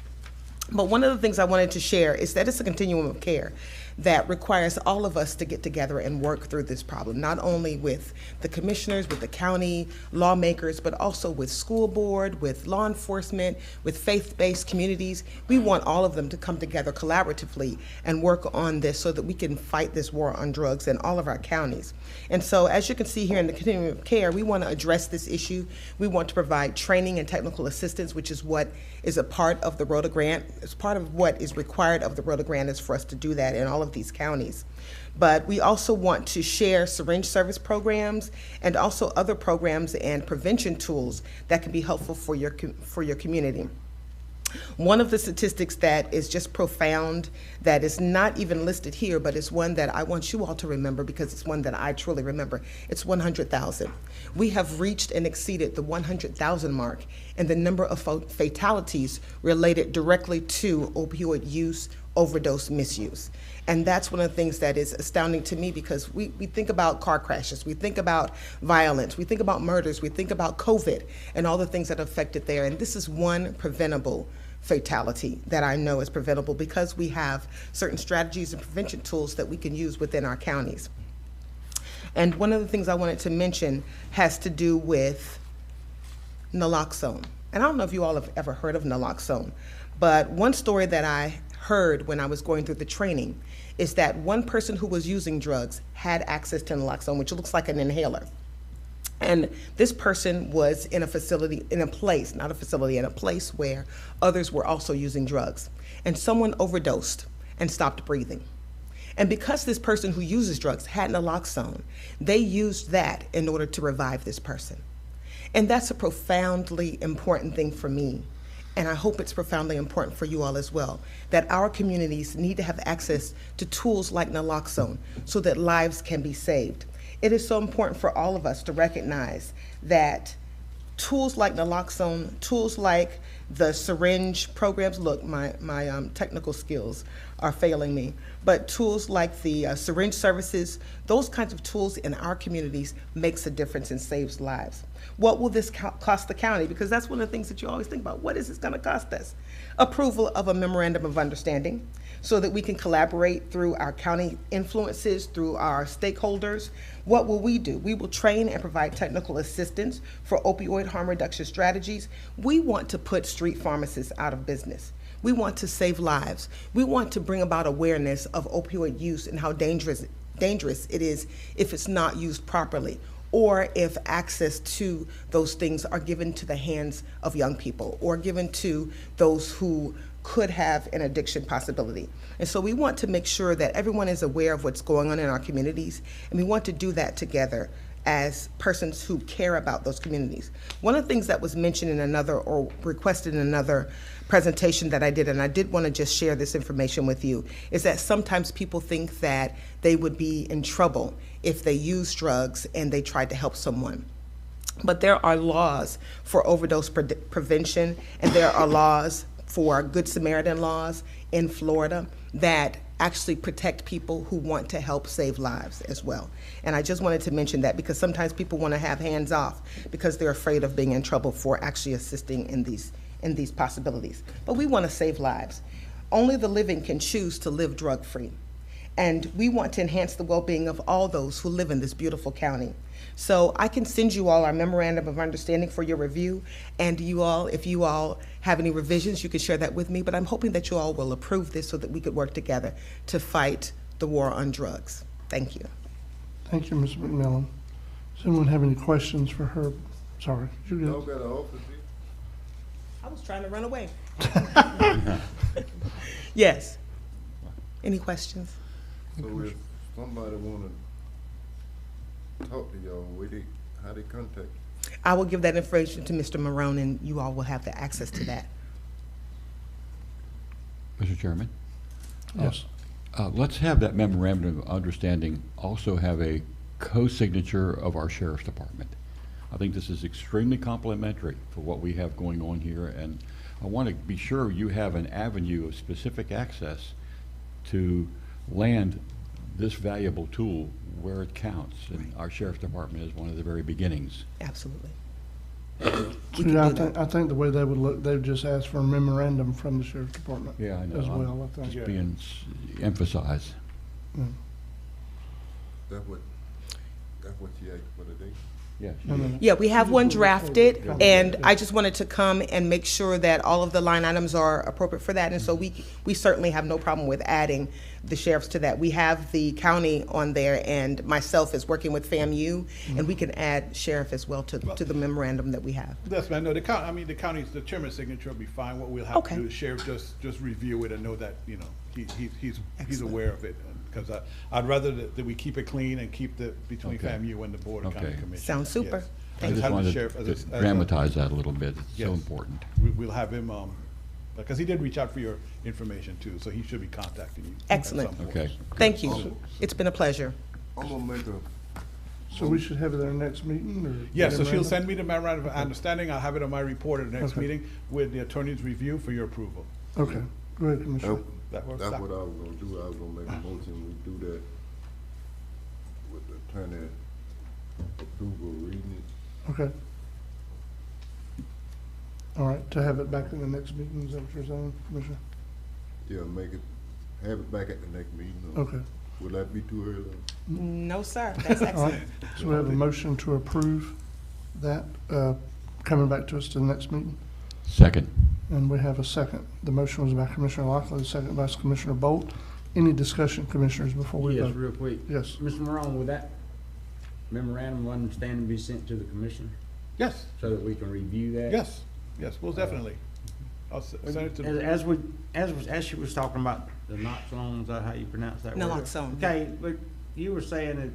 But one of the things I wanted to share is that it's a continuum of care that requires all of us to get together and work through this problem, not only with the commissioners, with the county lawmakers, but also with school board, with law enforcement, with faith-based communities. We want all of them to come together collaboratively and work on this so that we can fight this war on drugs in all of our counties. And so as you can see here in the continuum of care, we want to address this issue. We want to provide training and technical assistance, which is what is a part of the ROTA grant. It's part of what is required of the ROTA grant is for us to do that in all of these counties. But we also want to share syringe service programs and also other programs and prevention tools that can be helpful for your community. One of the statistics that is just profound, that is not even listed here, but it's one that I want you all to remember because it's one that I truly remember. It's 100,000. We have reached and exceeded the 100,000 mark in the number of fatalities related directly to opioid use, overdose, misuse. And that's one of the things that is astounding to me because we think about car crashes, we think about violence, we think about murders, we think about COVID and all the things that affected there. And this is one preventable fatality that I know is preventable because we have certain strategies and prevention tools that we can use within our counties. And one of the things I wanted to mention has to do with naloxone. And I don't know if you all have ever heard of naloxone, but one story that I heard when I was going through the training is that one person who was using drugs had access to naloxone, which looks like an inhaler. And this person was in a facility, in a place, not a facility, in a place where others were also using drugs. And someone overdosed and stopped breathing. And because this person who uses drugs had naloxone, they used that in order to revive this person. And that's a profoundly important thing for me. And I hope it's profoundly important for you all as well, that our communities need to have access to tools like naloxone so that lives can be saved. It is so important for all of us to recognize that tools like naloxone, tools like the syringe programs, look, my technical skills are failing me, but tools like the syringe services, those kinds of tools in our communities makes a difference and saves lives. What will this cost the county? Because that's one of the things that you always think about. What is this going to cost us? Approval of a memorandum of understanding so that we can collaborate through our county influences, through our stakeholders. What will we do? We will train and provide technical assistance for opioid harm reduction strategies. We want to put street pharmacists out of business. We want to save lives. We want to bring about awareness of opioid use and how dangerous it is if it's not used properly, or if access to those things are given to the hands of young people or given to those who could have an addiction possibility. And so we want to make sure that everyone is aware of what's going on in our communities, and we want to do that together as persons who care about those communities. One of the things that was mentioned in another, or requested in another presentation that I did, and I did want to just share this information with you, is that sometimes people think that they would be in trouble if they use drugs and they tried to help someone. But there are laws for overdose prevention, and there are laws for Good Samaritan laws in Florida that actually protect people who want to help save lives as well. And I just wanted to mention that because sometimes people want to have hands off because they're afraid of being in trouble for actually assisting in these possibilities. But we want to save lives. Only the living can choose to live drug-free. And we want to enhance the well-being of all those who live in this beautiful county. So I can send you all our memorandum of understanding for your review, and you all, if you all have any revisions, you can share that with me, but I'm hoping that you all will approve this so that we could work together to fight the war on drugs. Thank you. Thank you, Ms. McMillan. Does anyone have any questions for her? Sorry. You Y'all good? got an office here? I was trying to run away. Yes. Any questions? So if somebody wanna talk to y'all, how they contact you? I will give that information to Mr. Marone, and you all will have the access to that. Mr. Chairman? Yes. Let's have that memorandum of understanding also have a co-signature of our sheriff's department. I think this is extremely complimentary for what we have going on here, and I want to be sure you have an avenue of specific access to land this valuable tool where it counts, and our sheriff's department is one of the very beginnings. Absolutely. Yeah, I think the way they would look, they would just ask for a memorandum from the sheriff's department. Yeah, I know. As well, I think. Just being emphasized. Yeah. That's what she asked for today? Yes. Yeah, we have one drafted, and I just wanted to come and make sure that all of the line items are appropriate for that, and so we certainly have no problem with adding the sheriffs to that. We have the county on there, and myself is working with FAMU, and we can add sheriff as well to the memorandum that we have. That's right. No, the county's, the chairman's signature will be fine. What we'll have to do is sheriff just review it and know that, you know, he's aware of it. Because I'd rather that we keep it clean and keep between FAMU and the board and county commission. Sounds super. Yes. I just wanted to dramatize that a little bit. It's so important. We'll have him, because he did reach out for your information too, so he should be contacting you. Excellent. at some point. Okay. Thank you. It's been a pleasure. I'm gonna make a. So we should have it at our next meeting, or? Yeah, so she'll memorandum? send me the memorandum of understanding. I'll have it on my report at the next Okay. meeting with the attorney's review for your approval. Okay, go ahead, Commissioner. That works. That's what I was gonna do. I was gonna make a motion, we do that with the attorney approval reading it. Okay. All right, to have it back in the next meeting, is that what you're saying, Commissioner? Yeah, have it back at the next meeting. Okay. Would that be too early? No, sir. That's All right, excellent. so we have a motion to approve that, coming back to us to the next meeting, Second. and we have a second. The motion was by Commissioner Lockley, the second by Commissioner Bolt. Any discussion, Commissioners, before we Yes, vote? real quick. Yes. Mr. Morone, would that memorandum of understanding be sent to the commissioner Yes, so that we can review that? yes, most definitely. I'll send it to the. As she was talking about the naloxone, is that how you pronounce that word? Naloxone. Okay, but you were saying that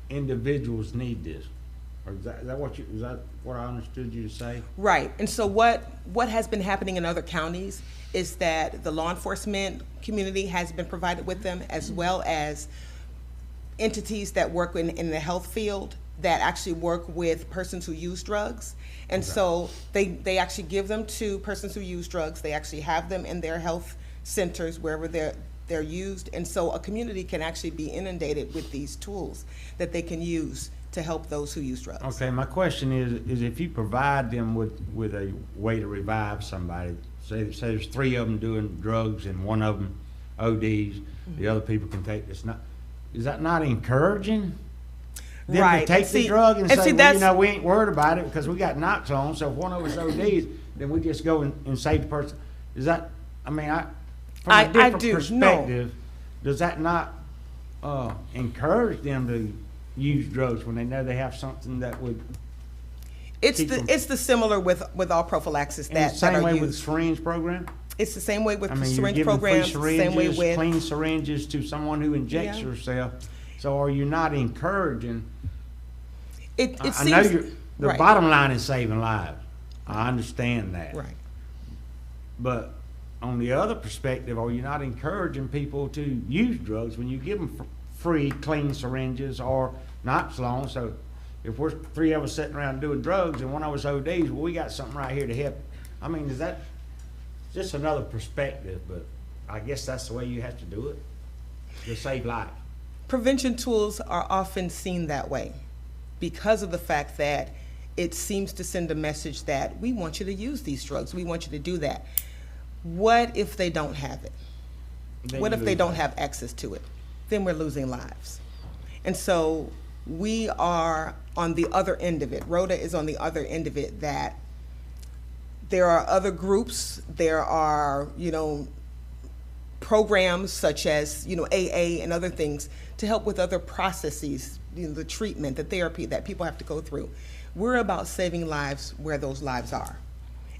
individuals need this. Or is that what I understood you to say? Right, and so what has been happening in other counties is that the law enforcement community has been provided with them, as well as entities that work in the health field that actually work with persons who use drugs. And so they actually give them to persons who use drugs. They actually have them in their health centers wherever they're used. And so a community can actually be inundated with these tools that they can use to help those who use drugs. Okay, my question is if you provide them with a way to revive somebody, say there's 3 of them doing drugs and one of them ODs, the other people can take this. Is that not encouraging them Right. to take And see- the drug and and say, see, well, that's- you know, we ain't worried about it because we got naloxone, so if one of us ODs, then we just go and save the person. Is that, I mean, from I a different do, no. perspective, does that not encourage them to use drugs when they know they have something that would It's keep them- the similar with all prophylaxis in the that same are way used. with the syringe program? It's the same way with I the mean, you're syringe giving free programs, the same way syringes, with. clean syringes to someone who injects Yeah. herself. So are you not encouraging? It I seems. know the right. bottom line is saving lives. I understand that. Right. But on the other perspective, are you not encouraging people to use drugs when you give them free, clean syringes or naloxone? So if we're three of us sitting around doing drugs and one of us ODs, well, we got something right here to help. I mean, is that just another perspective? But I guess that's the way you have to do it to save life. Prevention tools are often seen that way because of the fact that it seems to send a message that we want you to use these drugs, we want you to do that. What if they don't have it? Then What you if they lose don't life. have access to it? Then we're losing lives. And so we are on the other end of it. Rhoda is on the other end of it, that there are other groups, there are, programs such as, AA and other things to help with other processes, the treatment, the therapy that people have to go through. We're about saving lives where those lives are.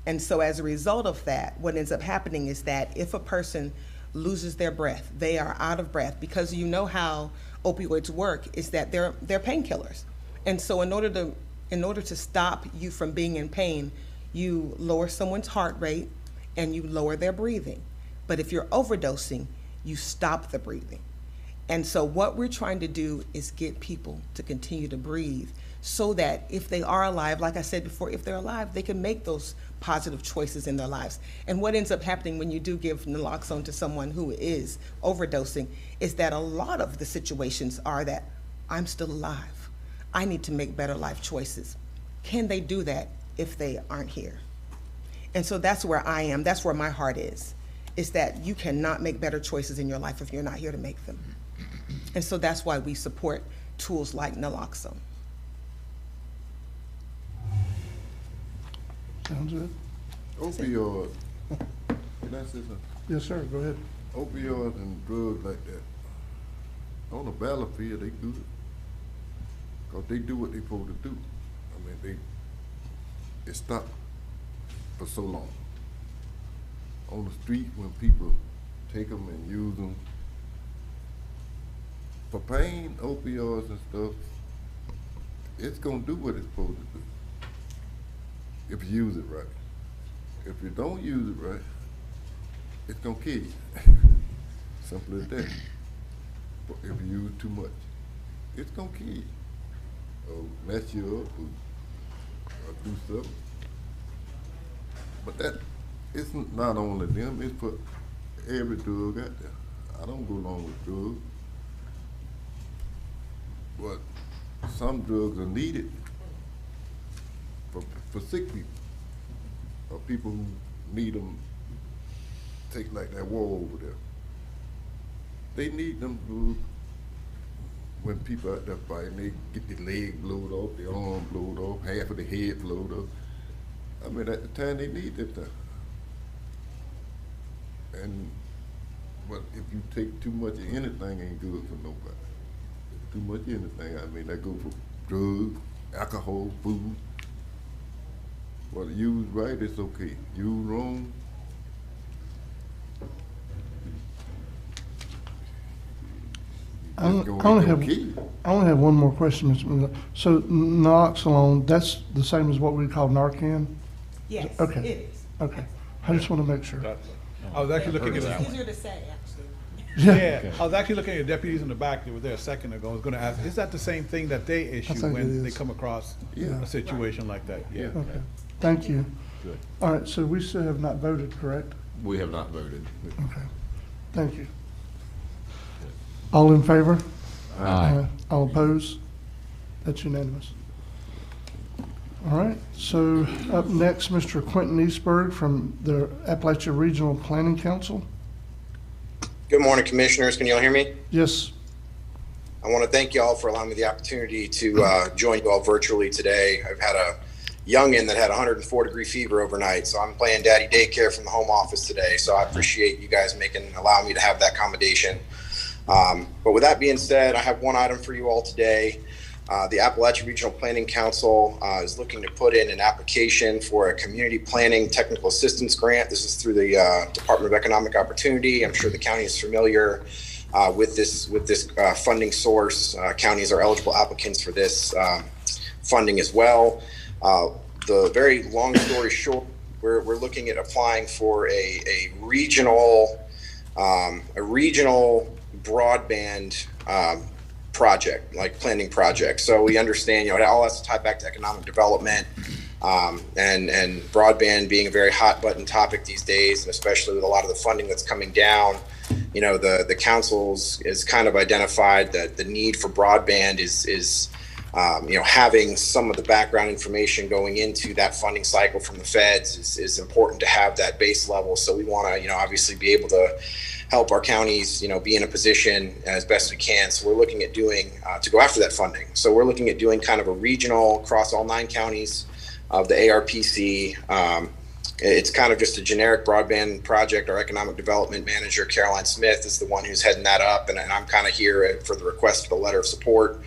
And so as a result of that, what ends up happening is that if a person loses their breath, they are out of breath, because you know how opioids work is that they're painkillers. And so in order to stop you from being in pain, you lower someone's heart rate and you lower their breathing. But if you're overdosing, you stop the breathing. And so what we're trying to do is get people to continue to breathe so that if they are alive, like I said before, if they're alive, they can make those positive choices in their lives. And what ends up happening when you do give naloxone to someone who is overdosing is that a lot of the situations are that I'm still alive. I need to make better life choices. Can they do that if they aren't here? And so that's where I am. That's where my heart is that you cannot make better choices in your life if you're not here to make them. And so that's why we support tools like naloxone. Sounds good. Opioid. Can I say something? Yes, sir, go ahead. Opioids and drugs like that, on the battlefield, they good. Because they do what they supposed to do. I mean, it stopped for so long. On the street, when people take them and use them for pain, opioids and stuff, it's gonna do what it's supposed to do if you use it right. If you don't use it right, it's gonna kill you. Simple as that. But if you use too much, it's gonna kill you, or mess you up, or do something. But that isn't not only them, it's for every drug out there. I don't go along with drugs, but some drugs are needed for sick people, or people who need them, take like that war over there. They need them drugs when people out there fighting, they get their leg blowed off, their arm blowed off, half of the head blowed off. I mean, at the time they need that stuff. But if you take too much of anything, ain't good for nobody. Too much of anything, I mean, that go for drugs, alcohol, food. But used right, it's okay. Used wrong, I only have one more question, Mr. Miller. So naloxone, that's the same as what we call Narcan? Yes, Okay. it is. Okay. I just want to make sure. I was actually looking at It's easier to say, actually. Yeah, I was actually looking at deputies in the back that were there a second ago. I was gonna ask, is that the same thing that they issue think when it they is. come across Yeah. a situation like that? Yeah. Okay. Thank you. Good. All right, so we still have not voted, correct? We have not voted. Okay. Thank you. All in favor? Aye. All opposed? That's unanimous. All right, so up next, Mr. Quentin Eastberg from the Appalachia Regional Planning Council. Good morning, Commissioners. Can you all hear me? Yes. I want to thank you all for allowing me the opportunity to join you all virtually today. I've had a youngin' that had 104-degree fever overnight, so I'm playing daddy daycare from the home office today. So I appreciate you guys allowing me to have that accommodation. But with that being said, I have one item for you all today. The Appalachia Regional Planning Council is looking to put in an application for a community planning technical assistance grant. This is through the Department of Economic Opportunity. I'm sure the county is familiar with this funding source. Counties are eligible applicants for this funding as well. The very long story short, we're looking at applying for a regional broadband project, like planning project. So we understand, it all has to tie back to economic development, and broadband being a very hot button topic these days, and especially with a lot of the funding that's coming down. The councils is kind of identified that the need for broadband is having some of the background information going into that funding cycle from the feds is important to have that base level. So we want to, obviously be able to help our counties, be in a position as best we can. So we're looking at doing, to go after that funding. So we're looking at doing kind of a regional across all 9 counties of the ARPC. It's kind of just a generic broadband project. Our economic development manager, Caroline Smith, is the one who's heading that up. And I'm kind of here for the request for the letter of support.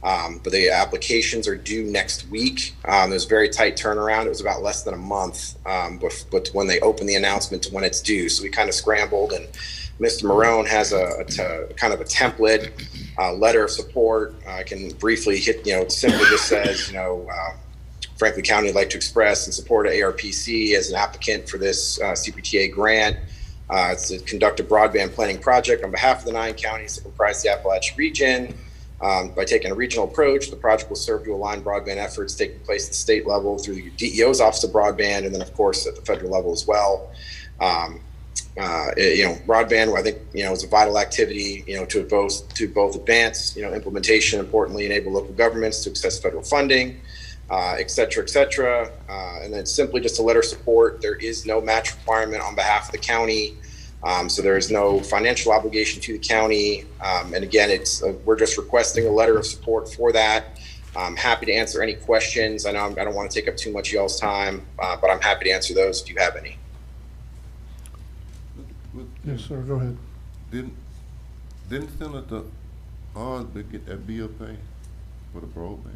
But the applications are due next week. There's a very tight turnaround. It was about less than a month, but when they open the announcement to when it's due. So we kind of scrambled, and Mr. Marone has a kind of a template letter of support. I can briefly hit, it simply just says, Franklin County would like to express and support ARPC as an applicant for this CPTA grant. It's to conduct a broadband planning project on behalf of the 9 counties that comprise the Appalachia region. By taking a regional approach, the project will serve to align broadband efforts taking place at the state level through the DEO's Office of Broadband, and then of course at the federal level as well. Broadband, I think, is a vital activity, to both advance, implementation, importantly, enable local governments to access federal funding, et cetera, et cetera. And then simply just a letter of support. There is no match requirement on behalf of the county. So there is no financial obligation to the county. And again, we're just requesting a letter of support for that. I'm happy to answer any questions. I know I don't want to take up too much of y'all's time, but I'm happy to answer those if you have any. Yes, sir, go ahead. Didn't Senator Osby get that bill paid for the broadband?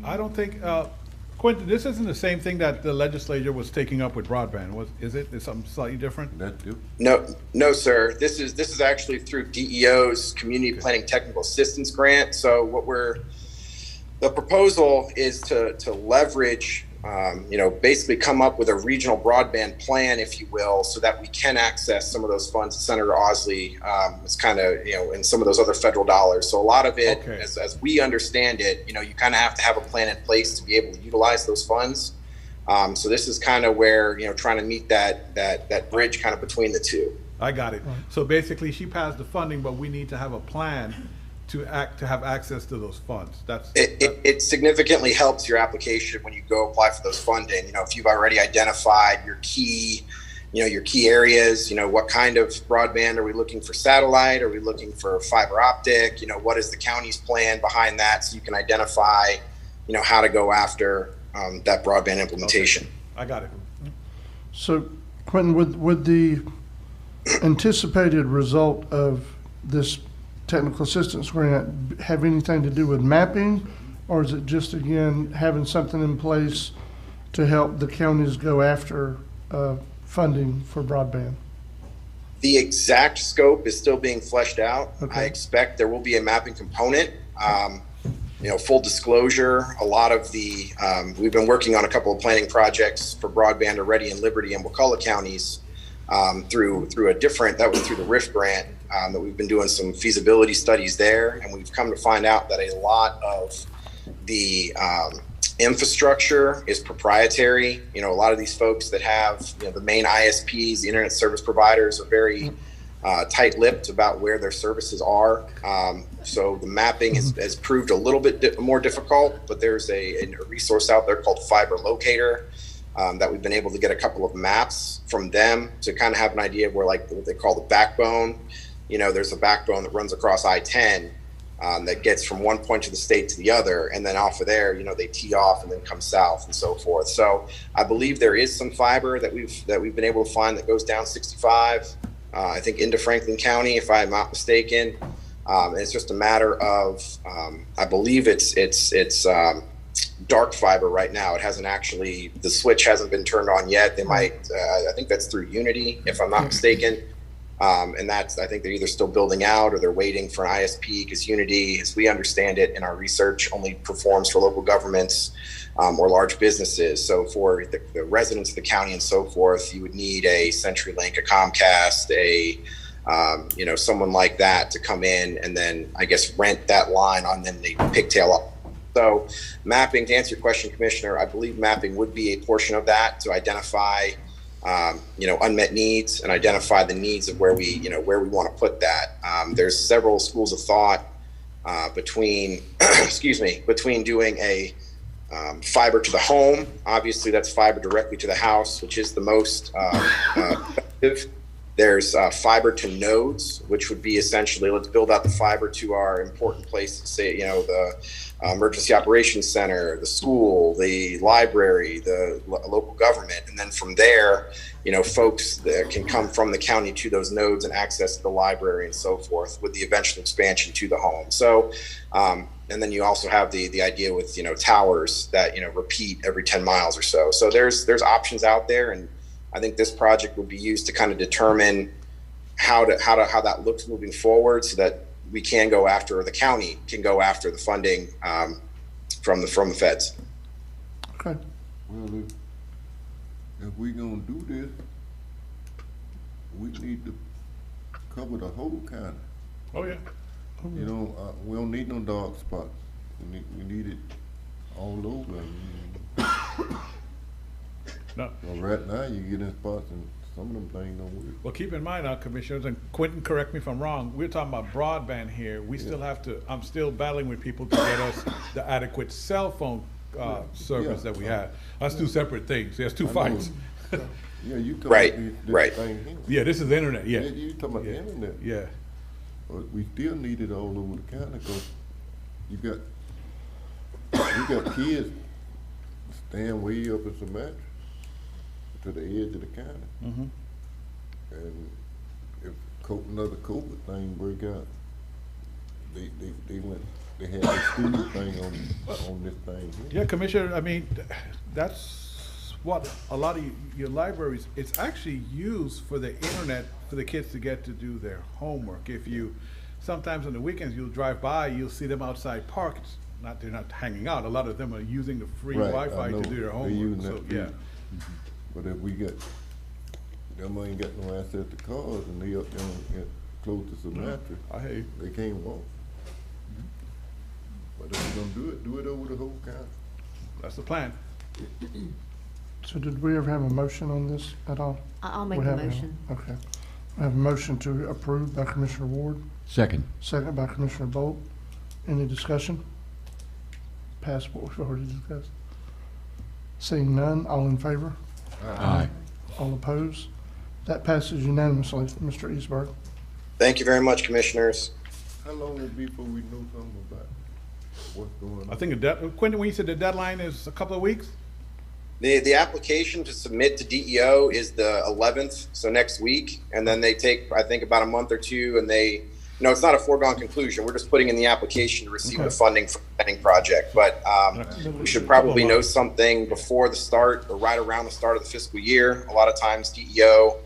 I don't think, Quentin, this isn't the same thing that the legislature was taking up with broadband, is it? Is something slightly different? No, sir. This is actually through DEO's Community Planning Technical Assistance Grant. So the proposal is to leverage, basically come up with a regional broadband plan, if you will, so that we can access some of those funds. Senator Osley is kind of, and some of those other federal dollars. So a lot of it, as we understand it, you kind of have to have a plan in place to be able to utilize those funds. So this is kind of where, trying to meet that bridge kind of between the two. I got it. So basically she passed the funding, but we need to have a plan to have access to those funds. It significantly helps your application when you go apply for those funding. If you've already identified your key areas, what kind of broadband are we looking for? Satellite? Are we looking for fiber optic? What is the county's plan behind that? So you can identify, how to go after that broadband implementation. Okay. I got it. So, Quentin, would the anticipated result of this technical assistance grant have anything to do with mapping, or is it just, again, having something in place to help the counties go after funding for broadband? The exact scope is still being fleshed out. Okay. I expect there will be a mapping component. Full disclosure, a lot of we've been working on a couple of planning projects for broadband already in Liberty and Wakulla counties through the RIF grant. That we've been doing some feasibility studies there, and we've come to find out that a lot of the infrastructure is proprietary. A lot of these folks that have the main ISPs, the internet service providers, are very tight-lipped about where their services are. So the mapping has proved a little bit more difficult, but there's a resource out there called Fiber Locator that we've been able to get a couple of maps from them to kind of have an idea of where, like, what they call the backbone. You know, there's a backbone that runs across I-10 that gets from one point of the state to the other, and then off of there, you know, they tee off and then come south and so forth. So I believe there is some fiber that we've been able to find that goes down 65, I think into Franklin County, if I'm not mistaken. And it's just a matter of, I believe it's dark fiber right now. It hasn't actually, the switch hasn't been turned on yet. They might, I think that's through Unity, if I'm not mistaken. And that's, I think they're either still building out or they're waiting for an ISP, because Unity, as we understand it in our research, only performs for local governments or large businesses. So for the residents of the county and so forth, you would need a CenturyLink, a Comcast, you know, someone like that to come in and then, I guess, rent that line on them, they pigtail up. So mapping, to answer your question, Commissioner, I believe mapping would be a portion of that to identify you know, unmet needs and identify the needs of where we want to put that. There's several schools of thought between, between doing a fiber to the home. Obviously, that's fiber directly to the house, which is the most effective. There's fiber to nodes, which would be essentially, let's build out the fiber to our important places, say, you know, the emergency operations center, the school, the library, the local government. And then from there, you know, folks that can come from the county to those nodes and access the library and so forth, with the eventual expansion to the home. So, and then you also have the idea with, you know, towers that, you know, repeat every 10 miles or so. So there's options out there. And I think this project would be used to kind of determine how that looks moving forward, so that we can go after, or the county can go after the funding from the feds. Okay. Well, if we gonna do this, we need to cover the whole county. Oh, yeah. You know, we don't need no dark spots. We need it all over. No. Well, right now, you get in spots and some of them things don't work. Well, keep in mind, Commissioners, and Quentin, correct me if I'm wrong, we're talking about broadband here. We still have to, I'm still battling with people to get us the adequate cell phone service that we have. That's two separate things. There's two fights. Yeah, you talking Right, about this right. thing here. Yeah, this is the internet, yeah. You talking about the internet. Yeah. But we still need it all over the county, because you got kids staying way up in Sumatra to the edge of the county. Mm-hmm. And if another COVID thing break out, they had the school thing on this thing here. Yeah, Commissioner, I mean, that's what a lot of your libraries, it's actually used for the internet for the kids to get to do their homework. If you, sometimes on the weekends, you'll drive by, you'll see them outside parks. They're not hanging out. A lot of them are using the free Wi-Fi to do their homework. So, yeah. But if we got, them ain't got no access to cars and they up there close to Sumatra, they can't walk. But if we're gonna do it over the whole county. That's the plan. So did we ever have a motion on this at all? I'll make We a haven't. motion. Okay. I have a motion to approve by Commissioner Ward. Second. Second by Commissioner Bolt. Any discussion? Past what we've already discussed. Seeing none, all in favor? Aye. All opposed? That passes unanimously, Mr. Eastberg. Thank you very much, Commissioners. How long will it be before we know something about what's going on? I think, Quentin, when you said the deadline is a couple of weeks? The application to submit to DEO is the 11th, so next week, and then they take, I think, about a month or two, and they, no, it's not a foregone conclusion. We're just putting in the application to receive the funding for the planning project, but we should probably know something before the start or right around the start of the fiscal year. A lot of times DEO,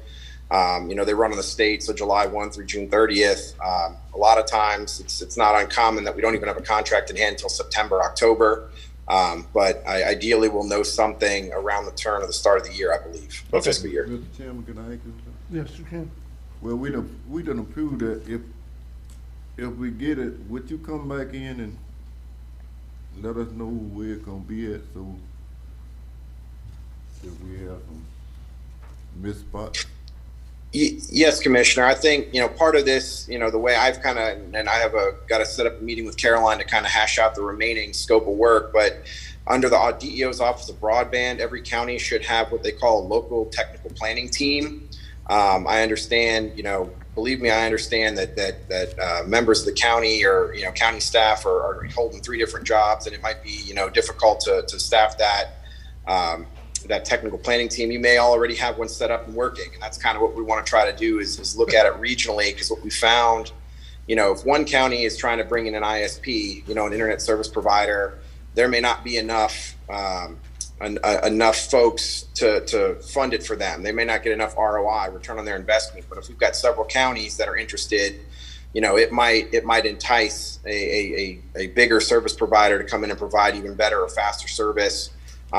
you know, they run on the state, so July 1 through June 30th. A lot of times it's not uncommon that we don't even have a contract in hand until September, October. But ideally, we'll know something around the turn of the start of the year, I believe, fiscal year. Mr. Chairman, can I ask you something? Yes, you can. Well, we done approved that if we get it, would you come back in and let us know where it's gonna be at, so if we have some missed spots? Yes, Commissioner. I think, you know, part of this, you know, the way I've got to set up a meeting with Caroline to kind of hash out the remaining scope of work. But Under the DEO's Office of Broadband, every county should have what they call a local technical planning team. I understand, believe me, I understand that members of the county or county staff are holding 3 different jobs, and it might be difficult to staff that technical planning team. You may already have one set up and working, and that's kind of what we want to try to do is look at it regionally, because what we found, if one county is trying to bring in an ISP, an internet service provider, there may not be enough folks to fund it for them. They may not get enough ROI, return on their investment. But if we've got several counties that are interested, it might entice a bigger service provider to come in and provide even better or faster service.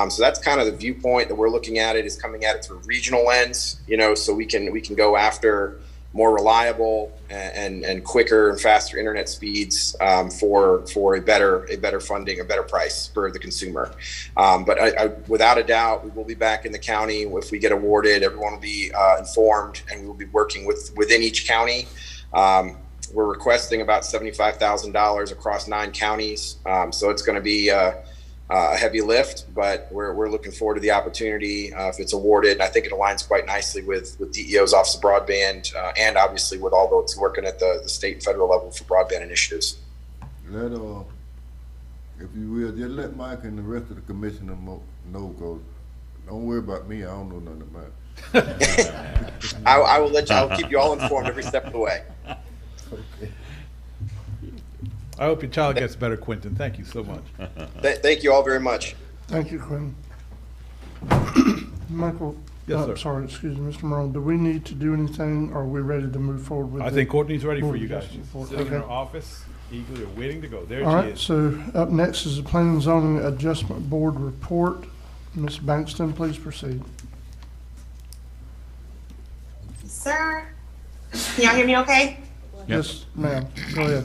So that's kind of the viewpoint that we're looking at it, is coming at it through regional lens, so we can go after more reliable and quicker and faster internet speeds for a better funding, a better price for the consumer. But I, without a doubt, we will be back in the county. If we get awarded, everyone will be informed, and we will be working within each county. We're requesting about $75,000 across 9 counties. So it's going to be a heavy lift, but we're looking forward to the opportunity if it's awarded. I think it aligns quite nicely with DEO's Office of Broadband and obviously with all those working at the state and federal level for broadband initiatives. If you will, just let Mike and the rest of the commissioner know, because don't worry about me. I don't know nothing about it. I will I'll keep you all informed every step of the way. Okay. I hope your child gets better, Quentin. Thank you so much. Thank you all very much. Thank you, Quentin. Michael, Yes, sir. sorry, excuse me, Mr. Morone, do we need to do anything, or are we ready to move forward with I the think Courtney's ready for board you guys. adjustment She's report? sitting in her Okay. office, eagerly waiting to go. There All she right, is. so up next is the Planning and Zoning Adjustment Board report. Ms. Bankston, please proceed. Sir, can y'all hear me okay? Yes, ma'am, go ahead.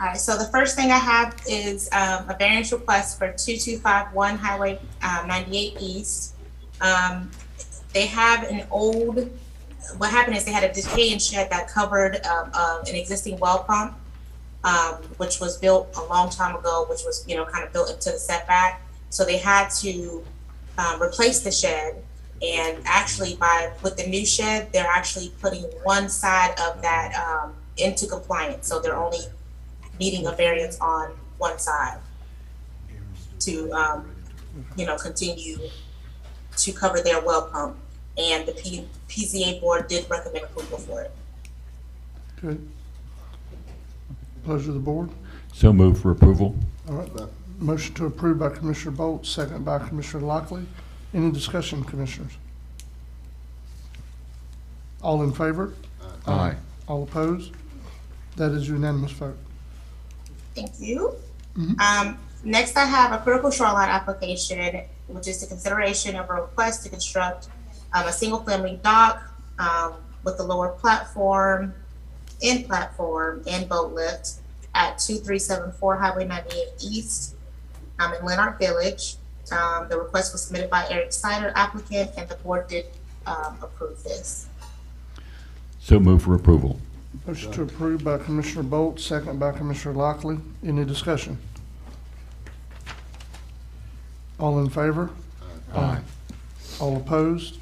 All right, so the first thing I have is a variance request for 2251 Highway 98 East. They have what happened is they had a decaying shed that covered an existing well pump, which was built a long time ago, which was, kind of built into the setback. So they had to replace the shed. And actually with the new shed, they're actually putting one side of that into compliance. So they're only needing a variance on one side to, continue to cover their well pump. And the PZA board did recommend approval for it. Okay. Pleasure of the board. So move for approval. All right, motion to approve by Commissioner Bolt, second by Commissioner Lockley. Any discussion, commissioners? All in favor? Aye. All opposed? That is unanimous vote. Thank you. Next, I have a critical shoreline application, which is the consideration of a request to construct a single-family dock with a lower platform and boat lift at 2374 Highway 98 East in Lanark Village. The request was submitted by Eric Sider, applicant, and the board did approve this. So move for approval. Motion to approve by Commissioner Bolt, second by Commissioner Lockley. Any discussion? All in favor? Aye. All opposed?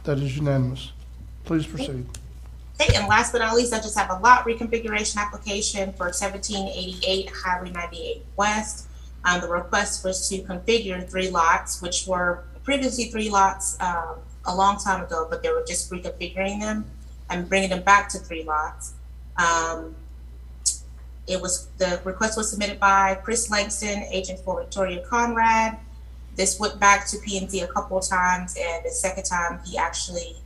That is unanimous. Please proceed. Okay, and last but not least, I just have a lot reconfiguration application for 1788 Highway 98 West. The request was to configure 3 lots, which were previously 3 lots a long time ago, but they were just reconfiguring them and bringing them back to 3 lots. The request was submitted by Chris Langston, agent for Victoria Conrad. This went back to P&Z a couple of times, and the second time he actually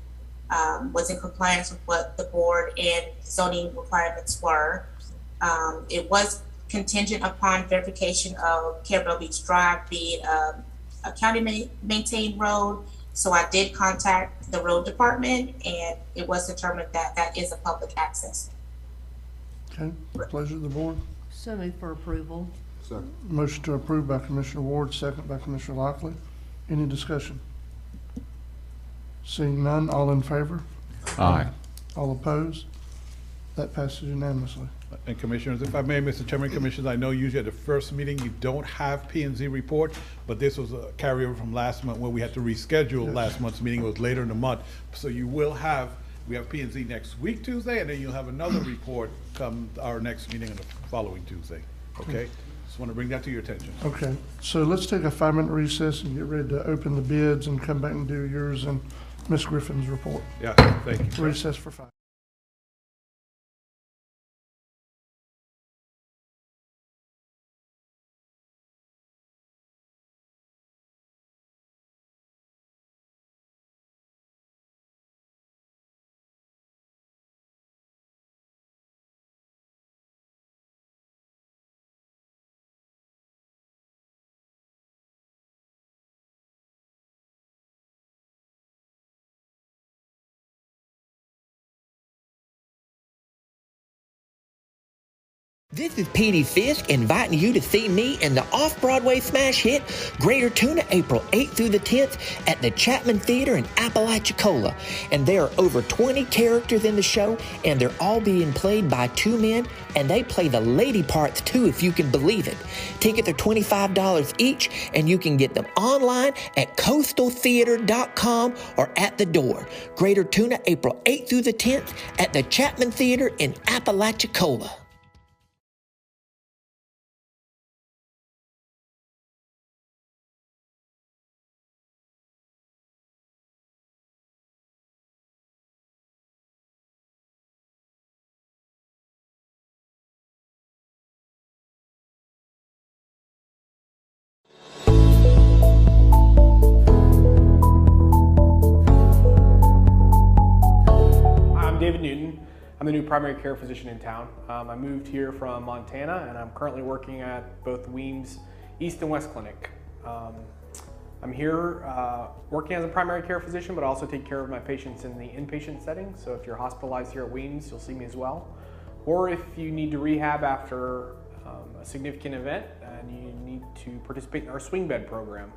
was in compliance with what the board and zoning requirements were. It was contingent upon verification of Carabel Beach Drive being a county maintained road. So I did contact the road department, and it was determined that that is a public access. Okay, pleasure of the board. So move for approval. Second. Motion to approve by Commissioner Ward, second by Commissioner Lockley. Any discussion? Seeing none, all in favor? Aye. All opposed? That passes unanimously. And Commissioners, if I may, Mr. Chairman, Commissioners, I know usually at the first meeting you don't have P&Z report, but this was a carryover from last month where we had to reschedule last month's meeting. It was later in the month. So you will have, we have P&Z next week, Tuesday, and then you'll have another report come our next meeting on the following Tuesday. Okay? Just want to bring that to your attention. Okay, so let's take a 5-minute recess and get ready to open the bids and come back and do yours and Ms. Griffin's report. Yeah, thank you, sir. Recess for 5. This is Petey Fisk inviting you to see me in the off-Broadway smash hit Greater Tuna April 8th through the 10th at the Chapman Theater in Apalachicola. And there are over 20 characters in the show, and they're all being played by 2 men, and they play the lady parts too, if you can believe it. Tickets are $25 each, and you can get them online at coastaltheater.com or at the door. Greater Tuna April 8th through the 10th at the Chapman Theater in Apalachicola. David Newton. I'm the new primary care physician in town. I moved here from Montana, and I'm currently working at both Weems East and West Clinic. I'm here working as a primary care physician, but I also take care of my patients in the inpatient setting. So if you're hospitalized here at Weems, you'll see me as well. Or if you need to rehab after a significant event and you need to participate in our swing bed program,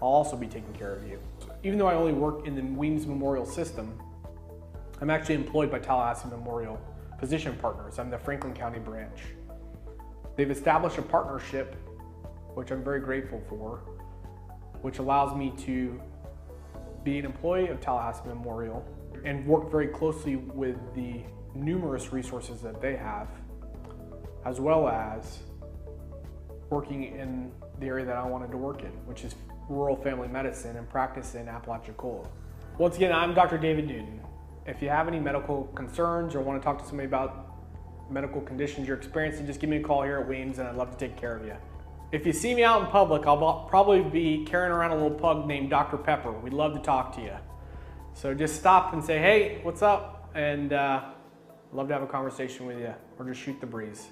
I'll also be taking care of you. Even though I only work in the Weems Memorial System, I'm actually employed by Tallahassee Memorial Physician Partners. I'm the Franklin County branch. They've established a partnership, which I'm very grateful for, which allows me to be an employee of Tallahassee Memorial and work very closely with the numerous resources that they have, as well as working in the area that I wanted to work in, which is rural family medicine and practice in Apalachicola. Once again, I'm Dr. David Newton. If you have any medical concerns or want to talk to somebody about medical conditions you're experiencing, just give me a call here at Weems and I'd love to take care of you. If you see me out in public, I'll probably be carrying around a little pug named Dr. Pepper. We'd love to talk to you. So just stop and say, hey, what's up? And I'd love to have a conversation with you or just shoot the breeze.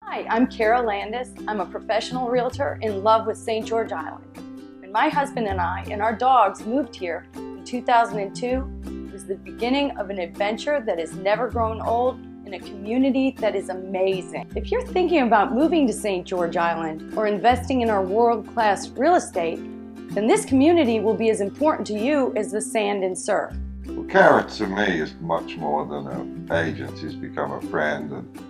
Hi, I'm Kara Landis. I'm a professional realtor in love with St. George Island. When my husband and I and our dogs moved here in 2002, it was the beginning of an adventure that has never grown old in a community that is amazing. If you're thinking about moving to St. George Island or investing in our world-class real estate, then this community will be as important to you as the sand and surf. Well, Kara to me is much more than an agent. She's become a friend, and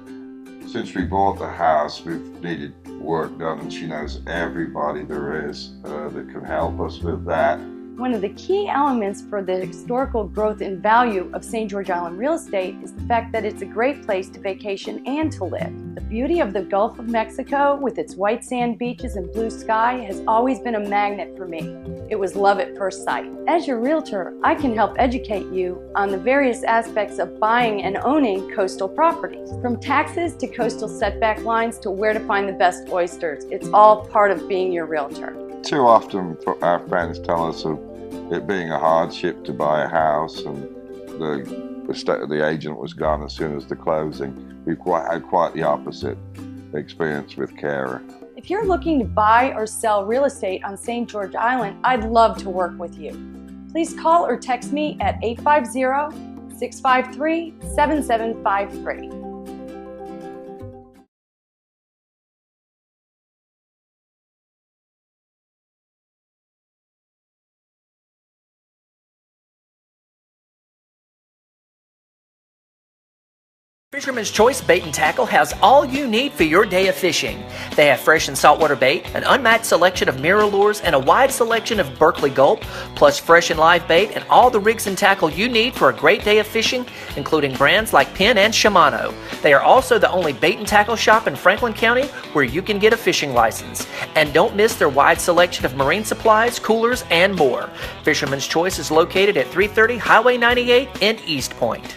since we bought the house, we've needed work done, and she knows everybody there is that can help us with that. One of the key elements for the historical growth and value of St. George Island real estate is the fact that it's a great place to vacation and to live. The beauty of the Gulf of Mexico with its white sand beaches and blue sky has always been a magnet for me. It was love at first sight. As your realtor, I can help educate you on the various aspects of buying and owning coastal properties. From taxes to coastal setback lines to where to find the best oysters, it's all part of being your realtor. Too often our friends tell us of it being a hardship to buy a house, and the agent was gone as soon as the closing. We've had quite the opposite experience with Kara. If you're looking to buy or sell real estate on St. George Island, I'd love to work with you. Please call or text me at 653-7753. Fisherman's Choice Bait and Tackle has all you need for your day of fishing. They have fresh and saltwater bait, an unmatched selection of mirror lures, and a wide selection of Berkeley Gulp, plus fresh and live bait and all the rigs and tackle you need for a great day of fishing, including brands like Penn and Shimano. They are also the only bait and tackle shop in Franklin County where you can get a fishing license. And don't miss their wide selection of marine supplies, coolers, and more. Fisherman's Choice is located at 330 Highway 98 in East Point.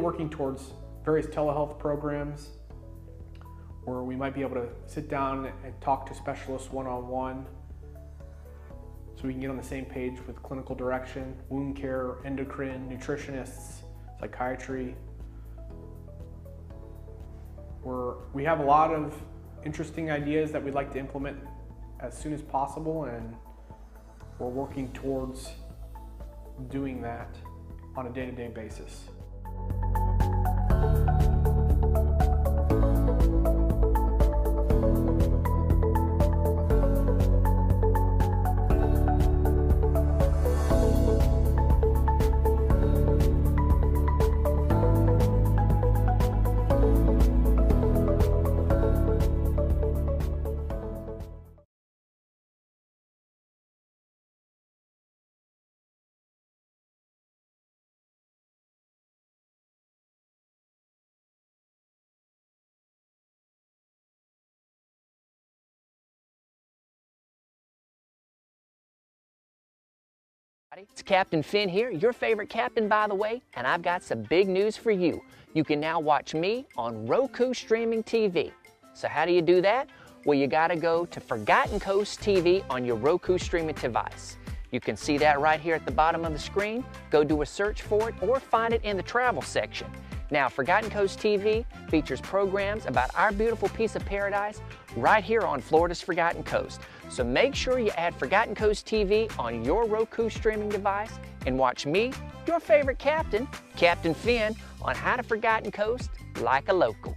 Working towards various telehealth programs where we might be able to sit down and talk to specialists one-on-one so we can get on the same page with clinical direction, wound care, endocrine, nutritionists, psychiatry. We have a lot of interesting ideas that we'd like to implement as soon as possible, and we're working towards doing that on a day-to-day basis. It's Captain Finn here, your favorite captain, by the way, and I've got some big news for you. You can now watch me on Roku streaming TV. So how do you do that? Well, you gotta go to Forgotten Coast TV on your Roku streaming device. You can see that right here at the bottom of the screen. Go do a search for it or find it in the travel section. Now, Forgotten Coast TV features programs about our beautiful piece of paradise right here on Florida's Forgotten Coast. So make sure you add Forgotten Coast TV on your Roku streaming device and watch me, your favorite captain, Captain Finn, on How to Forgotten Coast like a local.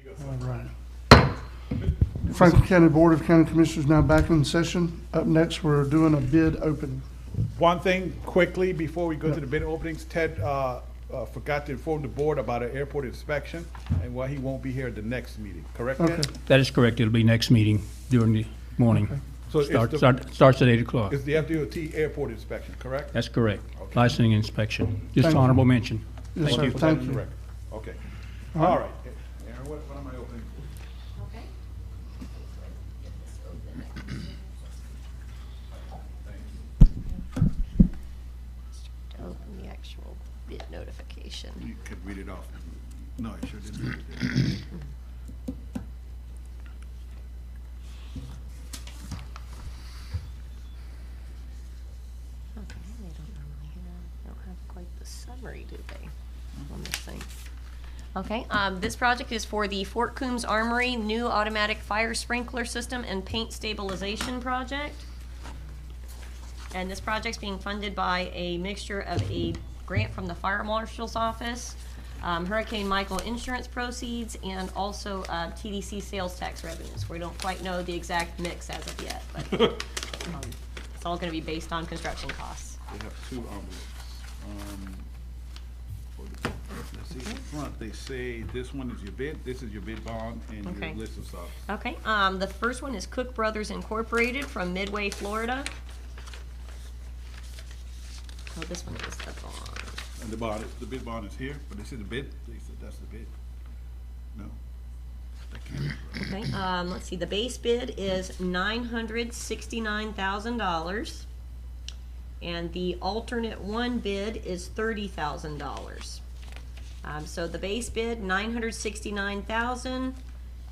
All right. Franklin County Board of County Commissioners now back in session. Up next, we're doing a bid opening. One thing quickly before we go to the bid openings, Ted forgot to inform the board about an airport inspection and why he won't be here at the next meeting, correct, Ted? Okay. That is correct. It'll be next meeting during the morning. Okay. So it's Starts at 8 o'clock. It's the FDOT airport inspection, correct? That's correct. Okay. Licensing inspection. Just Thank you. honorable mention. Yes, sir. Put that Thank in the you. record. Okay. All right. All right. Aaron, what am I opening? Okay. Open the actual bid notification. You could read it off. No, I sure didn't. read it. Okay, they don't have quite the summary, do they, on this thing? Okay, this project is for the Fort Coombs Armory new automatic fire sprinkler system and paint stabilization project. And this project's being funded by a mixture of a grant from the Fire Marshal's Office, Hurricane Michael insurance proceeds, and also TDC sales tax revenues. We don't quite know the exact mix as of yet, but it's all gonna be based on construction costs. They have two envelopes. Let's see, in front, they say this one is your bid, this is your bid bond, and your Okay. list of stuff. Okay, the first one is Cook Brothers Incorporated from Midway, Florida. Oh, this one is the bond. And the bond, the bid bond is here, but they said the bid, they said that's the bid. No? That can't be right. Okay, let's see, the base bid is $969,000. And the alternate one bid is $30,000. So the base bid, $969,000,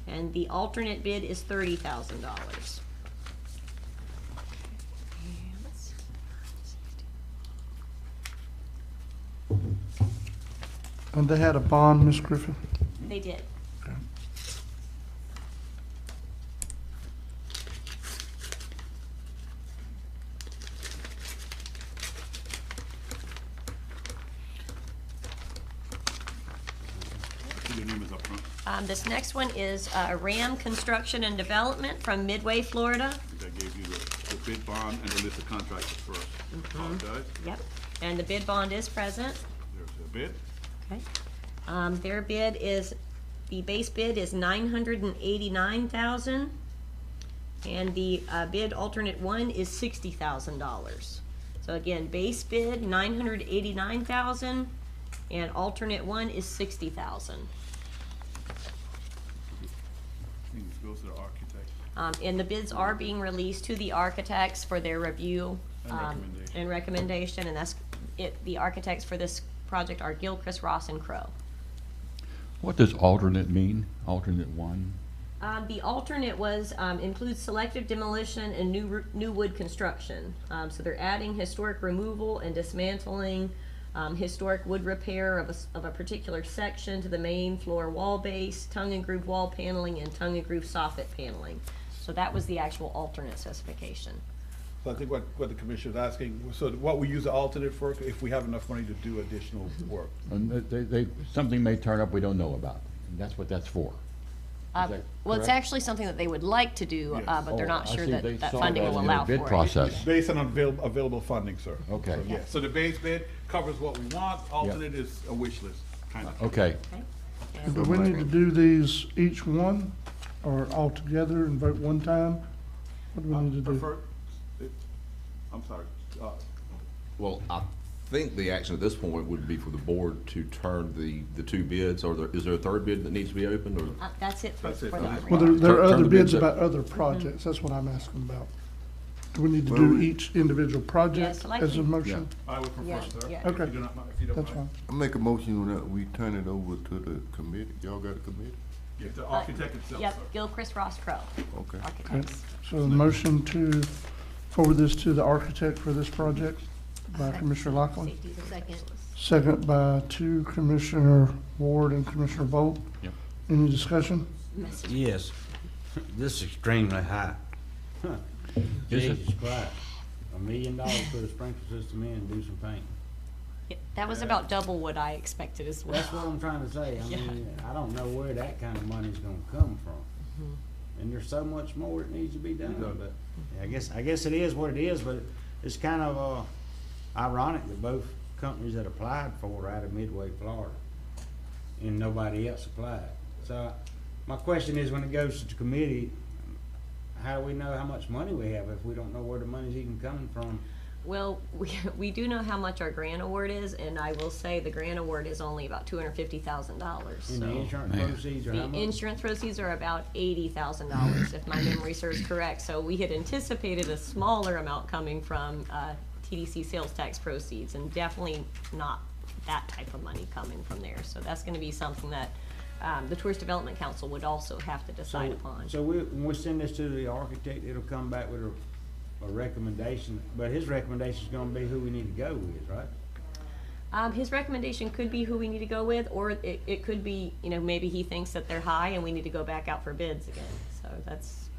and the alternate bid is $30,000. And they had a bond, Ms. Griffin? They did. Okay. Your name is up front. This next one is Ram Construction and Development from Midway, Florida. I think I gave you the bid bond and the list of contractors first. Apologize. Yep, and the bid bond is present. There's the bid. Okay. Their bid is, the base bid is $989,000, and the bid alternate one is $60,000. So again, base bid $989,000, and alternate one is $60,000. Things goes to the architect. And the bids are being released to the architects for their review and recommendation, and that's it. The architects for this project are Gilchrist, Ross, and Crow. What does alternate mean? Alternate one? The alternate was, includes selective demolition and new wood construction. So they're adding historic removal and dismantling, historic wood repair of a particular section to the main floor wall base, tongue and groove wall paneling, and tongue and groove soffit paneling. So that was the actual alternate specification. So I think what the commissioner's asking, so what we use the alternate for, if we have enough money to do additional work. And something may turn up we don't know about. And that's what that's for. Is that Well, it's correct? actually something that they would like to do, but they're not I sure see. that They that saw funding that will in their allow bid for it. process. Based on available funding, sir. Okay. So, yeah, so the base bid covers what we want, alternate is a wish list, kind of. Okay. Do we need to do these each one, or all together and vote one time? What do we need to do? I'm sorry. Well, I think the action at this point would be for the board to turn the two bids, or is there a third bid that needs to be opened, or? That's it for the. Well, there are Turn other the bids bids about up. other projects, that's what I'm asking about. Do we need to Well, do we- each individual project select as a them. motion? I would prefer, sir. Yeah. Okay, If you don't that's fine. I make a motion that we turn it over to the committee. Y'all got a committee? Yeah, the architect itself, Yep, sir. Gilchrist, Ross, Crow. Okay. Okay. Architects. So a motion to forward this to the architect for this project by Commissioner Lockley. Safety's a second. Second by Commissioner Ward and Commissioner Bolt. Yep. Any discussion? Yes, this is extremely high. Is it? Jesus Christ, $1 million for the sprinkler system in and do some painting. That was about double what I expected as well. That's what I'm trying to say. I Yeah. mean, I don't know where that kind of money's gonna come from. And there's so much more that needs to be done, but I guess it is what it is, but it's kind of, ironic that both companies that applied for are out of Midway, Florida, and nobody else applied. So my question is, when it goes to the committee, how do we know how much money we have if we don't know where the money's even coming from? Well, we do know how much our grant award is, and I will say the grant award is only about $250,000. And the insurance proceeds are how The much? insurance proceeds are about $80,000, if my memory serves correct. So we had anticipated a smaller amount coming from TDC sales tax proceeds, and definitely not that type of money coming from there. So that's going to be something that the Tourist Development Council would also have to decide upon. So when we send this to the architect, it'll come back with a recommendation, but his recommendation is gonna be who we need to go with, right? His recommendation could be who we need to go with, or it could be, maybe he thinks that they're high and we need to go back out for bids again. So that's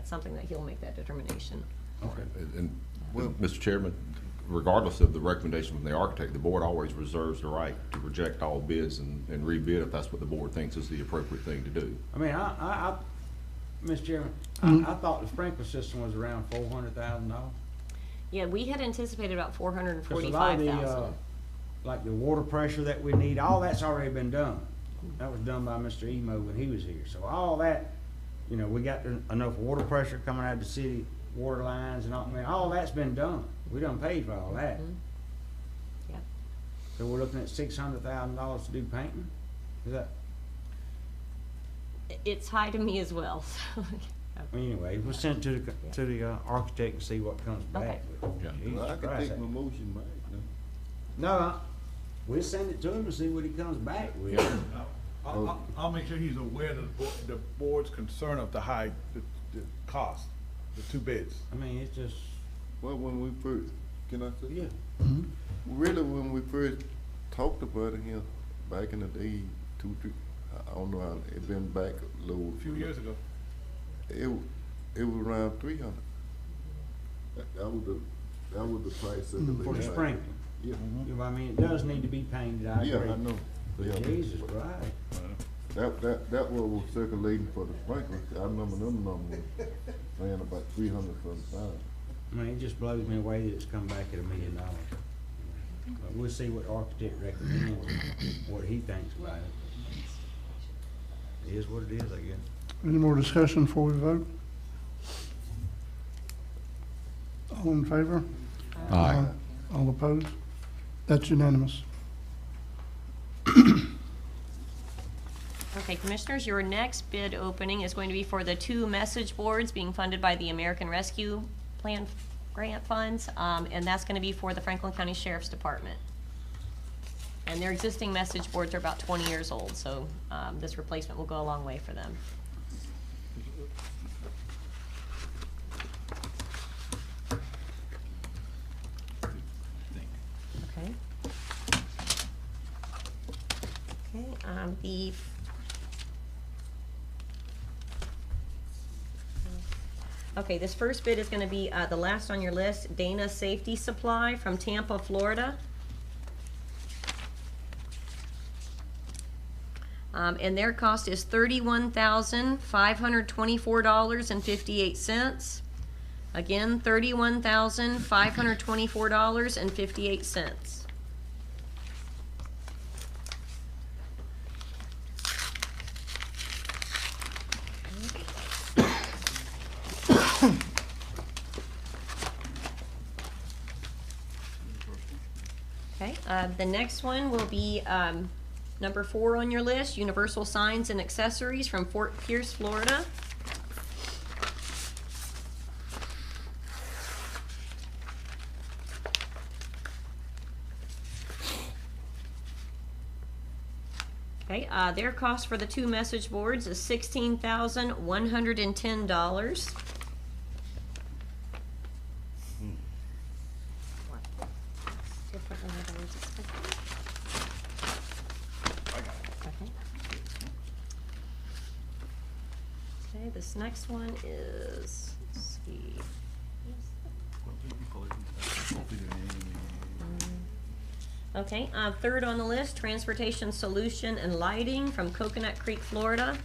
something that he'll make that determination. Okay. And, Mr. Chairman, regardless of the recommendation from the architect, the board always reserves the right to reject all bids and rebid if that's what the board thinks is the appropriate thing to do. I mean, Mr. Chairman, I thought the sprinkler system was around $400,000. Yeah, we had anticipated about Because a lot of $445,000. like the water pressure that we need, all that's already been done. That was done by Mr. Emo when he was here. So all that, we got enough water pressure coming out of the city water lines and all that's been done. We done paid for all that. Yeah. So we're looking at $600,000 to do painting? Is that? It's high to me as well. So. Anyway, we'll send it to the architect and see what comes back. Okay. Jesus Well, I can Christ. take my motion back. No, we'll send it to him and see what he comes back with. I'll make sure he's aware of the board's concern of the high, the cost, the two bids. I mean, it's just. Well, when we first, can I say? Yeah. Really, when we first talked about it here, back in the day, 2, 3, I don't know how, it been back a little. A few years ago. It was around 300. That was the price of the. For the sprinkler. Yeah. I mean, it does need to be painted, I agree. Yeah, I know. But Yeah. Jesus Christ. That was circulating for the sprinkler. I remember them numbers saying about 300 sometimes. I mean, it just blows me away that it's come back at $1 million. But we'll see what the architect recommends, what he thinks about it. It is what it is, I guess. Any more discussion before we vote? All in favor? Aye. All opposed? That's unanimous. Okay, Commissioners, your next bid opening is going to be for the 2 message boards being funded by the American Rescue Plan grant funds, and that's going to be for the Franklin County Sheriff's Department. And their existing message boards are about 20 years old, so this replacement will go a long way for them. Okay. Okay, okay, this first bid is going to be the last on your list, Dana Safety Supply from Tampa, Florida. And their cost is $31,524.58. Again, $31,524.58. Okay, the next one will be number 4 on your list, Universal Signs and Accessories from Fort Pierce, Florida. Okay, their cost for the 2 message boards is $16,110. Okay, this next one is, let's see. Okay, third on the list, Transportation Solution and Lighting from Coconut Creek, Florida.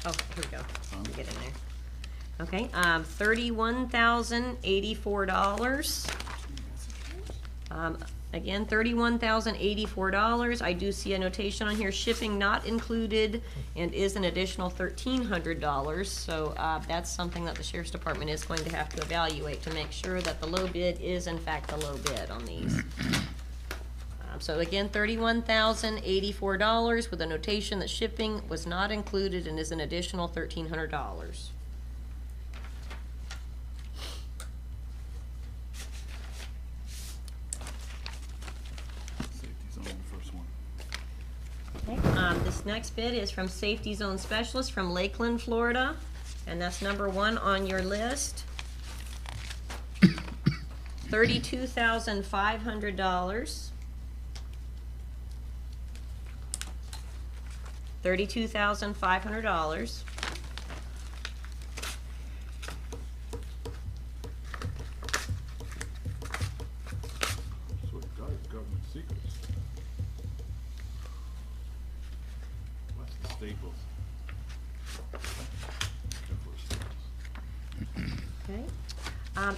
Oh, here we go. Let me get in there. Okay, $31,084. Again, $31,084. I do see a notation on here, shipping not included, and is an additional $1,300. So that's something that the Sheriff's Department is going to have to evaluate to make sure that the low bid is in fact the low bid on these. So again, $31,084 with a notation that shipping was not included and is an additional $1,300. Okay, this next bid is from Safety Zone Specialist from Lakeland, Florida, and that's number 1 on your list. $32,500. $32,500. Government secrets. What's the staples? Okay.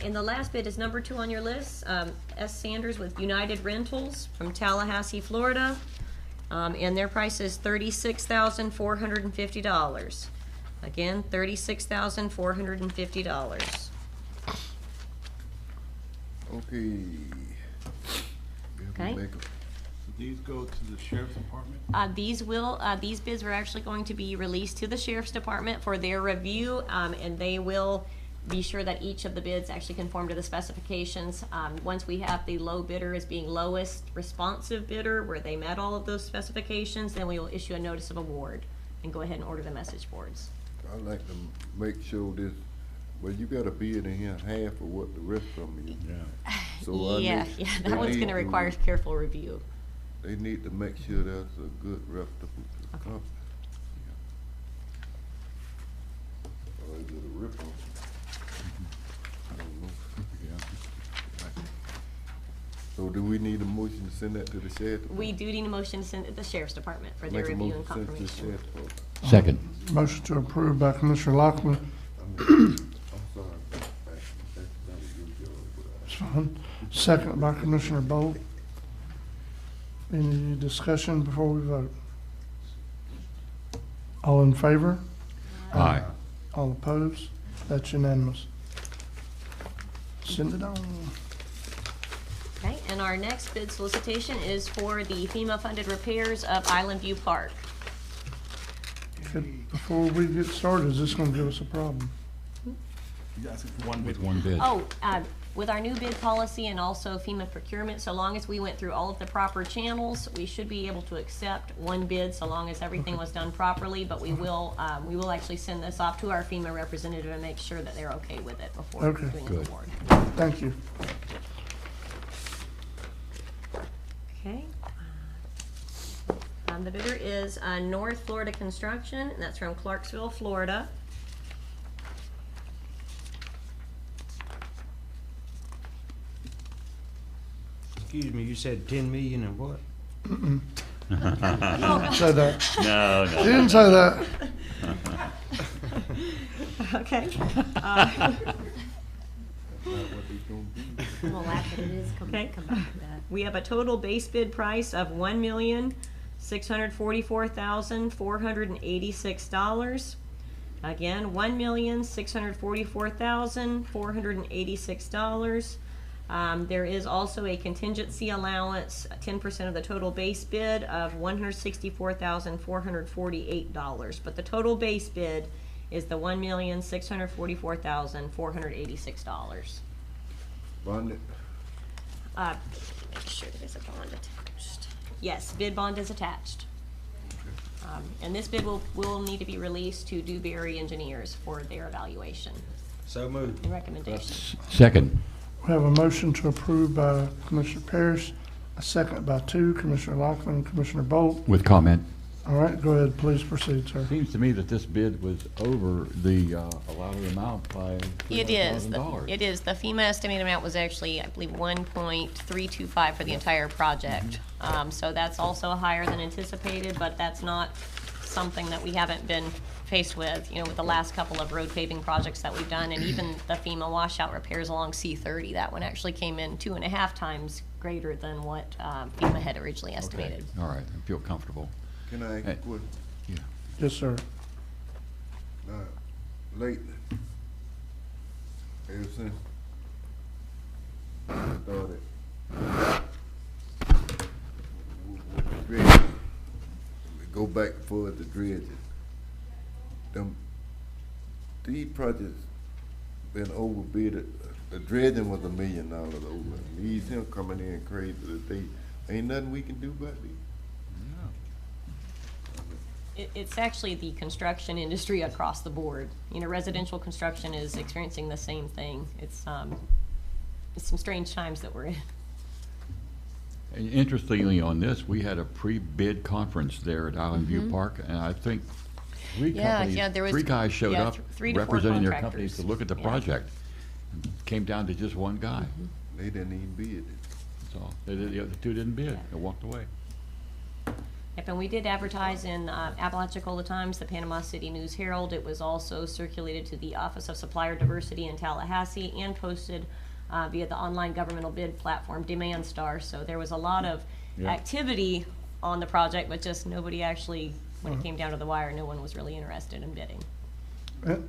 And the last bid is number 2 on your list, S. Sanders with United Rentals from Tallahassee, Florida. And their price is $36,450. Again, $36,450. Okay. Okay. So these go to the Sheriff's Department? These bids are actually going to be released to the Sheriff's Department for their review, and they will be sure that each of the bids actually conform to the specifications. Once we have the low bidder as being lowest responsive bidder, where they met all of those specifications, then we will issue a notice of award and go ahead and order the message boards. I'd like to make sure this, well, you got a bid in here half of what the rest of them is. Yeah. So That one's gonna require careful review. They need to make sure that's a good reputable company. Or is it a rip-off? I don't know. So do we need a motion to send that to the sheriff? We do need a motion to send it to the Sheriff's Department for their review and confirmation. Second. Motion to approve by Commissioner Lockwood. It's fine. Second by Commissioner Bolt. Any discussion before we vote? All in favor? Aye. All opposed? That's unanimous. Send it on. Okay, and our next bid solicitation is for the FEMA-funded repairs of Island View Park. Before we get started, is this gonna give us a problem? With one bid. Oh, with our new bid policy and also FEMA procurement, so long as we went through all of the proper channels, we should be able to accept one bid so long as everything was done properly, but we will actually send this off to our FEMA representative and make sure that they're okay with it before doing the award. Thank you. Okay. The bidder is North Florida Construction, and that's from Clarksville, Florida. Excuse me, you said 10 million and what? Didn't say that. No. Didn't say that. Okay. We'll laugh at it is. Okay. Come back to that. We have a total base bid price of $1,644,486. Again, $1,644,486. There is also a contingency allowance, 10% of the total base bid of $164,448. But the total base bid is the $1,644,486. Bond it. Make sure there's a bond attached. Yes, bid bond is attached. And this bid will need to be released to Dewberry Engineers for their evaluation So moved. and recommendation. Second. We have a motion to approve by Commissioner Parrish, a second by Commissioner Lockley and Commissioner Bolt. With comment. All right, go ahead, please proceed, sir. Seems to me that this bid was over the allowed amount by It is. $300,000. It is. The FEMA estimated amount was actually, I believe, 1.325 for the entire project. So that's also higher than anticipated, but that's not something that we haven't been faced with, you know, with the last couple of road paving projects that we've done, and even the FEMA washout repairs along C30. That one actually came in 2.5 times greater than what FEMA had originally estimated. Okay. All right, I feel comfortable. Can I ask a question? Yeah. Yes, sir. Lately, ever since I started with the dredging, we go back and forth the dredging. These projects been overbid. The dredging was $1 million over. These him coming in crazy today. Ain't nothing we can do about these. It's actually the construction industry across the board. You know, residential construction is experiencing the same thing. It's some strange times that we're in. And interestingly, on this, we had a pre-bid conference there at Island View Mhm. Park, and I think three Yeah, companies, yeah, there was- three guys showed yeah, up 3 to 4 representing their companies contractors. to look at the Yeah. project. Came down to just one guy. Mm-hmm. They didn't even bid it. That's all. The other two didn't bid. They walked away. Yep, and we did advertise in Apalachicola Times, the Panama City News Herald. It was also circulated to the Office of Supplier Diversity in Tallahassee and posted via the online governmental bid platform Demand Star. So there was a lot of Yeah. activity on the project, but just nobody actually, when it came down to the wire, no one was really interested in bidding.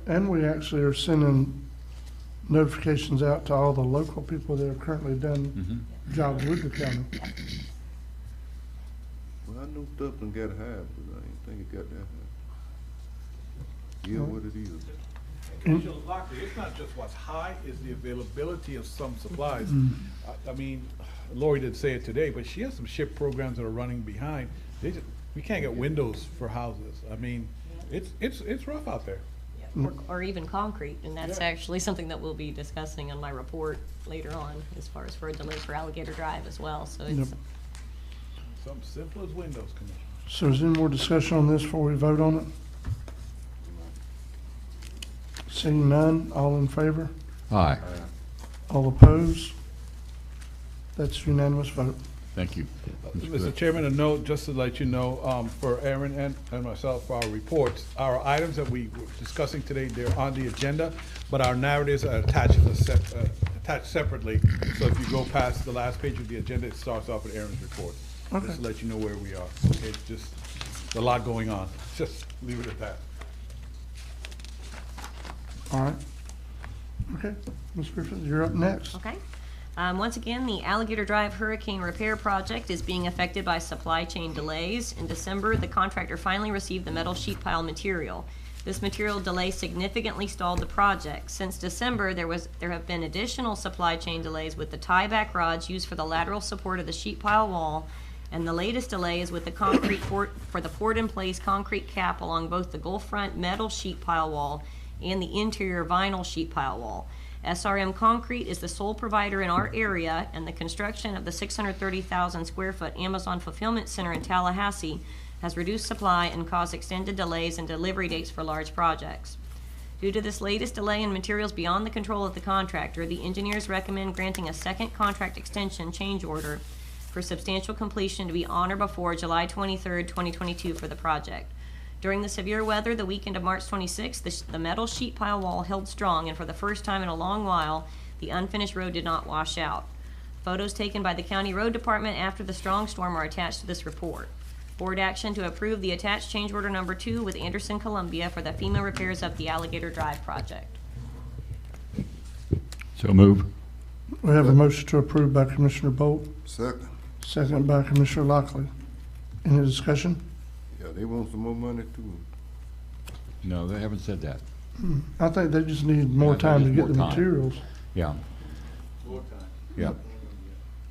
And we actually are sending notifications out to all the local people that have currently done jobs with the county. Well, I know stuff done got high, but I didn't think it got that high. Yeah, what it is. Commissioner Lockley, it's not just what's high, it's the availability of some supplies. I mean, Lori didn't say it today, but she has some SHIP programs that are running behind. We can't get windows for houses. I mean, it's rough out there. Or even concrete, and that's Yeah. actually something that we'll be discussing on my report later on, as far as for a delay for Alligator Drive as well, so it's. Yep. Something simple as windows, Commissioner. So is there any more discussion on this before we vote on it? Seeing none, all in favor? Aye. All opposed? That's unanimous vote. Thank you. Mr. Chairman, a note, just to let you know, for Aaron and myself, for our reports, our items that we were discussing today, they're on the agenda, but our narratives are attached separately. So if you go past the last page of the agenda, it starts off with Aaron's report. Okay. Just to let you know where we are. Okay, just a lot going on. Just leave it at that. All right. Okay, Ms. Griffith, you're up next. Okay. Once again, the Alligator Drive Hurricane Repair Project is being affected by supply chain delays. In December, the contractor finally received the metal sheet pile material. This material delay significantly stalled the project. Since December, there have been additional supply chain delays with the tie-back rods used for the lateral support of the sheet pile wall, and the latest delay is with the concrete for the poured-in-place concrete cap along both the Gulf front metal sheet pile wall and the interior vinyl sheet pile wall. SRM Concrete is the sole provider in our area, and the construction of the 630,000 square foot Amazon Fulfillment Center in Tallahassee has reduced supply and caused extended delays in delivery dates for large projects. Due to this latest delay in materials beyond the control of the contractor, the engineers recommend granting a second contract extension change order for substantial completion to be on or before July 23rd, 2022 for the project. During the severe weather the weekend of March 26th, the metal sheet pile wall held strong, and for the first time in a long while, the unfinished road did not wash out. Photos taken by the County Road Department after the strong storm are attached to this report. Board action to approve the attached change order number 2 with Anderson Columbia for the FEMA repairs of the Alligator Drive project. So move. We have a motion to approve by Commissioner Bolt, Second. second by Commissioner Lockley. Any discussion? Yeah, they want some more money too. No, they haven't said that. I think they just need more Yeah, time to just get more the time. materials. Yeah. More time. Yeah.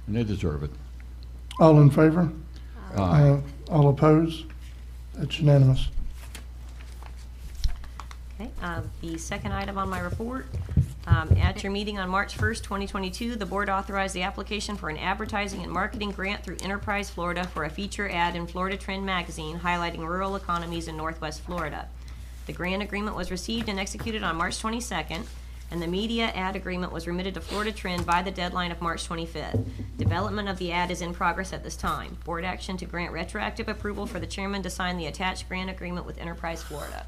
And they deserve it. All in favor? Aye. All opposed? That's unanimous. Okay, the second item on my report, at your meeting on March 1st, 2022, the board authorized the application for an advertising and marketing grant through Enterprise Florida for a feature ad in Florida Trend magazine highlighting rural economies in Northwest Florida. The grant agreement was received and executed on March 22nd, and the media ad agreement was remitted to Florida Trend by the deadline of March 25th. Development of the ad is in progress at this time. Board action to grant retroactive approval for the chairman to sign the attached grant agreement with Enterprise Florida.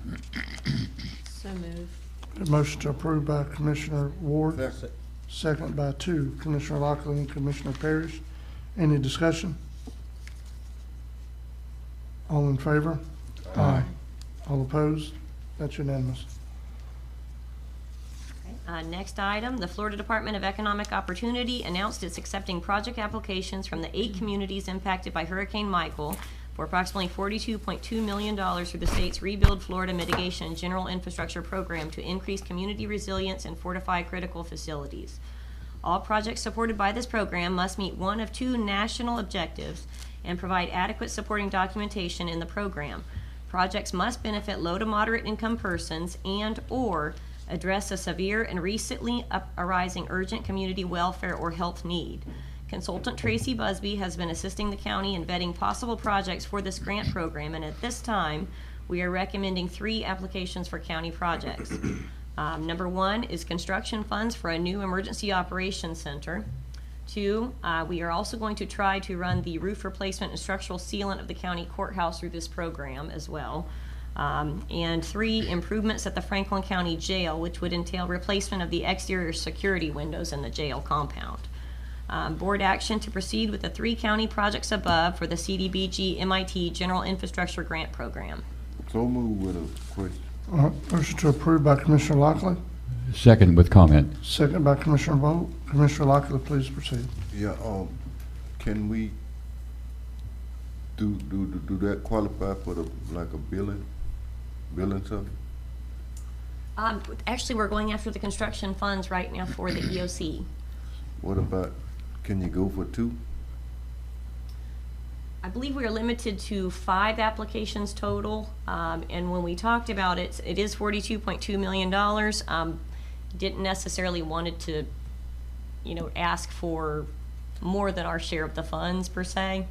So moved. A motion to approve by Commissioner Ward. Second by Commissioner Lockley and Commissioner Parrish. Any discussion? All in favor? Aye. All opposed? That's unanimous. Next item, the Florida Department of Economic Opportunity announced it's accepting project applications from the 8 communities impacted by Hurricane Michael for approximately $42.2 million through the state's Rebuild Florida Mitigation and General Infrastructure Program to increase community resilience and fortify critical facilities. All projects supported by this program must meet one of 2 national objectives and provide adequate supporting documentation in the program. Projects must benefit low to moderate income persons and/or address a severe and recently arising urgent community welfare or health need. Consultant Tracy Busby has been assisting the county in vetting possible projects for this grant program, and at this time, we are recommending 3 applications for county projects. Number 1 is construction funds for a new emergency operations center. 2, we are also going to try to run the roof replacement and structural sealant of the county courthouse through this program as well. And 3, improvements at the Franklin County Jail, which would entail replacement of the exterior security windows in the jail compound. Board action to proceed with the 3 county projects above for the CDBG MIT General Infrastructure Grant Program. So move with a question. Motion to approve by Commissioner Lockley. Second with comment. Second by Commissioner Bolt. Commissioner Lockley, please proceed. Yeah, can we do that qualify for the, like a billing something? Actually, we're going after the construction funds right now for the EOC. What about, can you go for 2? I believe we are limited to 5 applications total, and when we talked about it, it is $42.2 million. Didn't necessarily wanted to, ask for more than our share of the funds per se.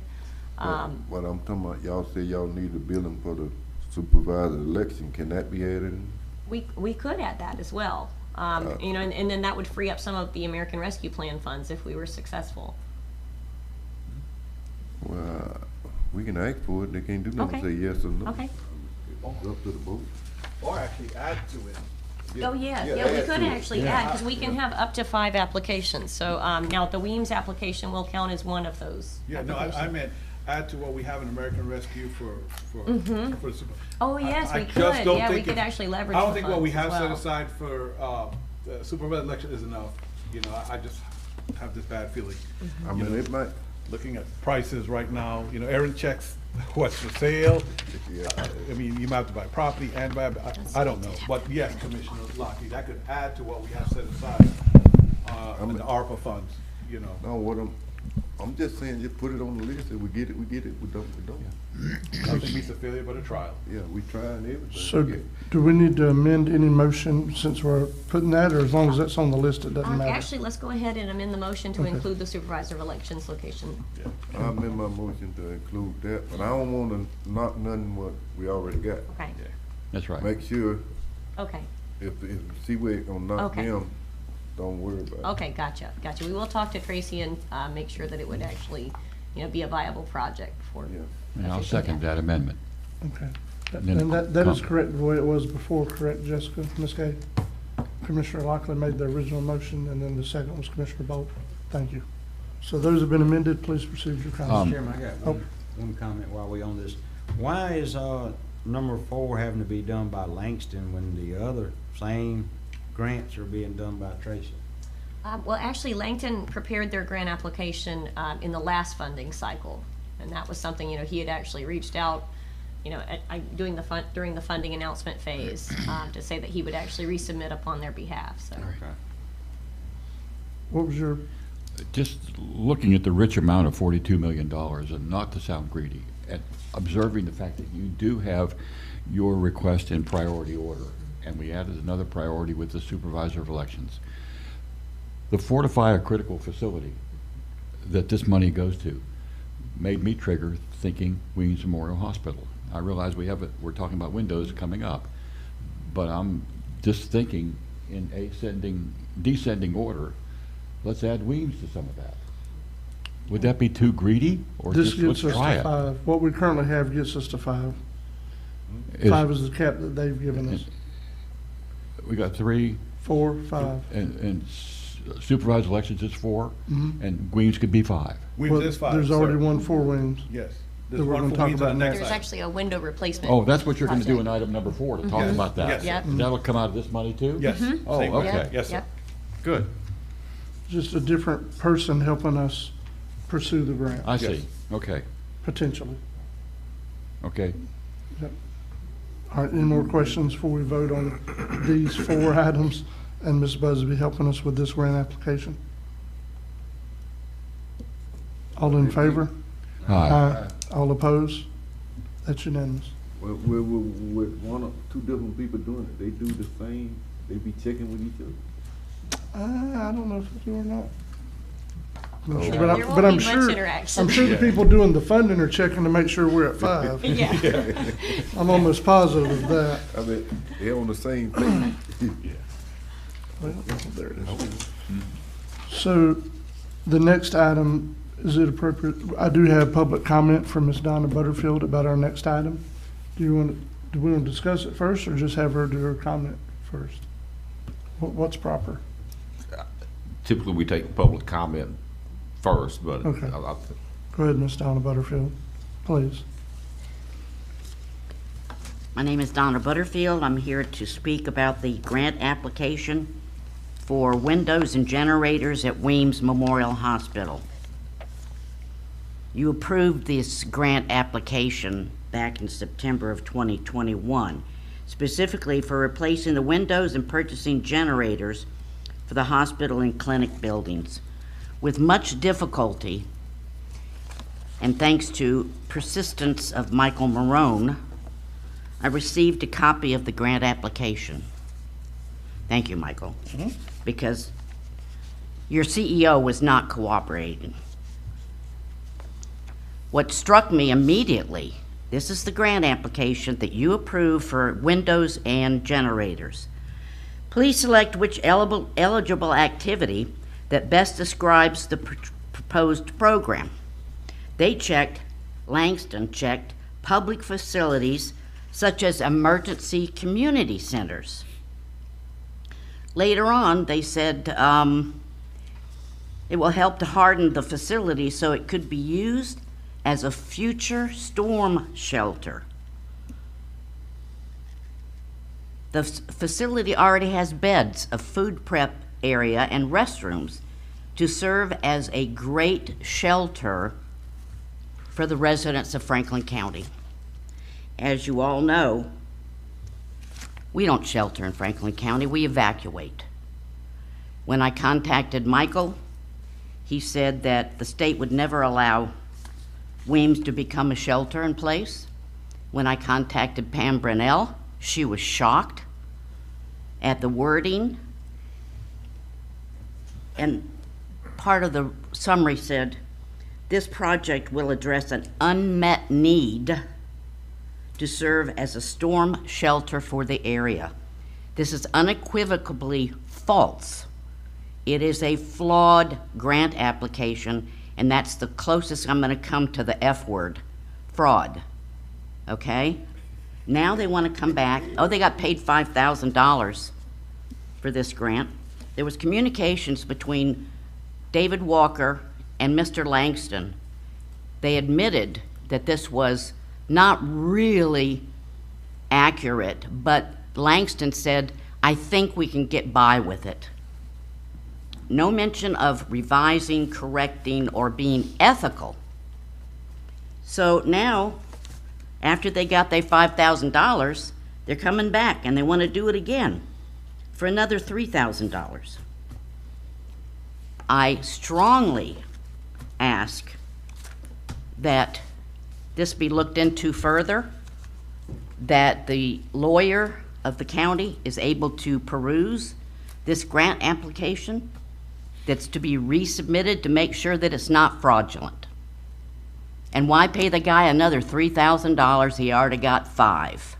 What I'm talking about, y'all say y'all need a billing for the supervisor election. Can that be added in? We could add that as well. And then that would free up some of the American Rescue Plan funds if we were successful. Well, we can ask for it. They can't do nothing. Say yes or no. Okay. It's up to the board. Or actually add to it. Oh, yeah, we could actually add, because we can have up to 5 applications. So now the Weems application will count as one of those. Yeah, no, I meant add to what we have in American Rescue for Oh, yes, we could. Yeah, we could actually leverage the I don't think what we funds have as well. set aside for the supervisor election is enough. I just have this bad feeling. I mean, it might. Looking at prices right now, Aaron checks what's for sale. I mean, you might have to buy property and buy, I don't know. But yes, Commissioner Lockie, that could add to what we have set aside in the ARPA funds, No, what I'm just saying, just put it on the list. If we get it, we get it. We don't, we don't. Nothing beats a failure but a trial. Yeah, we trying everything. So do we need to amend any motion since we're putting that, or as long as that's on the list, it doesn't matter? Actually, let's go ahead and amend the motion to include the supervisor of elections location. I amend my motion to include that, but I don't want to knock nothing what we already got. Okay. That's right. Make sure. Okay. If see where it's gonna knock them, don't worry about it. Okay, gotcha. We will talk to Tracy and make sure that it would actually, be a viable project for. Yeah. And I'll second that amendment. Okay. then And that is correct the way it was before, correct, Jessica? Ms. Gay? Commissioner Lockley made the original motion, and then the second was Commissioner Bolt. Thank you. So those have been amended. Please proceed with your comments. Chairman, I got one comment while we're on this. Why is number 4 having to be done by Langston when the other same grants are being done by Tracy? Well, actually, Langton prepared their grant application in the last funding cycle, and that was something he had actually reached out, during the funding announcement phase to say that he would actually resubmit upon their behalf. So. What was your? just looking at the rich amount of $42 million, and not to sound greedy, and observing the fact that you do have your request in priority order, and we added another priority with the supervisor of elections. The fortify a critical facility that this money goes to made me trigger thinking Weems Memorial Hospital. I realize we're talking about windows coming up, but I'm just thinking in descending order, let's add Weems to some of that. Would that be too greedy, or This just let's gets us try to it? 5. What we currently have gets us to 5. Is- 5 is the cap that they've given us. We got 3. 4, 5. And supervised elections is 4, Mhm. and Weems could be 5. Weems is 5, There's already sir. one for Weems. Yes. That There's we're one gonna for talk Weems about on the next. There's actually a window replacement. Oh, that's what you're gonna do in project. item number 4, to talk Mhm. about that. Yes. Yep. That'll come out of this money too? Yes. Mhm. Oh, Same way. okay. Yes, sir. Yep. Good. Just a different person helping us pursue the grant. I see. Okay. Potentially. Okay. Yep. All right, any more questions before we vote on these 4 items? And Ms. Busby helping us with this grant application? All in favor? Aye. All opposed? That's unanimous. Well, with one or two different people doing it, they do the same, they be checking with each other. I don't know if they do or not. Oh. But There I'm- won't but I'm be much sure, interaction. I'm sure the Yeah. people doing the funding are checking to make sure we're at 5. Yeah. I'm almost positive of that. I mean, they're on the same page. Well, there it is. So the next item, is it appropriate? I do have public comment from Ms. Donna Butterfield about our next item. Do we want to discuss it first, or just have her do her comment first? What's proper? Typically, we take public comment first, but Okay. I- Go ahead, Ms. Donna Butterfield, please. My name is Donna Butterfield. I'm here to speak about the grant application for windows and generators at Weems Memorial Hospital. You approved this grant application back in September of 2021, specifically for replacing the windows and purchasing generators for the hospital and clinic buildings. With much difficulty, and thanks to persistence of Michael Marone, I received a copy of the grant application. Thank you, Michael, because your CEO was not cooperating. What struck me immediately, this is the grant application that you approved for windows and generators. Please select which eligible activity that best describes the proposed program. They checked, Langston checked, public facilities such as emergency community centers. Later on, they said it will help to harden the facility so it could be used as a future storm shelter. The facility already has beds, a food prep area, and restrooms to serve as a great shelter for the residents of Franklin County. As you all know, we don't shelter in Franklin County, we evacuate. When I contacted Michael, he said that the state would never allow Weems to become a shelter in place. When I contacted Pam Brunell, she was shocked at the wording. And part of the summary said, this project will address an unmet need to serve as a storm shelter for the area. This is unequivocally false. It is a flawed grant application, and that's the closest I'm going to come to the F word, fraud. Okay? Now they want to come back. Oh, they got paid $5,000 for this grant. There was communications between David Walker and Mr. Langston. They admitted that this was not really accurate, but Langston said, I think we can get by with it. No mention of revising, correcting, or being ethical. So now, after they got their $5,000, they're coming back and they want to do it again for another $3,000. I strongly ask that this be looked into further, that the lawyer of the county is able to peruse this grant application that's to be resubmitted to make sure that it's not fraudulent. And why pay the guy another $3,000? He already got $5,000.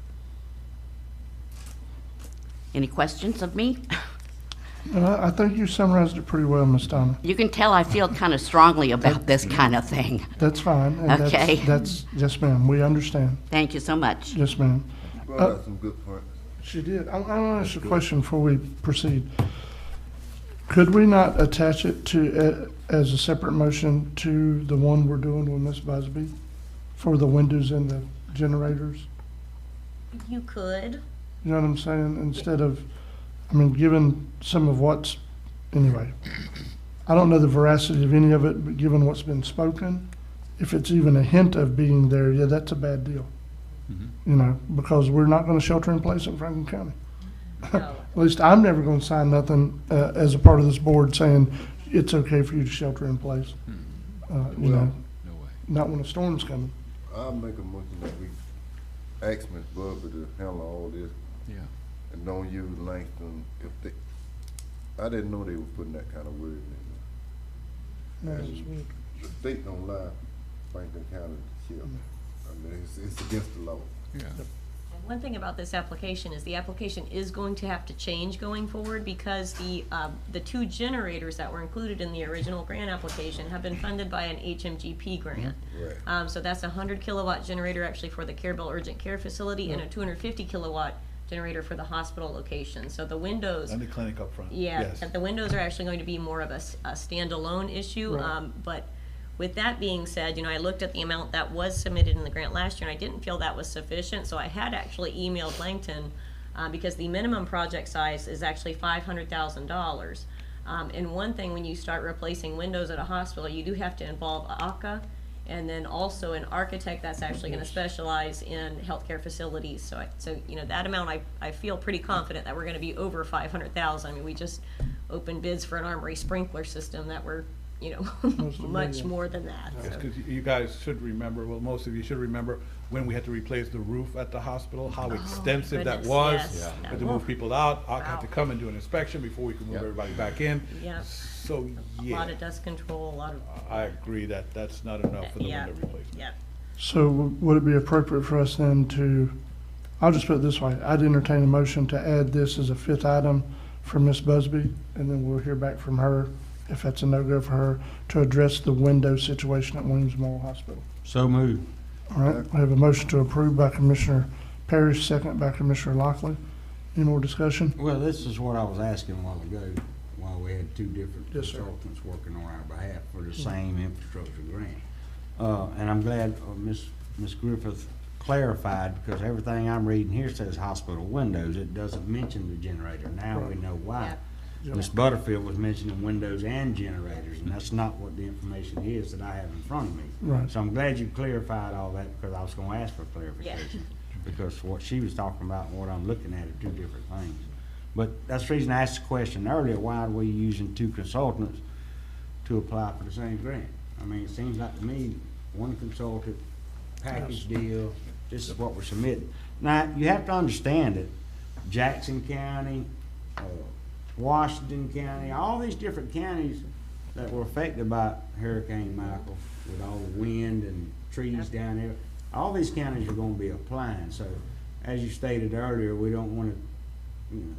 Any questions of me? I think you summarized it pretty well, Ms. Donna. You can tell I feel kind of strongly about this kind of thing. That's fine. And Okay. That's, yes, ma'am, we understand. Thank you so much. Yes, ma'am. Brought out some good points. She did. I want to ask a question before we proceed. Could we not attach it to, as a separate motion to the one we're doing with Ms. Busby for the windows and the generators? You could. You know what I'm saying? Instead of, I mean, given some of what's, anyway, I don't know the veracity of any of it, but given what's been spoken, if it's even a hint of being there, yeah, that's a bad deal. You know, because we're not going to shelter in place in Franklin County. At least I'm never going to sign nothing as a part of this board saying it's okay for you to shelter in place. You know, not when a storm's coming. I'll make a motion that we ask Ms. Bubba to handle all this. Yeah. And don't use Langston if they, I didn't know they were putting that kind of word in there. No, And it's weird. the state don't allow Franklin County to shelter. I mean, it's against the law. Yeah. And one thing about this application is the application is going to have to change going forward because the 2 generators that were included in the original grant application have been funded by an HMGP grant. Right. So that's a 100 kilowatt generator actually for the Carabel Urgent Care Facility and a 250 kilowatt generator for the hospital location. So the windows. And the clinic up front. Yeah, Yes. and the windows are actually going to be more of a standalone issue. Right. But with that being said, you know, I looked at the amount that was submitted in the grant last year, and I didn't feel that was sufficient. So I had actually emailed Langton because the minimum project size is actually $500,000. And one thing, when you start replacing windows at a hospital, you do have to involve ACA, and then also an architect that's actually going to specialize in healthcare facilities. So you know, that amount, I feel pretty confident that we're going to be over 500,000. I mean, we just opened bids for an armory sprinkler system that were, you know, much more than that. Yes, because you guys should remember, well, most of you should remember when we had to replace the roof at the hospital, how extensive that goodness, was. yes. We had to move people out, I had to come and do an inspection before we could move everybody back in. Yeah. So, A yeah, lot of dust control, a lot of, I agree that that's not enough for the yeah, window replacement. yeah. So would it be appropriate for us then to, I'll just put it this way, I'd entertain a motion to add this as a 5th item for Ms. Busby, and then we'll hear back from her, if that's a no-go for her, to address the window situation at Williams Memorial Hospital. So moved. All right, we have a motion to approve by Commissioner Parrish, second by Commissioner Lockley. Any more discussion? Well, this is what I was asking a while ago, while we had 2 different Yes, sir. consultants working on our behalf for the same infrastructure grant. And I'm glad Ms. Griffith clarified, because everything I'm reading here says hospital windows. It doesn't mention the generator. Now we know why. Yeah. Ms. Butterfield was mentioning windows and generators, and that's not what the information is that I have in front of me. Right. So I'm glad you clarified all that, because I was gonna ask for clarification. Because what she was talking about and what I'm looking at are 2 different things. But that's the reason I asked the question earlier, why are we using 2 consultants to apply for the same grant? I mean, it seems like to me, one consultant, package deal, this is what we're submitting. Now, you have to understand that Jackson County, Washington County, all these different counties that were affected by Hurricane Michael with all the wind and trees down there, all these counties are gonna be applying. So, as you stated earlier, we don't wanna, you know,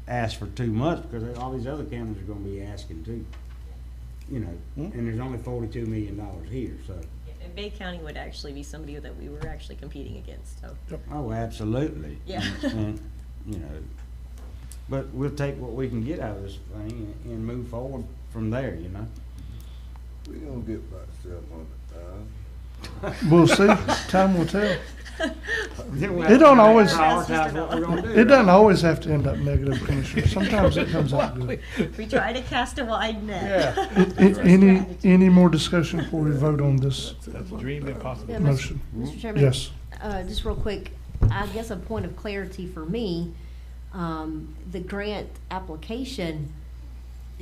ask for too much, because all these other counties are gonna be asking too. You know, and there's only $42 million here, so. And Bay County would actually be somebody that we were actually competing against, so. Oh, absolutely. Yeah. And, you know, but we'll take what we can get out of this thing and move forward from there, you know? We gonna get about 700,000. We'll see. Time will tell. It don't always. It doesn't always have to end up negative, Commissioner. Sometimes it comes out good. We try to cast a wide net. Any more discussion before we vote on this That's a dream impossible. motion? Mr. Chairman? Yes. Just real quick, I guess a point of clarity for me, the grant application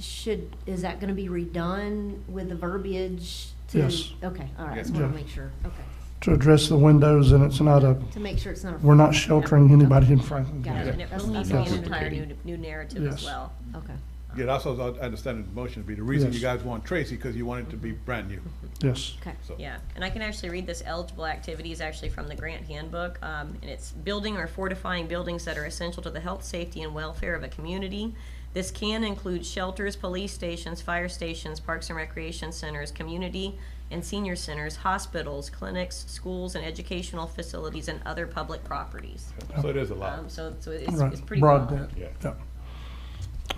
is that gonna be redone with the verbiage to? Yes. Okay, all right, Yes. just wanna Yeah. make sure, okay. To address the windows, and it's not a, To make sure it's not a. we're not sheltering anybody in Franklin Got County. it. And it That's- will need to that's be an all. entire new narrative Yes. as well. Okay, Yeah, that's what I understand the motion to be. The reason Yes. you guys want Tracy, because you want it to be brand new. Yes. okay. So, Yeah, and I can actually read this eligible activities actually from the grant handbook. And it's building or fortifying buildings that are essential to the health, safety, and welfare of a community. This can include shelters, police stations, fire stations, parks and recreation centers, community and senior centers, hospitals, clinics, schools, and educational facilities, and other public properties. so there's a lot. So Right. it's pretty Broad broad. that. Yeah. Yeah.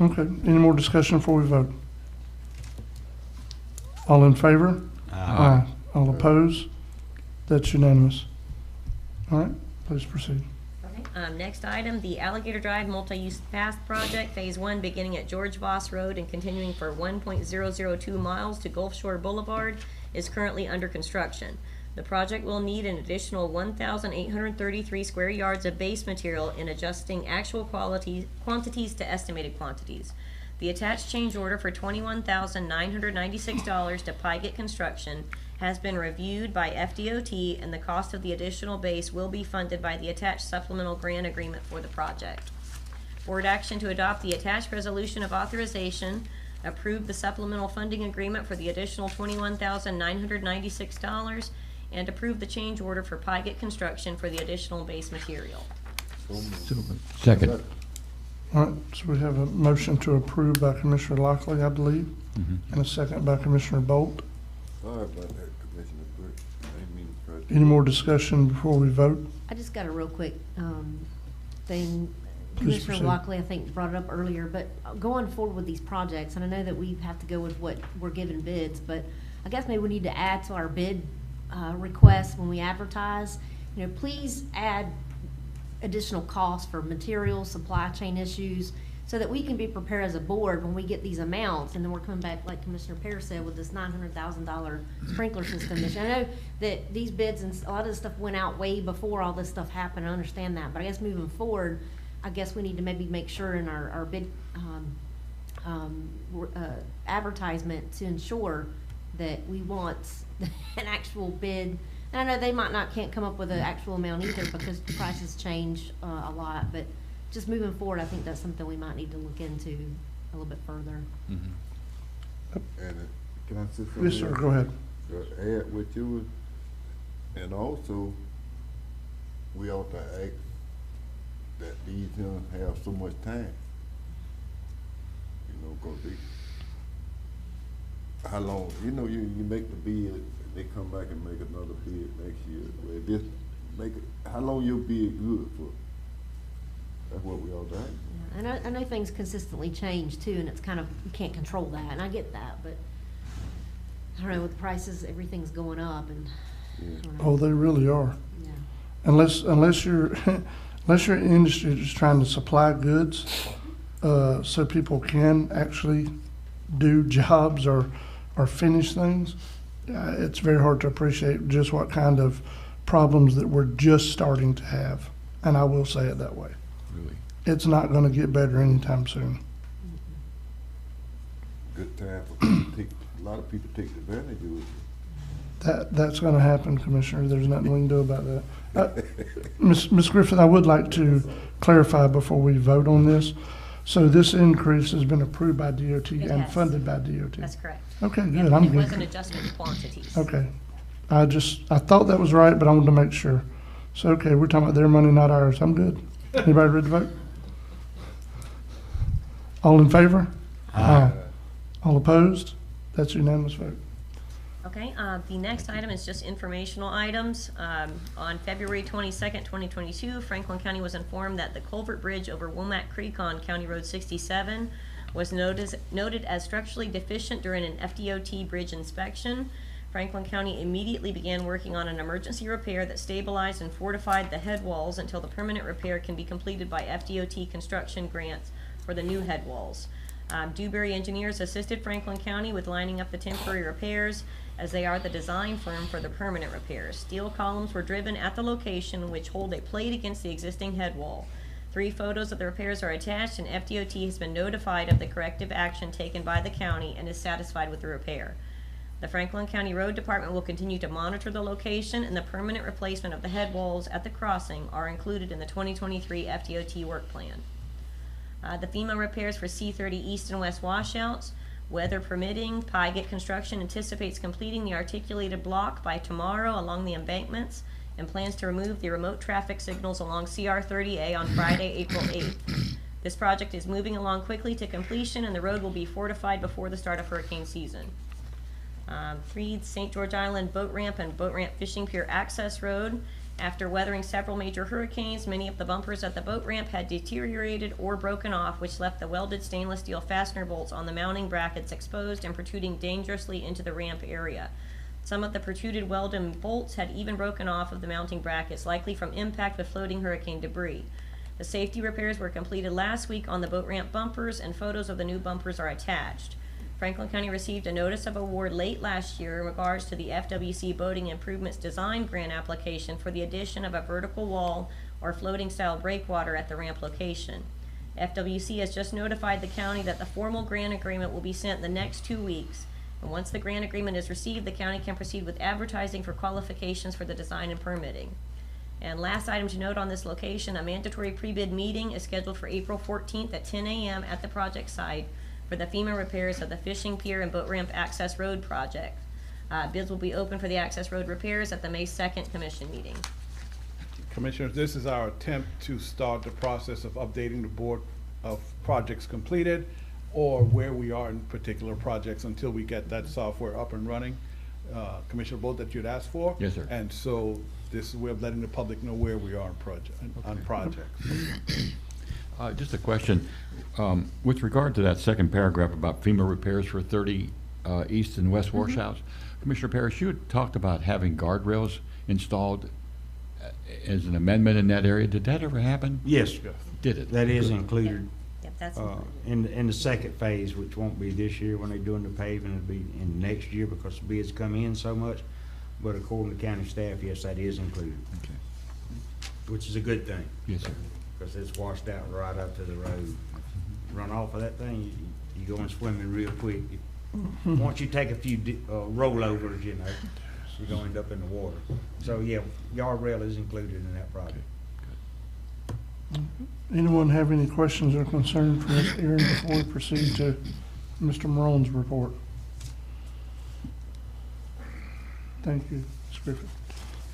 Okay, any more discussion before we vote? All in favor? Aye. All opposed? That's unanimous. All right, please proceed. Next item, the Alligator Drive Multi-Use Path Project, Phase 1, beginning at George Voss Road and continuing for 1.002 miles to Gulf Shore Boulevard, is currently under construction. The project will need an additional 1,833 square yards of base material in adjusting actual quantities to estimated quantities. The attached change order for $21,996 to Pygott Construction has been reviewed by FDOT, and the cost of the additional base will be funded by the attached supplemental grant agreement for the project. Board action to adopt the attached resolution of authorization, approve the supplemental funding agreement for the additional $21,996, and approve the change order for Pygott Construction for the additional base material. Second. All right, so we have a motion to approve by Commissioner Lockley, I believe, and a second by Commissioner Bolt. Sorry about that, Commissioner Britt. I didn't mean to try to. Any more discussion before we vote? I just got a real quick thing. Please Commissioner proceed. Lockley, I think, brought it up earlier, but going forward with these projects, and I know that we have to go with what we're given bids, but I guess maybe we need to add to our bid request when we advertise, you know, please add additional costs for materials, supply chain issues, so that we can be prepared as a board when we get these amounts, and then we're coming back, like Commissioner Pear said, with this $900,000 sprinkler system. I know that these bids and a lot of this stuff went out way before all this stuff happened, I understand that, but I guess moving forward, I guess we need to maybe make sure in our bid advertisement to ensure that we want an actual bid. And I know they can't come up with an actual amount either because prices change a lot, but just moving forward, I think that's something we might need to look into a little bit further. And can I say something? Yes, sir, go ahead. Add with you, and also, we ought to ask that these young have so much time. You know, 'cause how long, you know, you make the bid, they come back and make another bid next year. Well, this make it, how long your bid good for? That's what we ought to ask. Yeah, I know things consistently change too, and it's kind of, you can't control that, and I get that, but I don't know, with the prices, everything's going up, and I don't know. Oh, they really are. Yeah. Unless you're, unless your industry is trying to supply goods, so people can actually do jobs or finish things, it's very hard to appreciate just what kind of problems that we're just starting to have. And I will say it that way. Really? It's not gonna get better anytime soon. Good time for people to take, a lot of people take advantage of it. That's gonna happen, Commissioner. There's nothing we can do about that. Ms. Griffith, I would like to clarify before we vote on this. So this increase has been approved by DOT It and has. funded by DOT? That's correct. Okay, And good. I'm it good. was an adjustment to quantities. Okay. I thought that was right, but I wanted to make sure. So, okay, we're talking about their money, not ours. I'm good. Anybody ready to vote? All in favor? Aye. All opposed? That's unanimous vote. Okay, the next item is just informational items. On February 22nd, 2022, Franklin County was informed that the culvert bridge over Womack Creek on County Road 67 was noted as structurally deficient during an FDOT bridge inspection. Franklin County immediately began working on an emergency repair that stabilized and fortified the head walls until the permanent repair can be completed by FDOT construction grants for the new head walls. Dewberry Engineers assisted Franklin County with lining up the temporary repairs, as they are the design firm for the permanent repairs. Steel columns were driven at the location, which hold a plate against the existing head wall. 3 photos of the repairs are attached, and FDOT has been notified of the corrective action taken by the county and is satisfied with the repair. The Franklin County Road Department will continue to monitor the location, and the permanent replacement of the head walls at the crossing are included in the 2023 FDOT work plan. The FEMA repairs for C30 East and West washouts, weather permitting, Pygate Construction anticipates completing the articulated block by tomorrow along the embankments and plans to remove the remote traffic signals along CR30A on Friday, April 8th. This project is moving along quickly to completion, and the road will be fortified before the start of hurricane season. 3, St. George Island Boat Ramp and Boat Ramp Fishing Pier Access Road. After weathering several major hurricanes, many of the bumpers at the boat ramp had deteriorated or broken off, which left the welded stainless steel fastener bolts on the mounting brackets exposed and protruding dangerously into the ramp area. Some of the protruded welded bolts had even broken off of the mounting brackets, likely from impact with floating hurricane debris. The safety repairs were completed last week on the boat ramp bumpers, and photos of the new bumpers are attached. Franklin County received a notice of award late last year in regards to the FWC Boating Improvements Design Grant application for the addition of a vertical wall or floating style breakwater at the ramp location. FWC has just notified the county that the formal grant agreement will be sent in the next 2 weeks. And once the grant agreement is received, the county can proceed with advertising for qualifications for the design and permitting. And last item to note on this location, a mandatory pre-bid meeting is scheduled for April 14th at 10 a.m. at the project site for the FEMA repairs of the Fishing Pier and Boat Ramp Access Road project. Bids will be open for the access road repairs at the May 2nd commission meeting. Commissioners, this is our attempt to start the process of updating the board of projects completed or where we are in particular projects until we get that software up and running. Commissioner Bolt, that you'd asked for? Yes, sir. And so this is a way of letting the public know where we are on projects. Just a question. With regard to that second paragraph about FEMA repairs for 30 east and west washouts, Commissioner Parrish, you had talked about having guardrails installed as an amendment in that area. Did that ever happen? Yes. Did it? That is included. Yep, that's in the second phase, which won't be this year when they're doing the paving, it'll be in next year because the bids come in so much. But according to county staff, yes, that is included. Okay. Which is a good thing. Yes, sir. Because it's washed out right up to the road. Run off of that thing, you go in swimming real quick. Once you take a few rollovers, you know, you're going to end up in the water. So yeah, guardrail is included in that project. Anyone have any questions or concerns for Ms. Aaron before we proceed to Mr. Marone's report? Thank you, Ms. Griffin.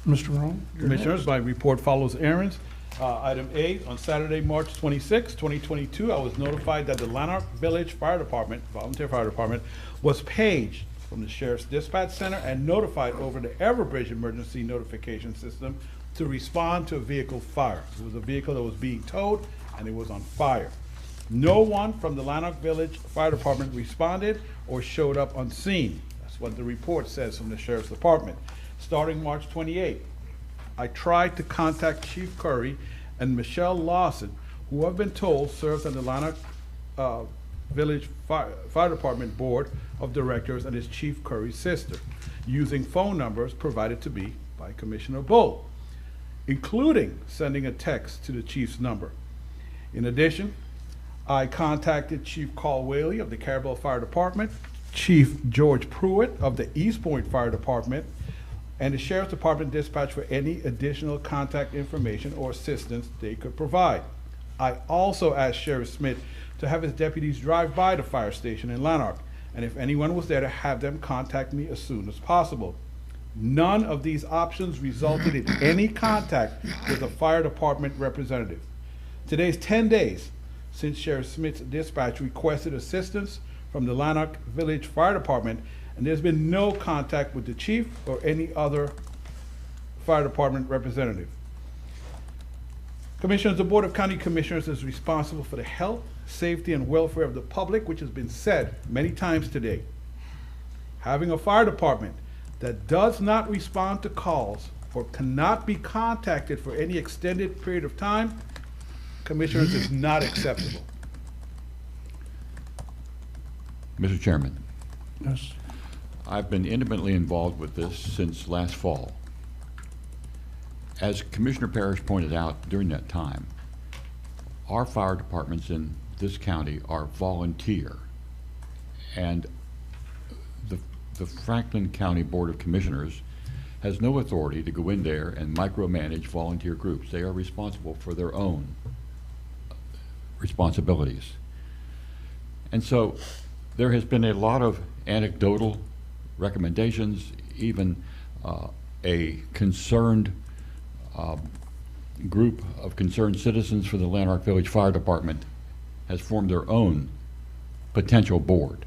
Mr. Marone? Commissioners, my report follows Aaron's. Item A, on Saturday, March 26, 2022, I was notified that the Lanark Village Fire Department, volunteer fire department, was paged from the Sheriff's Dispatch Center and notified over the Everbridge emergency notification system to respond to a vehicle fire. It was a vehicle that was being towed and it was on fire. No one from the Lanark Village Fire Department responded or showed up on scene. That's what the report says from the Sheriff's Department. Starting March 28, I tried to contact Chief Curry and Michelle Lawson, who I've been told serves on the Lanark Village Fire Department Board of Directors and is Chief Curry's sister, using phone numbers provided to me by Commissioner Bolt, including sending a text to the chief's number. In addition, I contacted Chief Carl Whaley of the Carabel Fire Department, Chief George Pruitt of the East Point Fire Department, and the Sheriff's Department dispatch for any additional contact information or assistance they could provide. I also asked Sheriff Smith to have his deputies drive by the fire station in Lanark, and if anyone was there, to have them contact me as soon as possible. None of these options resulted in any contact with a fire department representative. Today's 10 days since Sheriff Smith's dispatch requested assistance from the Lanark Village Fire Department, and there's been no contact with the chief or any other fire department representative. Commissioners, the Board of County Commissioners is responsible for the health, safety, and welfare of the public, which has been said many times today. Having a fire department that does not respond to calls or cannot be contacted for any extended period of time, Commissioners, is not acceptable. Mr. Chairman. Yes. I've been intimately involved with this since last fall. As Commissioner Parrish pointed out during that time, our fire departments in this county are volunteer. And the Franklin County Board of Commissioners has no authority to go in there and micromanage volunteer groups. They are responsible for their own responsibilities. And so there has been a lot of anecdotal recommendations, even a concerned group of concerned citizens for the Lanark Village Fire Department has formed their own potential board.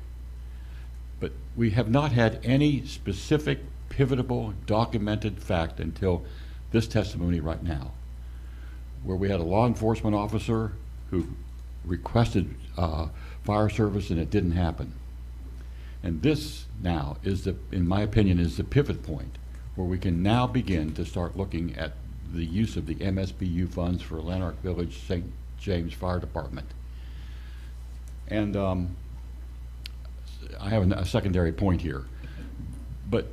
But we have not had any specific, pivotable, documented fact until this testimony right now, where we had a law enforcement officer who requested fire service and it didn't happen. And this now is, in my opinion, is the pivot point where we can now begin to start looking at the use of the MSBU funds for Lanark Village St. James Fire Department. And I have a secondary point here, but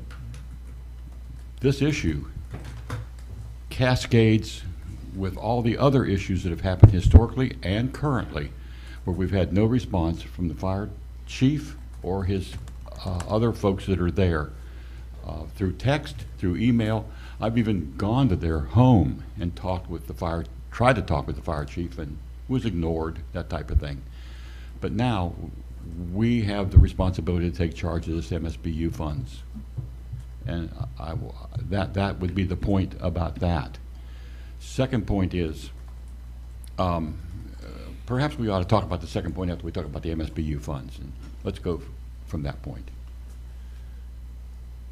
this issue cascades with all the other issues that have happened historically and currently, where we've had no response from the fire chief or his other folks that are there, through text, through email. I've even gone to their home and talked with the fire, tried to talk with the fire chief and was ignored, that type of thing. But now we have the responsibility to take charge of this MSBU funds. And that would be the point about that. Second point is, perhaps we ought to talk about the second point after we talk about the MSBU funds. And let's go from that point.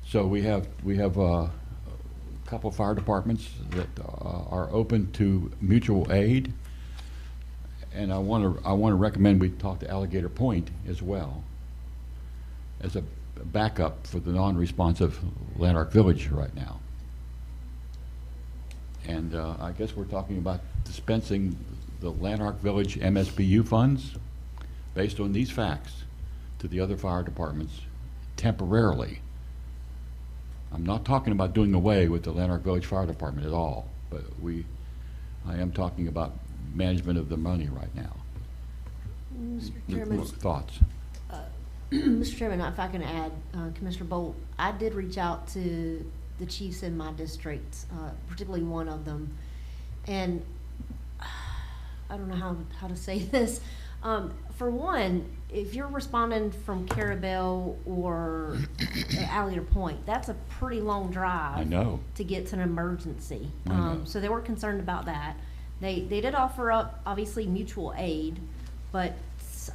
So we have a couple of fire departments that are open to mutual aid, and I want to recommend we talk to Alligator Point as well as a backup for the non-responsive Lanark Village right now. And I guess we're talking about dispensing the Lanark Village MSBU funds based on these facts to the other fire departments temporarily. I'm not talking about doing away with the Lanark Village Fire Department at all, but I am talking about management of the money right now. Mr. Chairman. Thoughts? Mr. Chairman, if I can add, Commissioner Bolt, I did reach out to the chiefs in my district, particularly one of them, and I don't know how to say this. For one, if you're responding from Carabel or Alligator Point, that's a pretty long drive. I know. To get to an emergency. I know. So they were concerned about that. They did offer up, obviously, mutual aid, but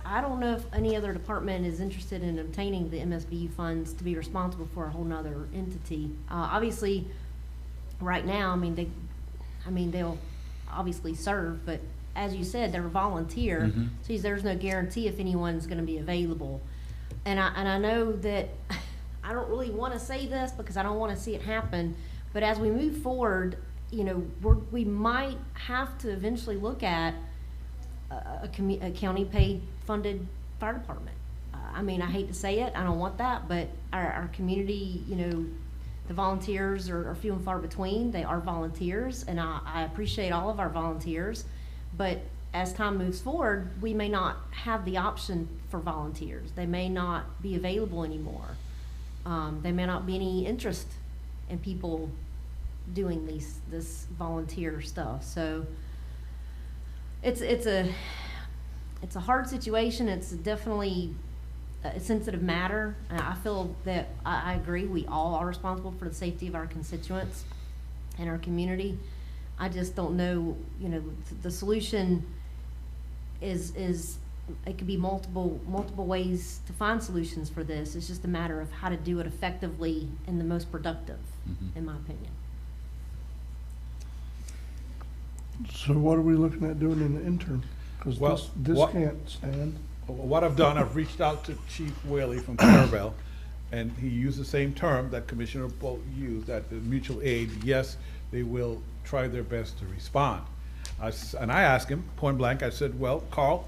I don't know if any other department is interested in obtaining the MSBU funds to be responsible for a whole nother entity. Obviously, right now, they'll obviously serve, but as you said, they're volunteer, Mm-hmm. so there's no guarantee if anyone's going to be available. And I know that I don't really want to say this because I don't want to see it happen, but as we move forward, we might have to eventually look at a county paid funded fire department. I hate to say it, I don't want that, but our community, the volunteers are few and far between. They are volunteers, and I appreciate all of our volunteers. But as time moves forward, we may not have the option for volunteers. They may not be available anymore. There may not be any interest in people doing this volunteer stuff. So it's a hard situation. It's definitely a sensitive matter. I feel that I agree. We all are responsible for the safety of our constituents and our community. I just don't know, the solution is it could be multiple ways to find solutions for this. It's just a matter of how to do it effectively and the most productive, in my opinion. So what are we looking at doing in the interim? Because this can't stand. What I've done, I've reached out to Chief Whaley from Carabel, and he used the same term that Commissioner Bolt used, that the mutual aid, yes, they will try their best to respond. And I asked him, point blank, I said, well, Carl,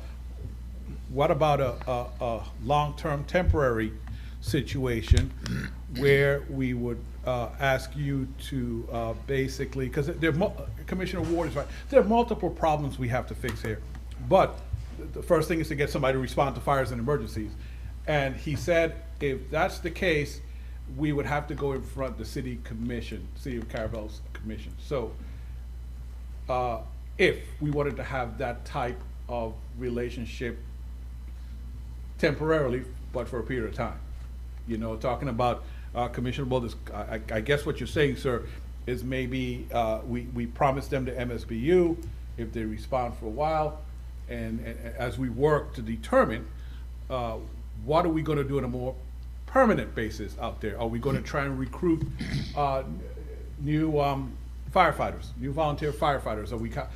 what about a long-term temporary situation where we would ask you to basically, because Commissioner Ward is right, there are multiple problems we have to fix here. But the first thing is to get somebody to respond to fires and emergencies. And he said, if that's the case, we would have to go in front of the city commission, City of Caravel's commission. So, if we wanted to have that type of relationship temporarily, but for a period of time. You know, talking about Commissioner Boulders, I guess what you're saying, sir, is maybe we promise them the MSBU if they respond for a while, and as we work to determine what are we going to do on a more permanent basis out there? Are we going to try and recruit new firefighters, new volunteer firefighters?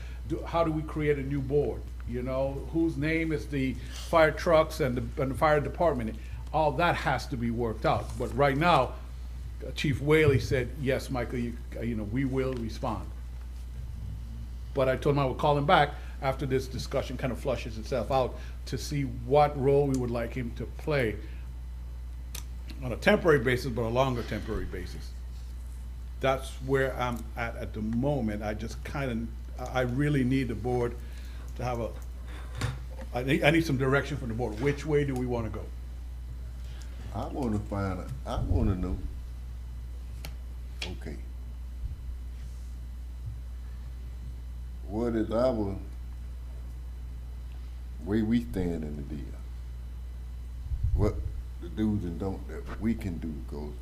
How do we create a new board? You know, whose name is the fire trucks and the fire department? All that has to be worked out. But right now, Chief Whaley said, yes, Michael, you know, we will respond. But I told him I would call him back after this discussion kind of flushes itself out to see what role we would like him to play on a temporary basis, but a longer temporary basis. That's where I'm at the moment. I just I really need the board to have I need some direction from the board. Which way do we want to go? I want to know, okay, what is our way we stand in the deal? What the do's and don'ts that we can do goes on.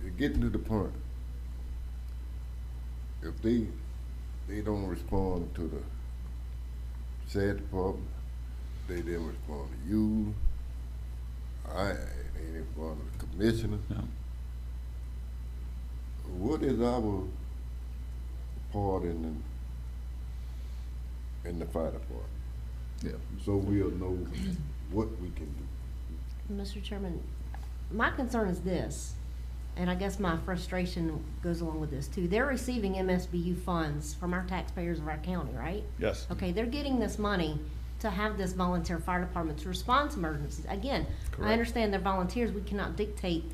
You're getting to the point. If they don't respond to the sheriff department, they didn't respond to you. They didn't respond to the commissioner. No. What is our part in the fire department? Yeah. So we'll know what we can do. Mr. Chairman, my concern is this, and I guess my frustration goes along with this too. They're receiving MSBU funds from our taxpayers of our county, right? Yes. Okay, they're getting this money to have this volunteer fire department to respond to emergencies. Again, Correct. I understand they're volunteers, we cannot dictate,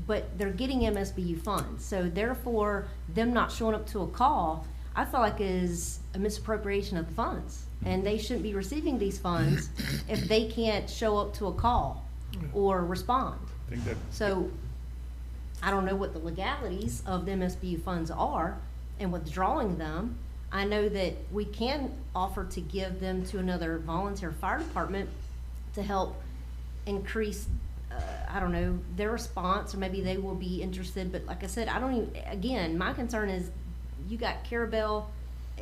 but they're getting MSBU funds. So therefore, them not showing up to a call, I feel like is a misappropriation of the funds. And they shouldn't be receiving these funds if they can't show up to a call or respond. So I don't know what the legalities of the MSBU funds are and withdrawing them. I know that we can offer to give them to another volunteer fire department to help increase, I don't know, their response, or maybe they will be interested. But like I said, again, my concern is you got Carabel,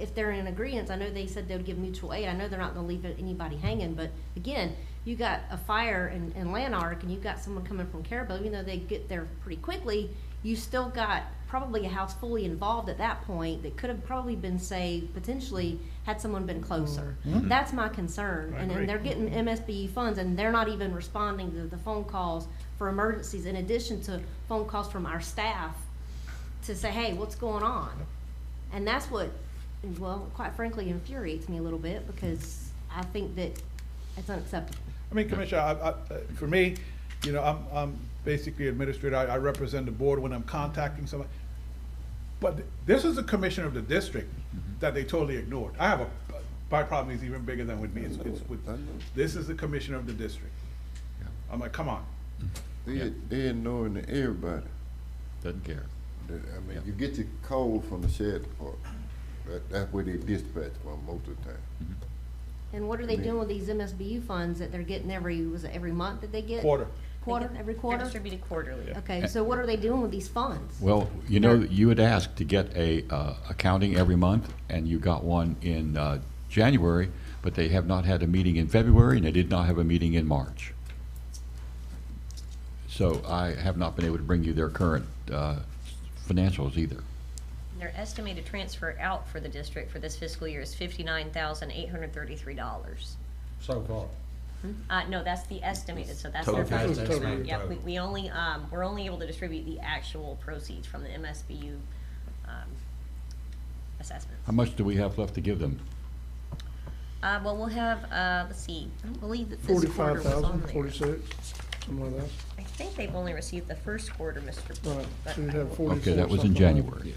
if they're in agreement. I know they said they would give mutual aid. I know they're not gonna leave anybody hanging, but again, you got a fire in Lanark and you've got someone coming from Carabel, even though they get there pretty quickly, you still got probably a house fully involved at that point that could have probably been saved potentially had someone been closer. Mm-hmm. That's my concern. I And agree. they're getting MSBU funds and they're not even responding to the phone calls for emergencies, in addition to phone calls from our staff to say, hey, what's going on? And that's what, well, quite frankly, infuriates me a little bit, because I think that it's unacceptable. I mean, Commissioner, for me, you know, I'm basically administrator. I represent the board when I'm contacting somebody. But this is the commissioner of the district that they totally ignored. I have my problem is even bigger than with me. This is the commissioner of the district. I'm like, come on. They're ignoring everybody. Doesn't care. I mean, you get your call from the sheriff department. That's where they dispatch from most of the time. And what are they doing with these MSBU funds that they're getting every month that they get? Quarter. Every quarter? They're distributed quarterly. Okay, so what are they doing with these funds? Well, you know, you had asked to get a accounting every month, and you got one in January, but they have not had a meeting in February, and they did not have a meeting in March. So I have not been able to bring you their current financials either. Their estimated transfer out for the district for this fiscal year is $59,833. So far. No, that's the estimated, so that's Total. their Okay, budget. that's estimated Yeah, total. we're only able to distribute the actual proceeds from the MSBU assessments. How much do we have left to give them? Well, we'll have, let's see, I don't believe that this quarter was on 45,000, there. 46, something like that. I think they've only received the first quarter, Mr. Right, but so you'd have I will- 44, Okay, that was in something like that. January.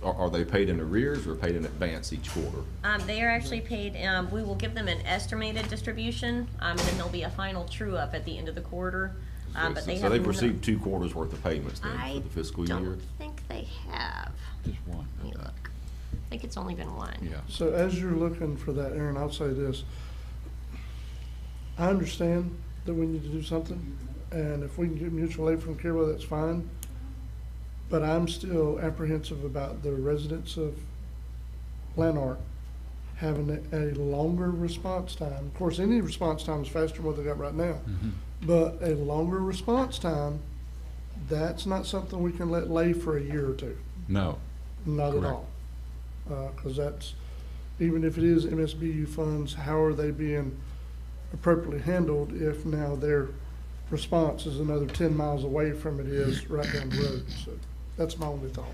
are they paid in arrears or paid in advance each quarter? They are actually paid, we will give them an estimated distribution, and then there'll be a final true-up at the end of the quarter. But So they've received 2 quarters worth of payments then for the fiscal year? I don't think they have. Just one. Let me look. I think it's only been one. Yeah. So as you're looking for that, Aaron, I'll say this. I understand that we need to do something, and if we can get mutual aid from Carewell, that's fine. But I'm still apprehensive about the residents of Lanark having a longer response time. Of course, any response time is faster than what they got right now. But a longer response time, that's not something we can let lay for a year or two. No. Not Correct. at all. Because that's, even if it is MSBU funds, how are they being appropriately handled if now their response is another 10 miles away from it is right down the road? So that's my only thought.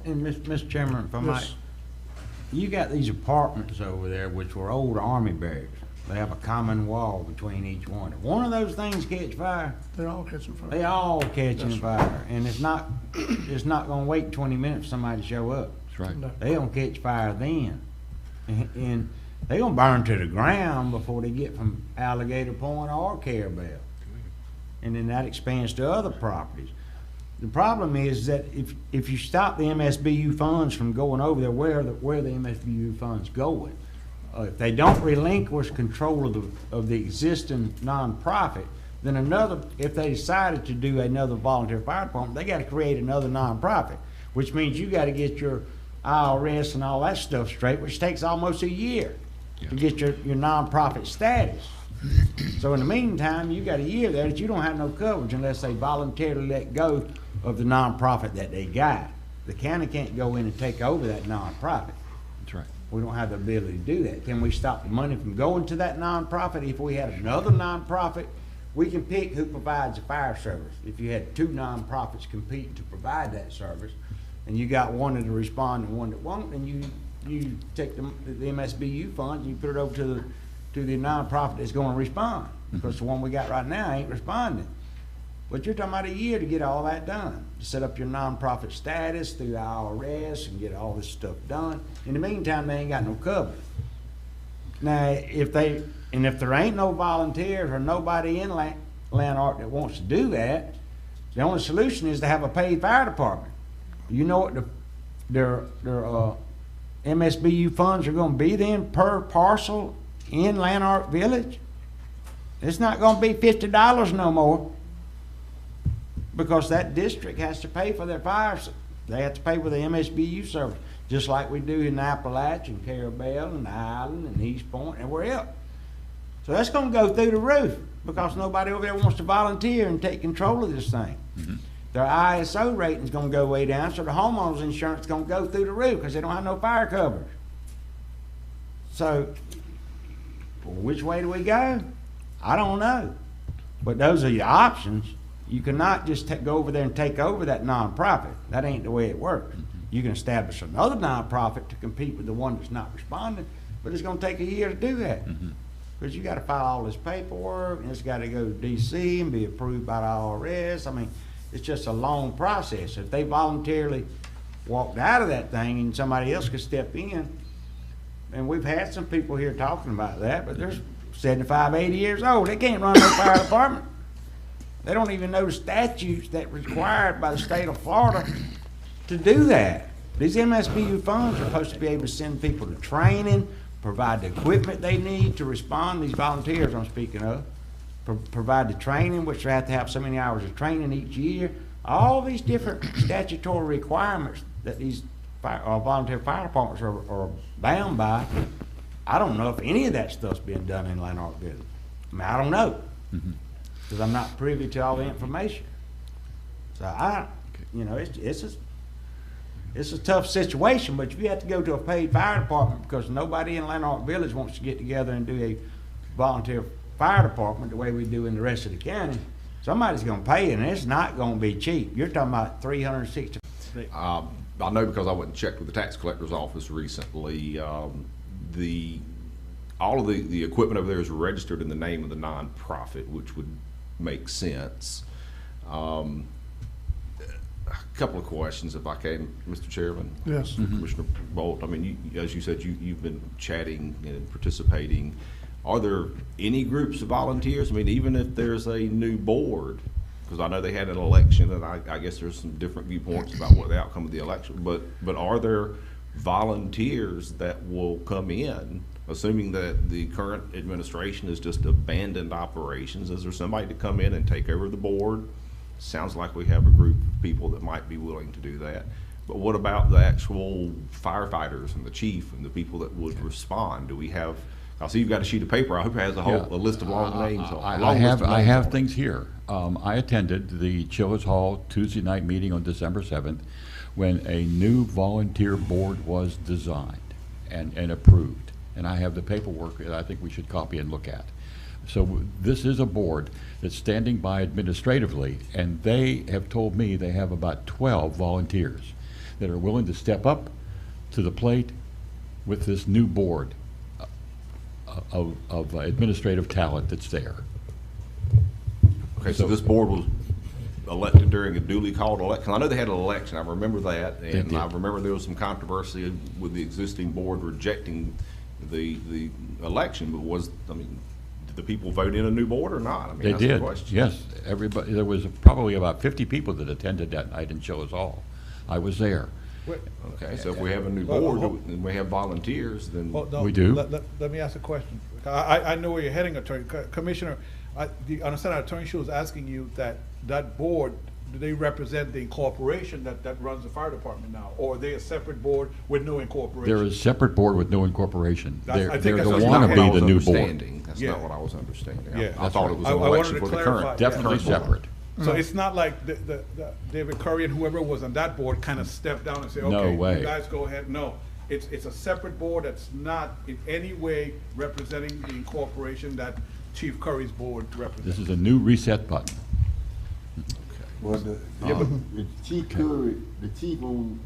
And Mr. Chairman, if I might, Yes. you got these apartments over there which were old army barracks. They have a common wall between each one. If one of those things catch fire, they're all catching fire. They all catching That's fire, and it's not gonna wait 20 minutes for somebody to show up. That's right. No. They gonna catch fire then, and they gonna burn to the ground before they get from Alligator Point or Carabel, and then that expands to other properties. The problem is that if you stop the MSBU funds from going over there, where the MSBU funds going? If they don't relinquish control of the existing nonprofit, then if they decided to do another volunteer fire department, they got to create another nonprofit, which means you got to get your IRS and all that stuff straight, which takes almost a year to get your nonprofit status. So in the meantime, you got a year there that you don't have no coverage unless they voluntarily let go of the nonprofit that they got. The county can't go in and take over that nonprofit. That's right. We don't have the ability to do that. Can we stop the money from going to that nonprofit? If we had another nonprofit, we can pick who provides the fire service. If you had 2 nonprofits competing to provide that service, and you got one that'll respond and one that won't, and you take the MSBU funds and you put it over to the nonprofit that's going to respond, because the one we got right now ain't responding. But you're talking about a year to get all that done, to set up your nonprofit status through the IRS and get all this stuff done. In the meantime, they ain't got no cover. Now, if there ain't no volunteers or nobody in Lanark that wants to do that, the only solution is to have a paid fire department. You know what their MSBU funds are going to be then per parcel in Lanark Village? It's not going to be $50 no more, because that district has to pay for their fires. They have to pay for the MSBU service, just like we do in Appalachia, Carabel, and Island, and East Point, and everywhere else. So that's going to go through the roof, because nobody over there wants to volunteer and take control of this thing. Their ISO rating is going to go way down, so the homeowner's insurance is going to go through the roof because they don't have no fire coverage. So, which way do we go? I don't know. But those are your options. You cannot just go over there and take over that nonprofit. That ain't the way it works. You can establish another nonprofit to compete with the one that's not responding, but it's going to take a year to do that. Because you got to file all this paperwork, and it's got to go to DC and be approved by the IRS. I mean, it's just a long process. If they voluntarily walked out of that thing and somebody else could step in, and we've had some people here talking about that, but they're 75, 80 years old. They can't run no fire department. They don't even know the statutes that required by the state of Florida to do that. These MSBU funds are supposed to be able to send people to training, provide the equipment they need to respond. These volunteers I'm speaking of, provide the training, which they have to have so many hours of training each year. All these different statutory requirements that these volunteer fire departments are bound by. I don't know if any of that stuff's been done in Lanark Village. I mean, I don't know, because I'm not privy to all the information. So it's a tough situation, but if you have to go to a paid fire department because nobody in Lanark Village wants to get together and do a volunteer fire department the way we do in the rest of the county, somebody's going to pay, and it's not going to be cheap. You're talking about $360. I know because I went and checked with the tax collector's office recently. All of the equipment over there is registered in the name of the nonprofit, which would make sense. Couple of questions, if I can, Mr. Chairman. Yes. Commissioner Bolt, I mean, as you said, you've been chatting and participating. Are there any groups of volunteers? I mean, even if there's a new board, because I know they had an election, and I guess there's some different viewpoints about what the outcome of the election, but are there volunteers that will come in, assuming that the current administration has just abandoned operations? Is there somebody to come in and take over the board? Sounds like we have a group of people that might be willing to do that. But what about the actual firefighters and the chief and the people that would respond? Do we have, I see you've got a sheet of paper. I hope it has a list of long names. I have things here. I attended the Children's Hall Tuesday night meeting on December 7th when a new volunteer board was designed and approved. And I have the paperwork that I think we should copy and look at. So this is a board that's standing by administratively, and they have told me they have about 12 volunteers that are willing to step up to the plate with this new board of administrative talent that's there. Okay, so this board was elected during a duly called election. I know they had an election. I remember that, and I remember there was some controversy with the existing board rejecting the election. But did the people vote in a new board or not? I mean, they that's did. The question. Yes, everybody. There was probably about 50 people that attended that night in Children's Hall. I was there. Okay, so if we have a new board and we have volunteers, then we do. Let me ask a question. I know where you're heading, Attorney Commissioner. I understand our Attorney Shu was asking you that board, do they represent the incorporation that runs the fire department now, or are they a separate board with no incorporation? There is a separate board with no incorporation. They're that's the not wannabe what I was the new board. understanding. That's not what I was understanding. Yeah. I thought it was an I election wanted to for the clarify. current. Definitely separate. So it's not like the David Curry and whoever was on that board kind of stepped down and said, No okay, way. you guys go ahead. No, it's a separate board that's not in any way representing the incorporation that Chief Curry's board represents. This is a new reset button. Well, the Chief Curry, the chief on,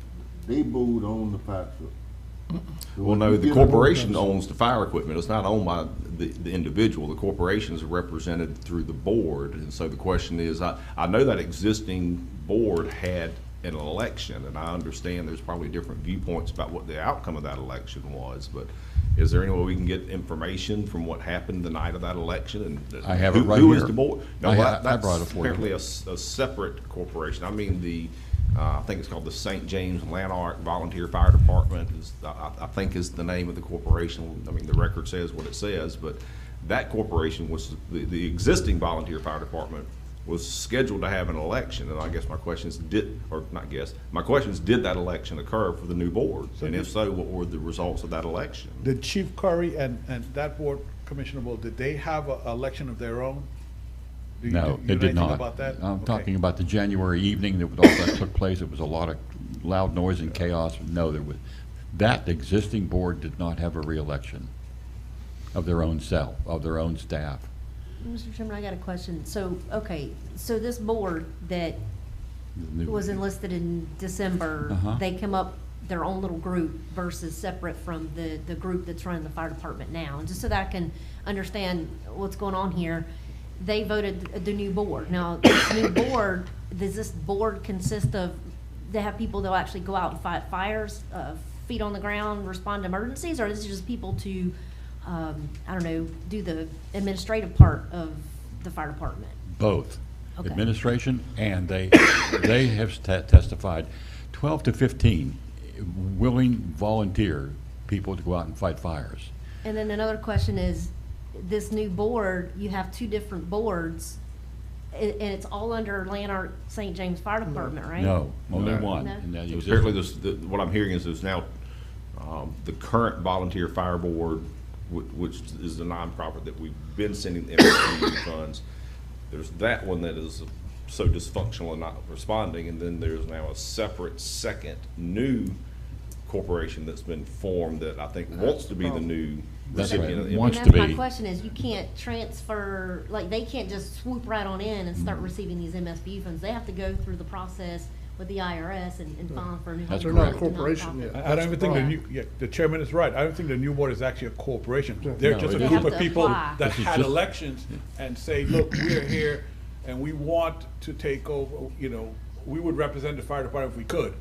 they board on the fire truck. Well, no, the corporation owns the fire equipment. It's not owned by the individual. The corporation is represented through the board. And so the question is, I know that existing board had an election, and I understand there's probably different viewpoints about what the outcome of that election was, but is there any way we can get information from what happened the night of that election? And I have it right who here. Is the board? No, I that's brought it for you. apparently a separate corporation. I mean, I think it's called the St. James Lanark Volunteer Fire Department. I think is the name of the corporation. I mean, the record says what it says, but that corporation was the existing volunteer fire department was scheduled to have an election, and I guess my question is, did that election occur for the new board? And if so, what were the results of that election? Did Chief Curry and that board, Commissioner Bull, did they have an election of their own? No, they did not. About that? I'm talking about the January evening that all that took place. It was a lot of loud noise and chaos. No, that existing board did not have a re-election of their own self, of their own staff. Mr. Chairman, I got a question. So this board that was enlisted in December, they come up their own little group versus separate from the group that's running the fire department now. And just so that I can understand what's going on here, they voted the new board. Now, this new board, does this board consist of, they have people that will actually go out and fight fires, feet on the ground, respond to emergencies, or is it just people to I don't know, do the administrative part of the fire department? Both. Okay. Administration, and they have testified 12 to 15 willing volunteer people to go out and fight fires. And then another question is, this new board, you have two different boards, and it's all under Lanark St. James Fire Department, right? No, only one. No? And that Apparently, what I'm hearing is there's now the current volunteer fire board, which is the nonprofit that we've been sending the MSP funds. There's that one that is so dysfunctional and not responding, and then there's now a separate second new corporation that's been formed that I think wants to be the new recipient of the wants and to that's be. My question is, you can't transfer, like they can't just swoop right on in and start receiving these MSB funds. They have to go through the process with the IRS and file for a new. They're not a corporation yet. I don't even think the chairman is right. I don't think the new board is actually a corporation. They're just a group of people that had elections and say, look, we're here and we want to take over, we would represent the fire department if we could,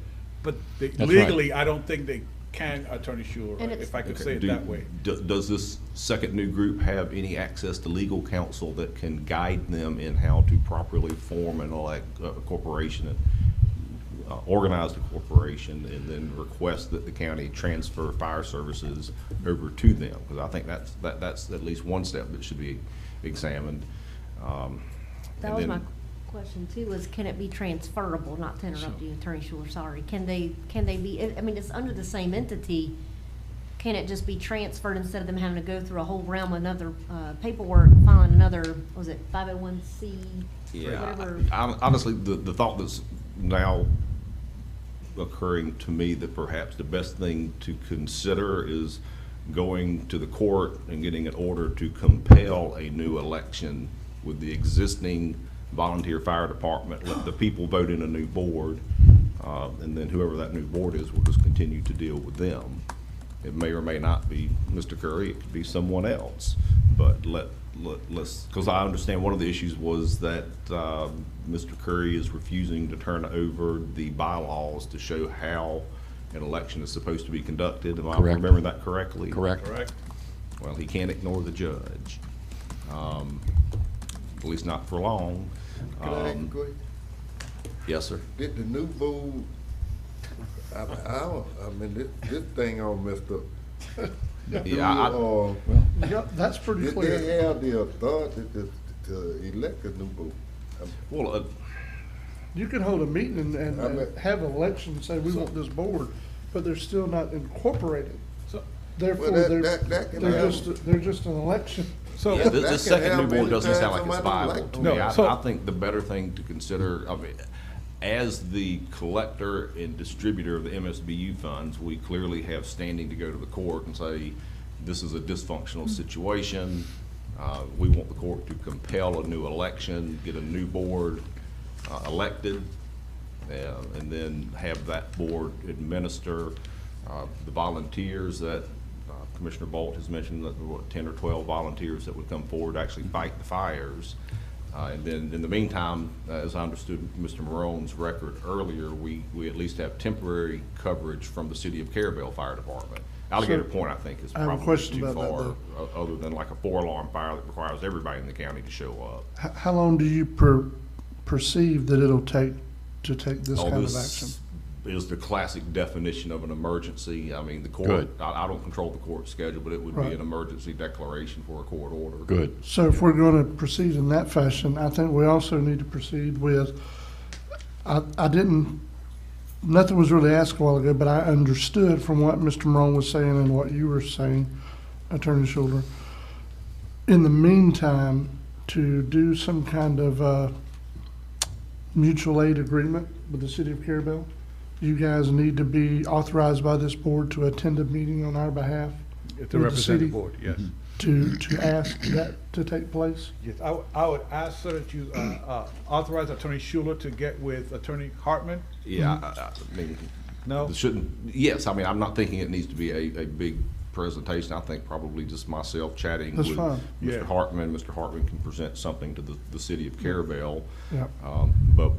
but That's legally, right. I don't think they can, Attorney Schuler, And it's- if I could Okay, say it that way. Does this second new group have any access to legal counsel that can guide them in how to properly form and elect a corporation and organize the corporation and then request that the county transfer fire services over to them? Because I think that's at least one step that should be examined. That And was then- my question too, was can it be transferable, not to interrupt you, Attorney Schuler, sorry. Can they be, I mean, it's under the same entity. Can it just be transferred instead of them having to go through a whole realm of another paperwork, filing another, was it 501c? Yeah, Whatever. honestly, the thought that's now occurring to me that perhaps the best thing to consider is going to the court and getting an order to compel a new election with the existing volunteer fire department, let the people vote in a new board, and then whoever that new board is will just continue to deal with them. It may or may not be Mr. Curry, it could be someone else, but let's, because I understand one of the issues was that Mr. Curry is refusing to turn over the bylaws to show how an election is supposed to be conducted. Am I Correct. remembering that correctly? Correct. Correct. Well, he can't ignore the judge, at least not for long. Can I ask a question? Yes, sir. Did the new board, I mean, this thing all messed up. Yep, that's pretty Did clear. they have the authority to elect a new board? Well, You can hold a meeting and I mean- have an election and say, we want this board, but they're still not incorporated. So, Therefore, Well, they're that can happen. they're just an election. so. Yeah, that the can second new happen board doesn't anytime sound like it's somebody viable like to to. me. No, I so- think the better thing to consider, I mean, as the collector and distributor of the MSBU funds, we clearly have standing to go to the court and say, this is a dysfunctional situation. We want the court to compel a new election, get a new board elected, and then have that board administer the volunteers that Commissioner Bolt has mentioned, that there were 10 or 12 volunteers that would come forward to actually fight the fires. And then in the meantime, as I understood Mr. Marone's record earlier, we at least have temporary coverage from the City of Carabel Fire Department. Alligator Point, I think, is I have a probably question too about that, far, other than like a 4-alarm fire that requires everybody in the county to show up. How long do you perceive that it'll take to take this kind of action? This is the classic definition of an emergency. I mean, the court, Good. I don't control the court schedule, but it would be Right. an emergency declaration for a court order. Good. So if we're going to proceed in that fashion, I think we also need to proceed with, nothing was really asked a while ago, but I understood from what Mr. Morone was saying and what you were saying, Attorney Schuler, in the meantime, to do some kind of mutual aid agreement with the City of Carabel, you guys need to be authorized by this board to attend a meeting on our behalf To with the represent the city board, yes. to ask that to take place. Yes, I would ask, sir, that you authorize Attorney Schuler to get with Attorney Hartman. Yeah, I mean, No? it shouldn't, yes, I mean, I'm not thinking it needs to be a big presentation. I think probably just myself chatting That's with fine. Yeah. Mr. Hartman. Mr. Hartman can present something to the City of Carabel. Yeah. But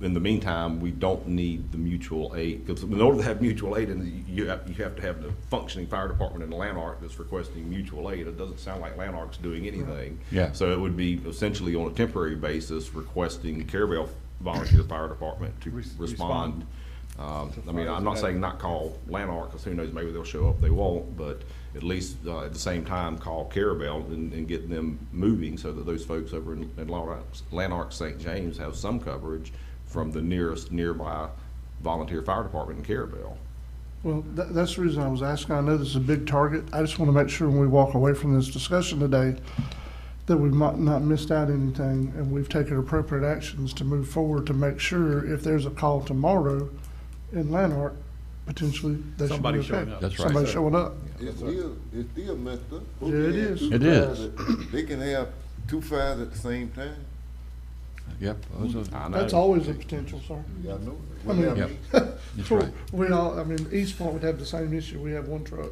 in the meantime, we don't need the mutual aid, because in order to have mutual aid, and you have to have the functioning fire department in Lanark that's requesting mutual aid. It doesn't sound like Lanark's doing anything. Yeah. So it would be essentially on a temporary basis requesting Carabel Volunteer Fire Department to respond. I mean, I'm not saying not call Lanark, because who knows, maybe they'll show up, they won't, but at least at the same time, call Carabel and get them moving so that those folks over in Lanark, St. James have some coverage from the nearest nearby volunteer fire department in Carabel. Well, that's the reason I was asking. I know this is a big target. I just want to make sure when we walk away from this discussion today that we've not missed out anything and we've taken appropriate actions to move forward to make sure if there's a call tomorrow in Lanark, potentially they should be Somebody okay. showing up. That's right. Somebody showing up. It's still messed up. Yeah, it is. It is. They can have 2 fires at the same time. Yep. Those are- I know. That's always a potential, sir. Yeah, I know. I mean, Yep. That's right. we all, I mean, East Point would have the same issue. We have one truck.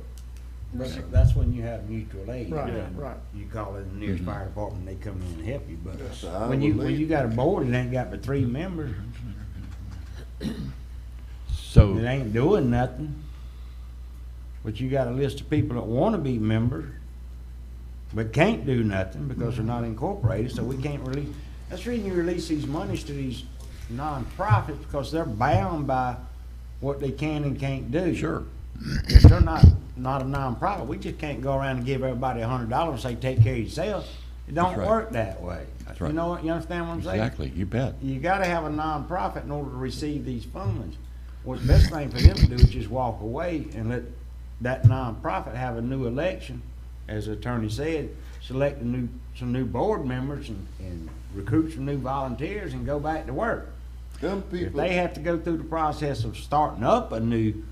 That's when you have mutual aid. Right, and right. You call it the nearest fire department, they come in and help you, but Yes, I when you believe- got a board and ain't got but 3 members, So It ain't doing nothing. But you got a list of people that wanna be members, but can't do nothing because they're not incorporated, so we can't release. That's the reason you release these monies to these nonprofits, because they're bound by what they can and can't do. Sure. If they're not a nonprofit, we just can't go around and give everybody $100 and say, take care of yourself. It don't That's right. work that way. That's right. You know what, you understand what I'm saying? Exactly, you bet. You gotta have a nonprofit in order to receive these funds. Well, the best thing for them to do is just walk away and let that nonprofit have a new election, as the attorney said, select some new board members and recruit some new volunteers and go back to work. If they have to go through the process of starting up a new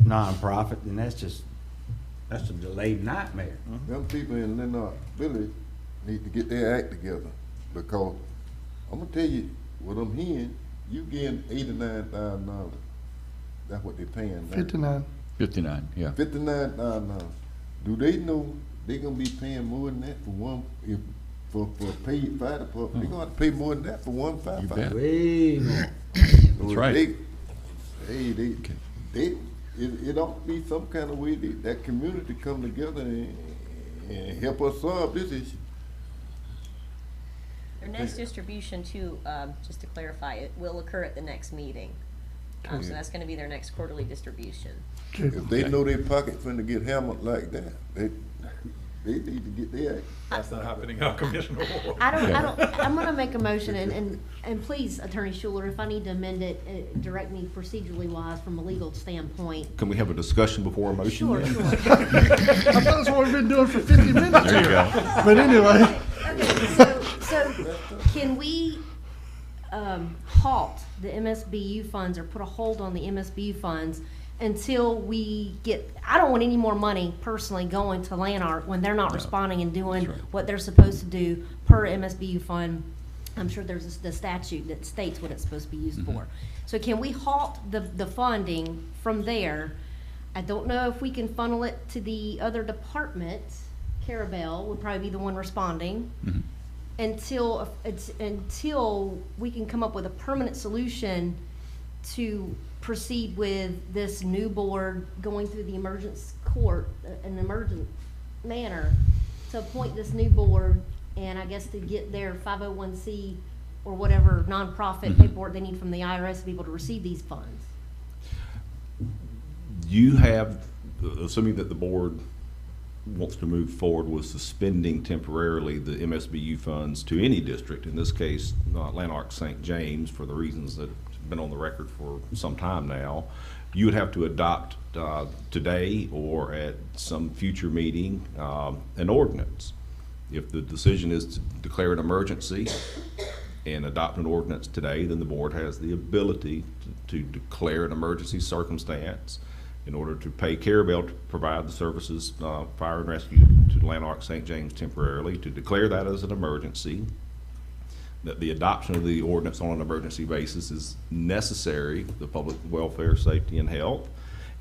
nonprofit, then that's a delayed nightmare. Them people in Lennox Village need to get their act together, because I'm gonna tell you what I'm hearing. You getting $89,000. That's what they're paying now. 59. 59, yeah. $59,000. Do they know they gonna be paying more than that for paid fire department? They gonna have to pay more than that for one firefighter. Way more. That's right. It ought to be some kind of way that community come together and help us solve this issue. Their next distribution too, just to clarify, it will occur at the next meeting. So that's gonna be their next quarterly distribution. If they know their pocket finna get hammered like that, they need to get their act. That's not happening now, Commissioner Ward. I'm gonna make a motion, and please, Attorney Schuler, if I need to amend it, direct me procedurally wise from a legal standpoint. Can we have a discussion before a motion? Sure, then? sure. I thought that's what we've been doing for 50 minutes There you here. go. But anyway. Okay, so can we halt the MSBU funds, or put a hold on the MSBU funds until we get, I don't want any more money personally going to Lanark when they're not responding and doing what they're supposed to do per MSBU fund. I'm sure there's the statute that states what it's supposed to be used for. So can we halt the funding from there? I don't know if we can funnel it to the other department. Carabel would probably be the one responding. Until we can come up with a permanent solution to proceed with this new board going through the emergence court, an emergent manner, to appoint this new board, and I guess to get their 501c or whatever nonprofit paperwork they need from the IRS to be able to receive these funds. You have, assuming that the board wants to move forward with suspending temporarily the MSBU funds to any district, in this case, Lanark St. James, for the reasons that have been on the record for some time now, you would have to adopt today or at some future meeting an ordinance. If the decision is to declare an emergency and adopt an ordinance today, then the board has the ability to declare an emergency circumstance in order to pay Carabel to provide the services, fire and rescue, to Lanark St. James temporarily, to declare that as an emergency, that the adoption of the ordinance on an emergency basis is necessary, the public welfare, safety, and health,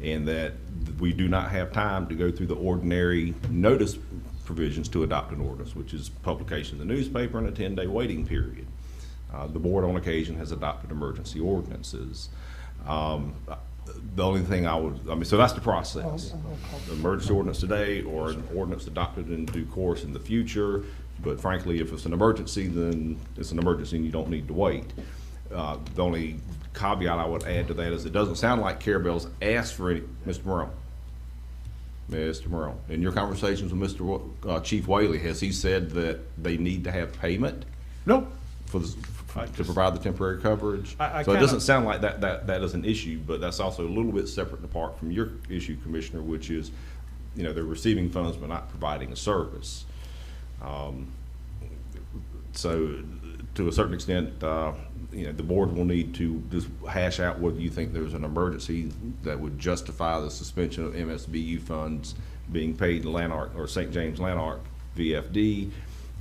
and that we do not have time to go through the ordinary notice provisions to adopt an ordinance, which is publication in the newspaper and a 10-day waiting period. The board on occasion has adopted emergency ordinances. The only thing so that's the process. The emergency ordinance today or an ordinance adopted in due course in the future. But frankly, if it's an emergency, then it's an emergency and you don't need to wait. The only caveat I would add to that is it doesn't sound like Carabel's asked for any, Mr. Morrell, in your conversations with Mr. Chief Whaley, has he said that they need to have payment? Nope. To provide the temporary coverage? So it doesn't sound like that is an issue, but that's also a little bit separate and apart from your issue, Commissioner, which is, they're receiving funds but not providing a service. So to a certain extent, the board will need to just hash out whether you think there's an emergency that would justify the suspension of MSBU funds being paid to Lanark or St. James Lanark VFD.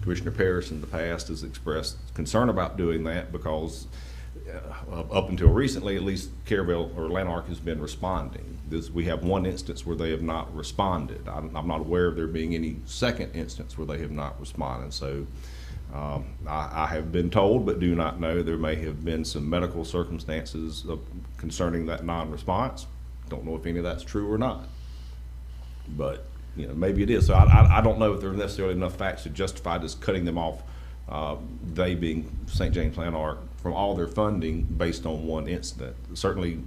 Commissioner Parris in the past has expressed concern about doing that because up until recently, at least Carabel or Lanark has been responding. We have one instance where they have not responded. I'm not aware of there being any second instance where they have not responded. So I have been told, but do not know, there may have been some medical circumstances concerning that non-response. Don't know if any of that's true or not, but maybe it is. So I don't know if there are necessarily enough facts to justify just cutting them off, they being St. James Lanark, from all their funding based on one incident. Certainly,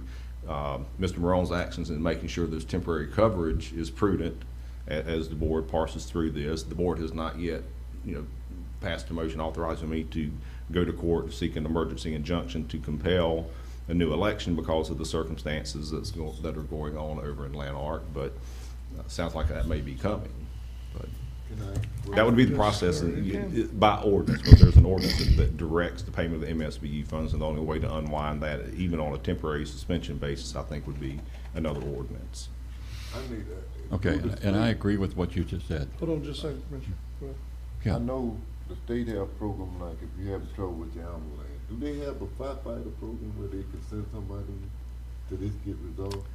Mr. Marone's actions in making sure there's temporary coverage is prudent as the board parses through this. The board has not yet, passed a motion authorizing me to go to court and seek an emergency injunction to compel a new election because of the circumstances that are going on over in Lanark, but sounds like that may be coming. But that would be the process by ordinance, because there's an ordinance that directs the payment of the MSBU funds, and the only way to unwind that, even on a temporary suspension basis, I think would be another ordinance. Okay, and I agree with what you just said. Hold on just a second, Commissioner. Go ahead. Yeah. I know the state have program like if you have trouble with your ambulance, do they have a firefighter program where they can send somebody to this get resolved?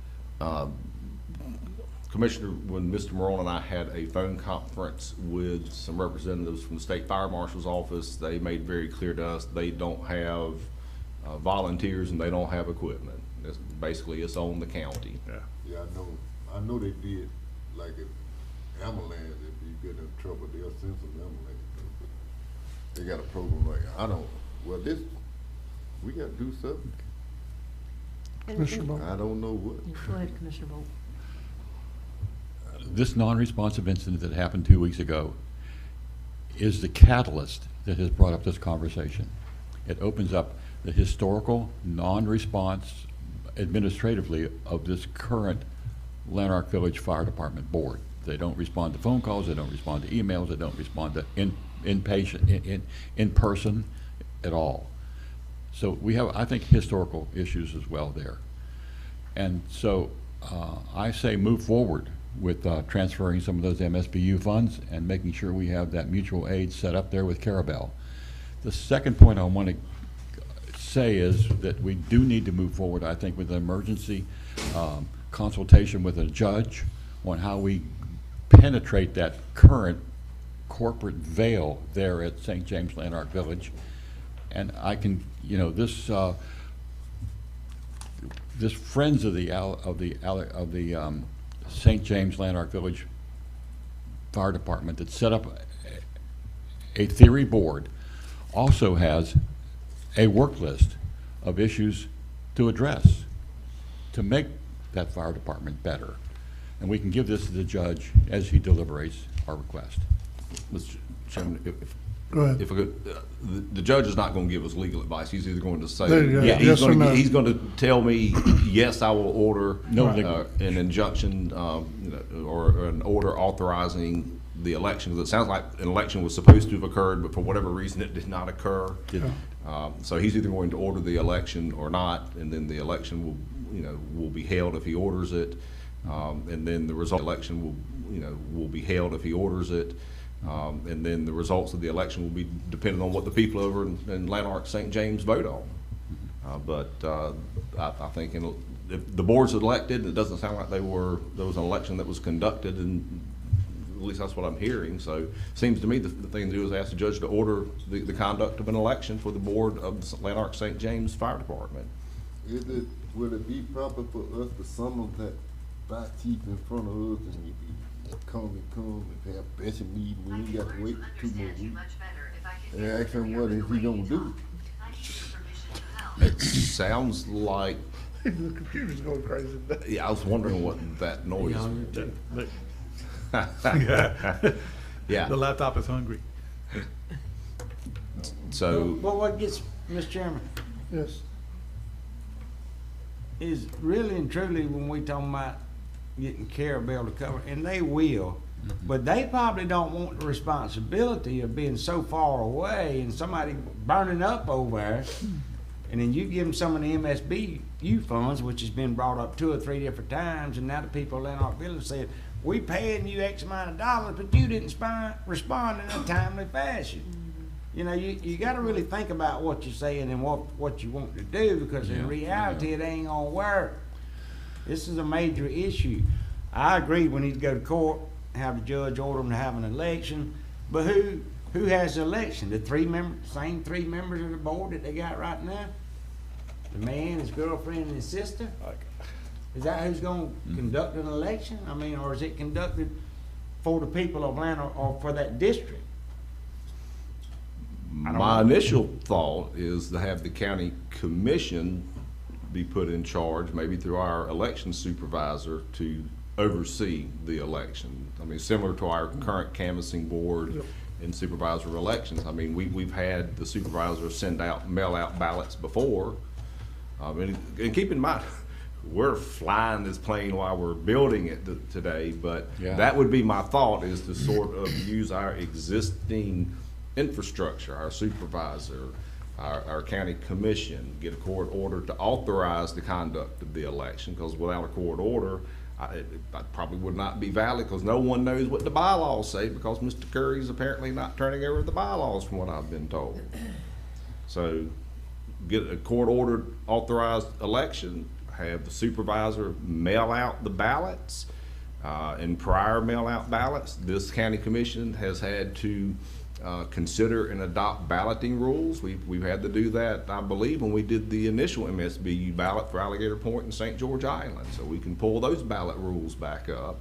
Commissioner, when Mr. Marone and I had a phone conference with some representatives from the State Fire Marshal's office, they made very clear to us they don't have volunteers and they don't have equipment. Basically, it's on the county. Yeah, I know they did, like an ambulance, if you get in trouble, they'll send some ambulance. They got a program like, we gotta do something. Commissioner Bolt. I don't know what. Go ahead, Commissioner Bolt. This non-responsive incident that happened 2 weeks ago is the catalyst that has brought up this conversation. It opens up the historical non-response administratively of this current Lanark Village Fire Department board. They don't respond to phone calls, they don't respond to emails, they don't respond to in person at all. So we have, I think, historical issues as well there. And so I say move forward with transferring some of those MSBU funds and making sure we have that mutual aid set up there with Carabel. The second point I want to say is that we do need to move forward, I think, with an emergency consultation with a judge on how we penetrate that current corporate veil there at St. James Lanark Village. And I can, this Friends of the St. James Lanark Village Fire Department that set up a theory board also has a work list of issues to address to make that fire department better. And we can give this to the judge as he deliberates our request. Mr. Chairman, Go ahead. if I could, the judge is not going to give us legal advice. He's either going to say, There you go. yeah, Yes or no. he's going to tell me, yes, I will order No. an injunction or an order authorizing the election. Because it sounds like an election was supposed to have occurred, but for whatever reason, it did not occur. So he's either going to order the election or not, and then the election will be held if he orders it, and then the result of the election will be held if he orders it. And then the results of the election will be dependent on what the people over in Lanark St. James vote on. But I think if the board's elected, it doesn't sound like there was an election that was conducted, and at least that's what I'm hearing. So it seems to me the thing to do is ask the judge to order the conduct of an election for the board of the Lanark St. James Fire Department. Would it be proper for us to summon that fire chief in front of us and come and have a special meeting? We ain't got to wait 2 more weeks. And ask him what is he gonna do? It sounds like. The computer's going crazy. Yeah, I was wondering what that noise. Yeah. The laptop is hungry. So. But what gets, Mr. Chairman? Yes. Is really and truly when we talking about getting Carabel to cover, and they will, but they probably don't want the responsibility of being so far away and somebody burning up over there, and then you give them some of the MSBU funds, which has been brought up 2 or 3 different times, and now the people in Lanark Village said, we paying you X amount of dollars, but you didn't respond in a timely fashion. You got to really think about what you're saying and what you want to do, because in reality it ain't gonna work. This is a major issue. I agree we need to go to court, have the judge order them to have an election, but Who has the election? The same three members of the board that they got right now? The man, his girlfriend, and his sister? Is that who's gonna conduct an election? I mean, or is it conducted for the people of Atlanta or for that district? My initial thought is to have the county commission be put in charge, maybe through our election supervisor, to oversee the election. I mean, similar to our current canvassing board and supervisor elections. I mean, we've had the supervisor mail out ballots before. And keep in mind, we're flying this plane while we're building it today, but that would be my thought, is to sort of use our existing infrastructure, our supervisor, our county commission, get a court order to authorize the conduct of the election, because without a court order, it probably would not be valid, because no one knows what the bylaws say, because Mr. Curry's apparently not turning over the bylaws from what I've been told. So get a court-ordered authorized election, have the supervisor mail out the ballots. In prior mail-out ballots, this county commission has had to consider and adopt balloting rules. We've had to do that, I believe, when we did the initial MSBU ballot for Alligator Point and St. George Island. So we can pull those ballot rules back up.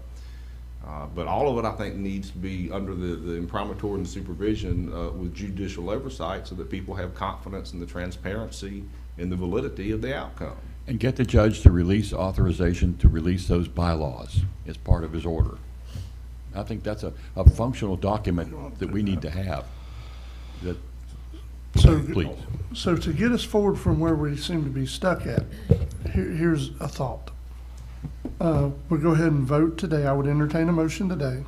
But all of it, I think, needs to be under the imprimatur and supervision with judicial oversight, so that people have confidence in the transparency and the validity of the outcome. And get the judge to release authorization to release those bylaws as part of his order. I think that's a functional document that we need to have. Please. So to get us forward from where we seem to be stuck at, here's a thought. We'll go ahead and vote today. I would entertain a motion today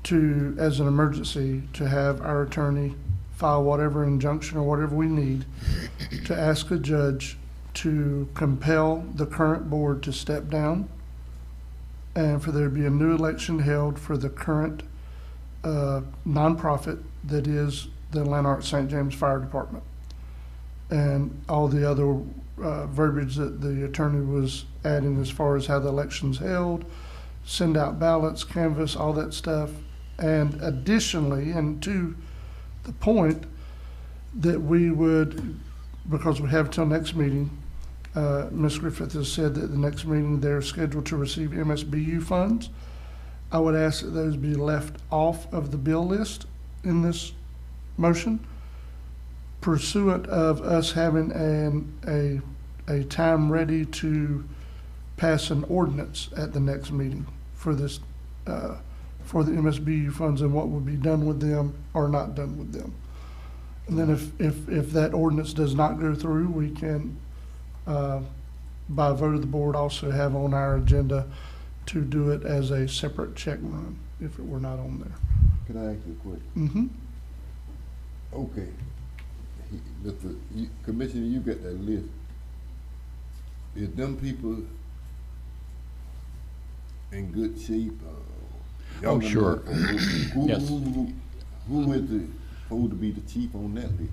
to, as an emergency, to have our attorney file whatever injunction or whatever we need to ask a judge to compel the current board to step down, and for there to be a new election held for the current nonprofit that is the Lanark St. James Fire Department, and all the other verbiage that the attorney was adding as far as how the election's held, send out ballots, canvass, all that stuff. And additionally, and to the point, that we would, because we have till next meeting, Ms. Griffith has said that the next meeting they're scheduled to receive MSBU funds. I would ask that those be left off of the bill list in this motion, pursuant of us having a time ready to pass an ordinance at the next meeting for this, for the MSBU funds and what would be done with them or not done with them. And then if that ordinance does not go through, we can, by vote of the board, also have on our agenda to do it as a separate check run if it were not on there. Can I ask you a question? Mm-hmm. Okay. Commissioner, you got that list. Is them people in good shape? Oh, sure. Yes. Who is supposed to be the chief on that list?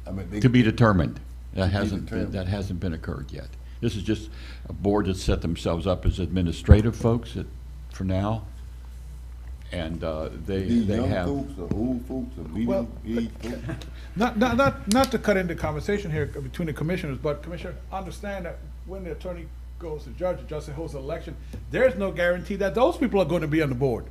I mean, to be determined. That hasn't been occurred yet. This is just a board that set themselves up as administrative folks for now, and they young have folks or old folks or medium age folks. Not to cut into conversation here between the commissioners, but Commissioner, understand that when the attorney goes to judge, the judge holds an election, there's no guarantee that those people are going to be on the board.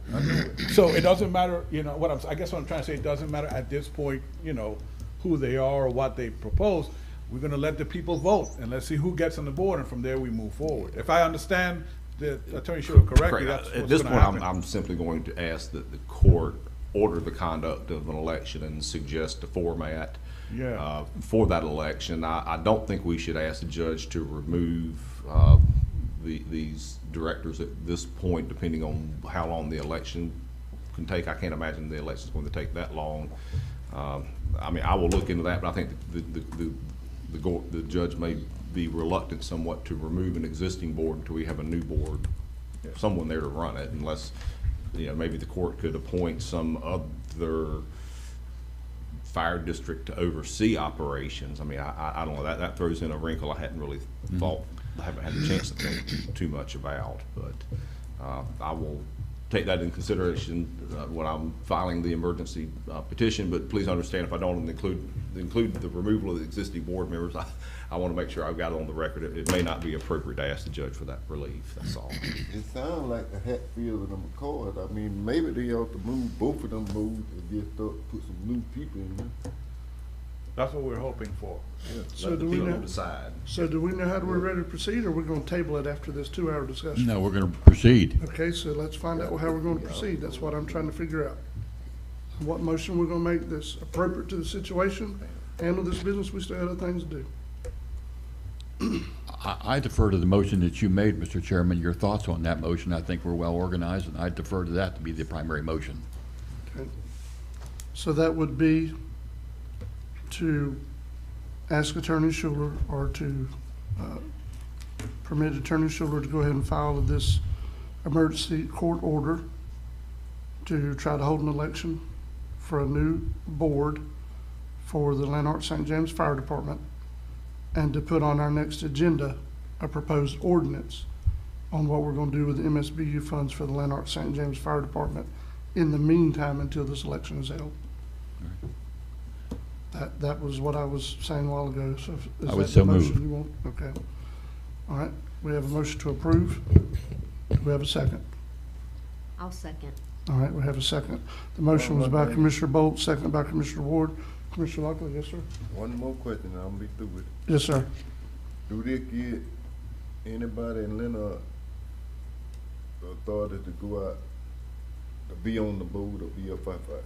So it doesn't matter, I guess what I'm trying to say, it doesn't matter at this point, who they are or what they propose. We're going to let the people vote, and let's see who gets on the board, and from there we move forward. If I understand the attorney should have correctly, that's what's at this going to point, happen. I'm simply going to ask that the court order the conduct of an election and suggest a format for that election. I don't think we should ask the judge to remove these directors at this point, depending on how long the election can take. I can't imagine the election is going to take that long. I mean, I will look into that, but I think the judge may be reluctant somewhat to remove an existing board until we have a new board, someone there to run it, unless, maybe the court could appoint some other fire district to oversee operations. I mean, I don't know, that throws in a wrinkle I hadn't really thought, I haven't had a chance to think too much about, but I will take that in consideration when I'm filing the emergency petition, but please understand if I don't include the removal of the existing board members, I want to make sure I've got it on the record. It may not be appropriate to ask the judge for that relief, that's all. It sounds like the Hatfield and the McCoys. I mean, maybe they ought to move, both of them move, and just start put some new people in there. That's what we're hoping for. Yeah, So let the do we people know, decide. so do we know how we're ready to proceed, or we're gonna table it after this 2-hour discussion? No, we're going to proceed. Okay, so let's find out how we're gonna proceed. That's what I'm trying to figure out. What motion we're gonna make that's appropriate to the situation, handle this business, we still have other things to do. I defer to the motion that you made, Mr. Chairman. Your thoughts on that motion, I think, were well organized, and I defer to that to be the primary motion. Okay. So that would be to ask Attorney Schuler, or to permit Attorney Schuler to go ahead and file this emergency court order to try to hold an election for a new board for the Lanark St. James Fire Department, and to put on our next agenda a proposed ordinance on what we're going to do with the MSBU funds for the Lanark St. James Fire Department in the meantime until this election is held. That was what I was saying a while ago. So is I would that so the motion move. you want? Okay. All right. We have a motion to approve. Do we have a second? I'll second. All right. We have a second. The motion was by Commissioner Bolt, seconded by Commissioner Ward. Commissioner Lockley, yes, sir? One more question, and I'll be through with it. Yes, sir. Do they get anybody in Leonard the authority to go out, to be on the board or be a firefighter?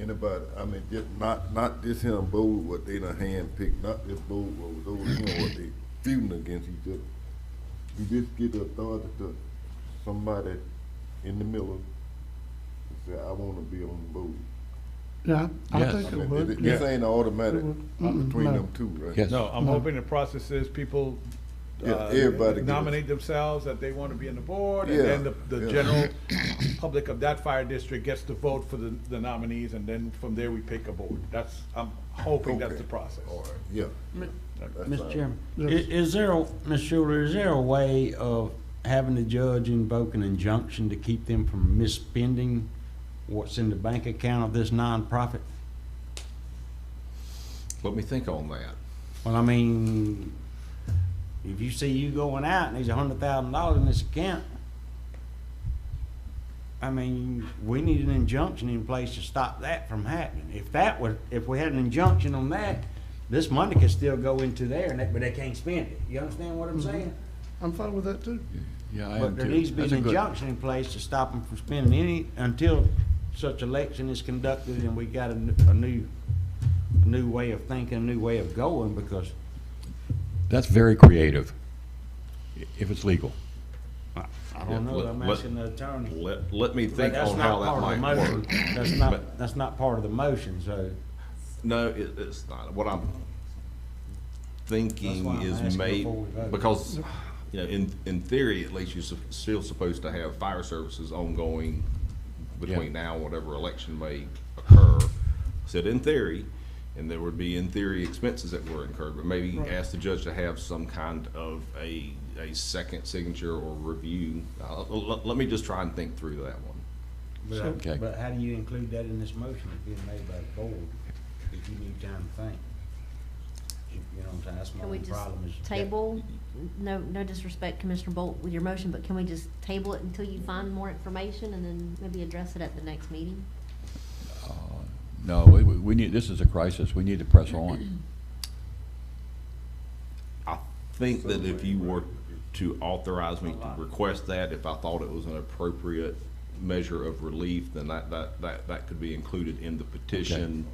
Anybody, I mean, just not this here board what they done handpicked, not this board what was over here, what they feuding against each other. You just get the authority to somebody in the middle to say, I wanna be on the board. Yeah, I Yes. think I it mean, would. this ain't automatic Mm-mm, between no. them two, right? Yes. No, I'm No. hoping the process is people Yeah, everybody gets- nominate themselves that they want to be on the board, and Yeah, then the yeah. general public of that fire district gets to vote for the nominees, and then from there we pick a board. I'm hoping that's Okay. the process. All right, yeah. That's Mr. fine. Chairman, Yes. is there, Ms. Schuler, is there a way of having the judge invoke an injunction to keep them from misspending what's in the bank account of this nonprofit? Let me think on that. Well, I mean, if you see you going out and there's $100,000 in this account, I mean, we need an injunction in place to stop that from happening. If we had an injunction on that, this money could still go into there, but they can't spend it. You understand what I'm saying? I'm fine with that too. Yeah, I am But there too. needs to be That's an a good- injunction in place to stop them from spending any, until such election is conducted and we got a new way of thinking, a new way of going, because That's very creative, if it's legal. I don't know, I'm asking the attorney. Let me But think that's on not how that part of the might motion. work. That's not part of the motion, so. No, it's not. What I'm That's thinking why I'm is asking may, before we vote. because, you know, in theory, at least, you're still supposed to have fire services ongoing between now and whatever election may occur. Said in theory, and there would be, in theory, expenses that were incurred, but maybe Right. ask the judge to have some kind of a second signature or review. Let me just try and think through that one. But, Okay. but how do you include that in this motion that's being made by the board, if you need time to think? You know what I'm saying, that's my Can we only just problem is. table, no disrespect, Commissioner Bolt, with your motion, but can we just table it until you find more information and then maybe address it at the next meeting? No, we need, this is a crisis. We need to press on. I think that if you were to authorize me to request that, if I thought it was an appropriate measure of relief, then that could be included in the petition.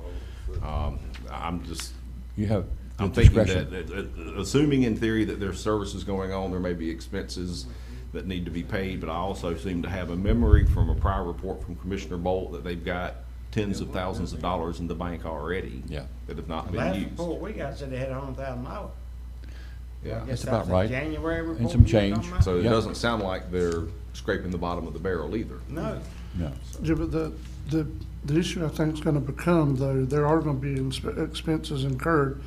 I'm just, You have the I'm thinking discretion. that, assuming in theory that there's services going on, there may be expenses that need to be paid, but I also seem to have a memory from a prior report from Commissioner Bolt that they've got tens of thousands of dollars in the bank already. Yeah. That have not The been last used. report we got said they had $100,000. Yeah. I guess That's that about was the right. January And report some you were change. talking about? So it Yeah. doesn't sound like they're scraping the bottom of the barrel either. No. No. Yeah, but the issue I think is gonna become, though, there are gonna be expenses incurred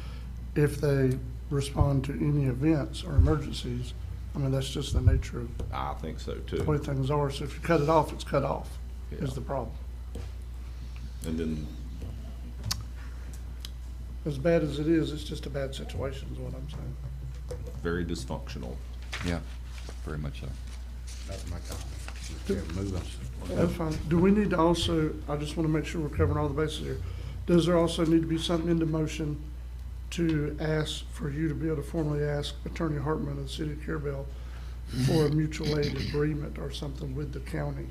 if they respond to any events or emergencies I mean, that's just the nature of I think so the too. way things are. So if you cut it off, it's cut off, Yeah. is the problem. And then, As bad as it is, it's just a bad situation is what I'm saying. very dysfunctional. Yeah, very much so. That's my comment. Yeah, move on. That's fine. Do we need to also, I just want to make sure we're covering all the bases here. Does there also need to be something into motion to ask, for you to be able to formally ask Attorney Hartman of the City of Carabel for a mutual aid agreement or something with the county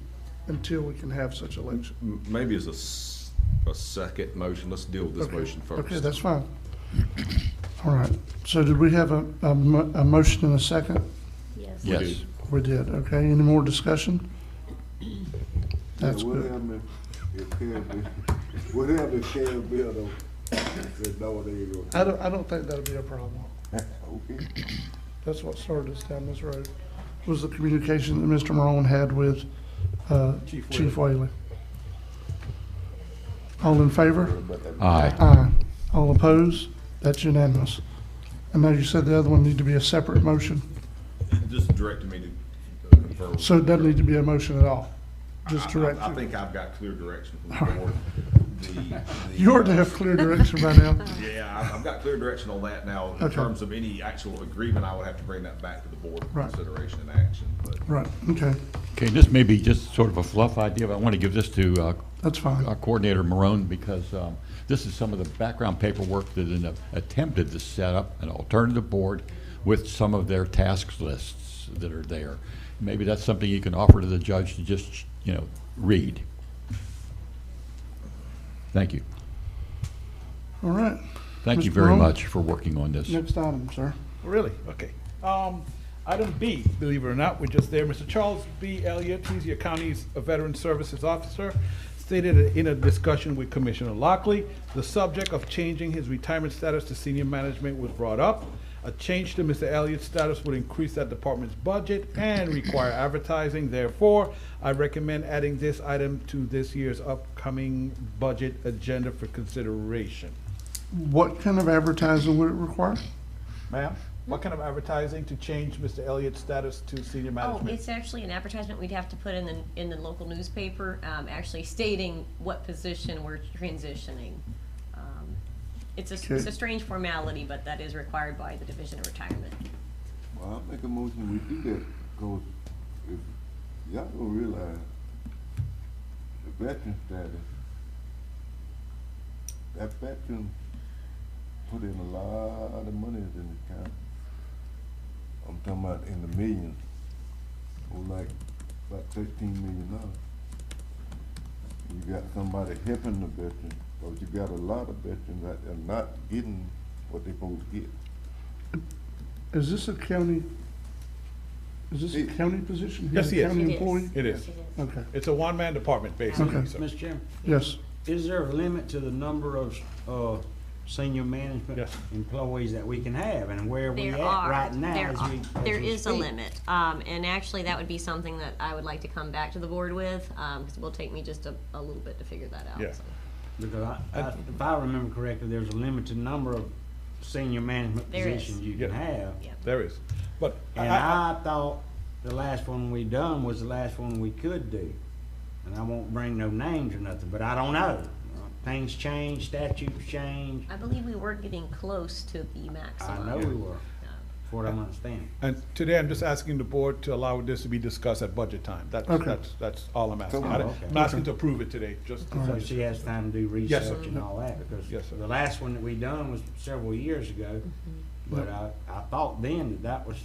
until we can have such election? Maybe as a second motion, let's deal with this Okay. motion first. Okay, that's fine. All right. So did we have a motion and a second? Yes. Yes. We did. Okay. Any more discussion? That's What good. happened if Carabel don't said no, they ain't gonna. I don't think that'll be a problem. Okay. That's what started us down this road, was the communication that Mr. Morone had with Chief Whaley. All in favor? Aye. Aye. All opposed? That's unanimous. And now you said the other one need to be a separate motion, Just directed me to confer. so it doesn't need to be a motion at all? Just direct. I think I've got clear direction from the board. You ought to have clear direction by now. Yeah, I've got clear direction on that now. In Okay. terms of any actual agreement, I would have to bring that back to the board for Right. consideration and action, but. Right, okay, Okay, this may be just sort of a fluff idea, but I want to give this to that's fine. our Coordinator Morone, because this is some of the background paperwork that they attempted to set up an alternative board with some of their task lists that are there. Maybe that's something you can offer to the judge to just, read. Thank you. All right. Thank you Mr. very Morone? much for working on this. Next item, sir. Really? Okay. Item B, believe it or not, we're just there. Mr. Charles B. Elliott, he's your county's Veteran Services Officer, stated in a discussion with Commissioner Lockley, the subject of changing his retirement status to senior management was brought up. A change to Mr. Elliott's status would increase that department's budget and require advertising. Therefore, I recommend adding this item to this year's upcoming budget agenda for consideration. What kind of advertising would it require? Ma'am, what kind of advertising to change Mr. Elliott's status to senior Oh, management? it's actually an advertisement we'd have to put in the local newspaper, actually stating what position we're transitioning. It's a strange formality, but that is required by the Division of Retirement. Well, I'll make a motion, we do that, because if y'all gonna realize the veteran status, that veteran put in a lot of money in the county. I'm talking about in the millions, or like about $13 million. You got somebody helping the veteran, but you got a lot of veterans that are not getting what they're supposed to get. Is this a county position? Yes, He's a he is. county It is. employee? It is. Okay, It's a one-man department, basically, Okay. sir. Mr. Chairman, yes. is there a limit to the number of senior management Yes. employees that we can have, and where we There at are, right now there as we is a speak? limit, and actually that would be something that I would like to come back to the board with, because it will take me just a little bit to figure that out. Yeah. so. Because if I remember correctly, there's a limited number of senior management There is. positions you Yeah. can have. Yeah. There is, but And I thought the last one we done was the last one we could do. And I won't bring no names or nothing, but I don't know. Things change, statutes change. I believe we were getting close to the I maximum. know we were, for what I'm understanding. And today, I'm just asking the board to allow this to be discussed at budget time. Okay. That's all I'm asking. Oh, okay. I'm not asking to approve it today, just. So she has time to do Yes, sir. research and all that, because Yes, sir. the last one that we done was several years ago. But I thought then that was,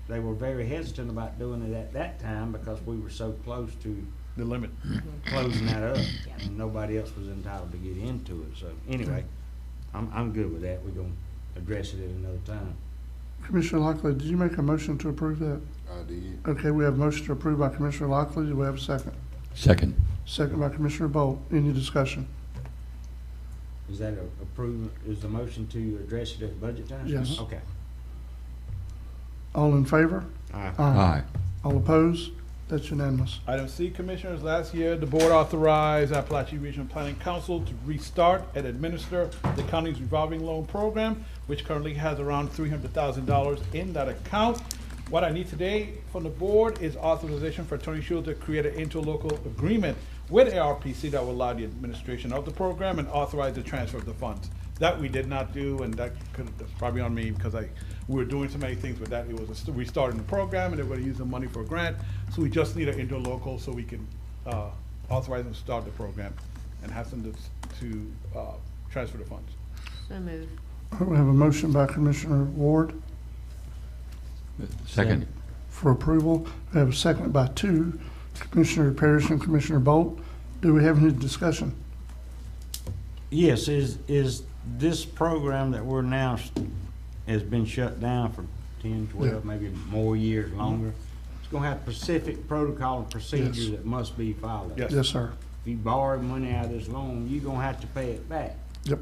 they were very hesitant about doing it at that time because we were so close to The limit. closing that up. And nobody else was entitled to get into it. So anyway, I'm good with that. We're gonna address it at another time. Commissioner Lockley, did you make a motion to approve that? I did. Okay, we have a motion to approve by Commissioner Lockley. Do we have a second? Second. Second by Commissioner Bolt. Any discussion? Is that approved, is the motion to address it at budget time? Yes. Okay. All in favor? Aye. Aye. All opposed? That's unanimous. Item C, Commissioners, last year, the board authorized Appalachian Regional Planning Council to restart and administer the county's revolving loan program, which currently has around $300,000 in that account. What I need today from the board is authorization for Attorney Schuler to create an interlocal agreement with ARPC that will allow the administration of the program and authorize the transfer of the funds. That we did not do, and that's probably on me because we were doing so many things with that. It was we started the program and they were going to use the money for a grant, so we just need an interlocal so we can authorize them to start the program and have them to transfer the funds. So move. We have a motion by Commissioner Ward. Second. For approval. We have a second by Commissioner Parrish and Commissioner Bolt. Do we have any discussion? Yes, is this program that we're now, has been shut down for 10, 12, maybe more years longer? It's gonna have specific protocol and procedures that must be followed. Yes, sir. If you borrow money out of this loan, you're gonna have to pay it back. Yep.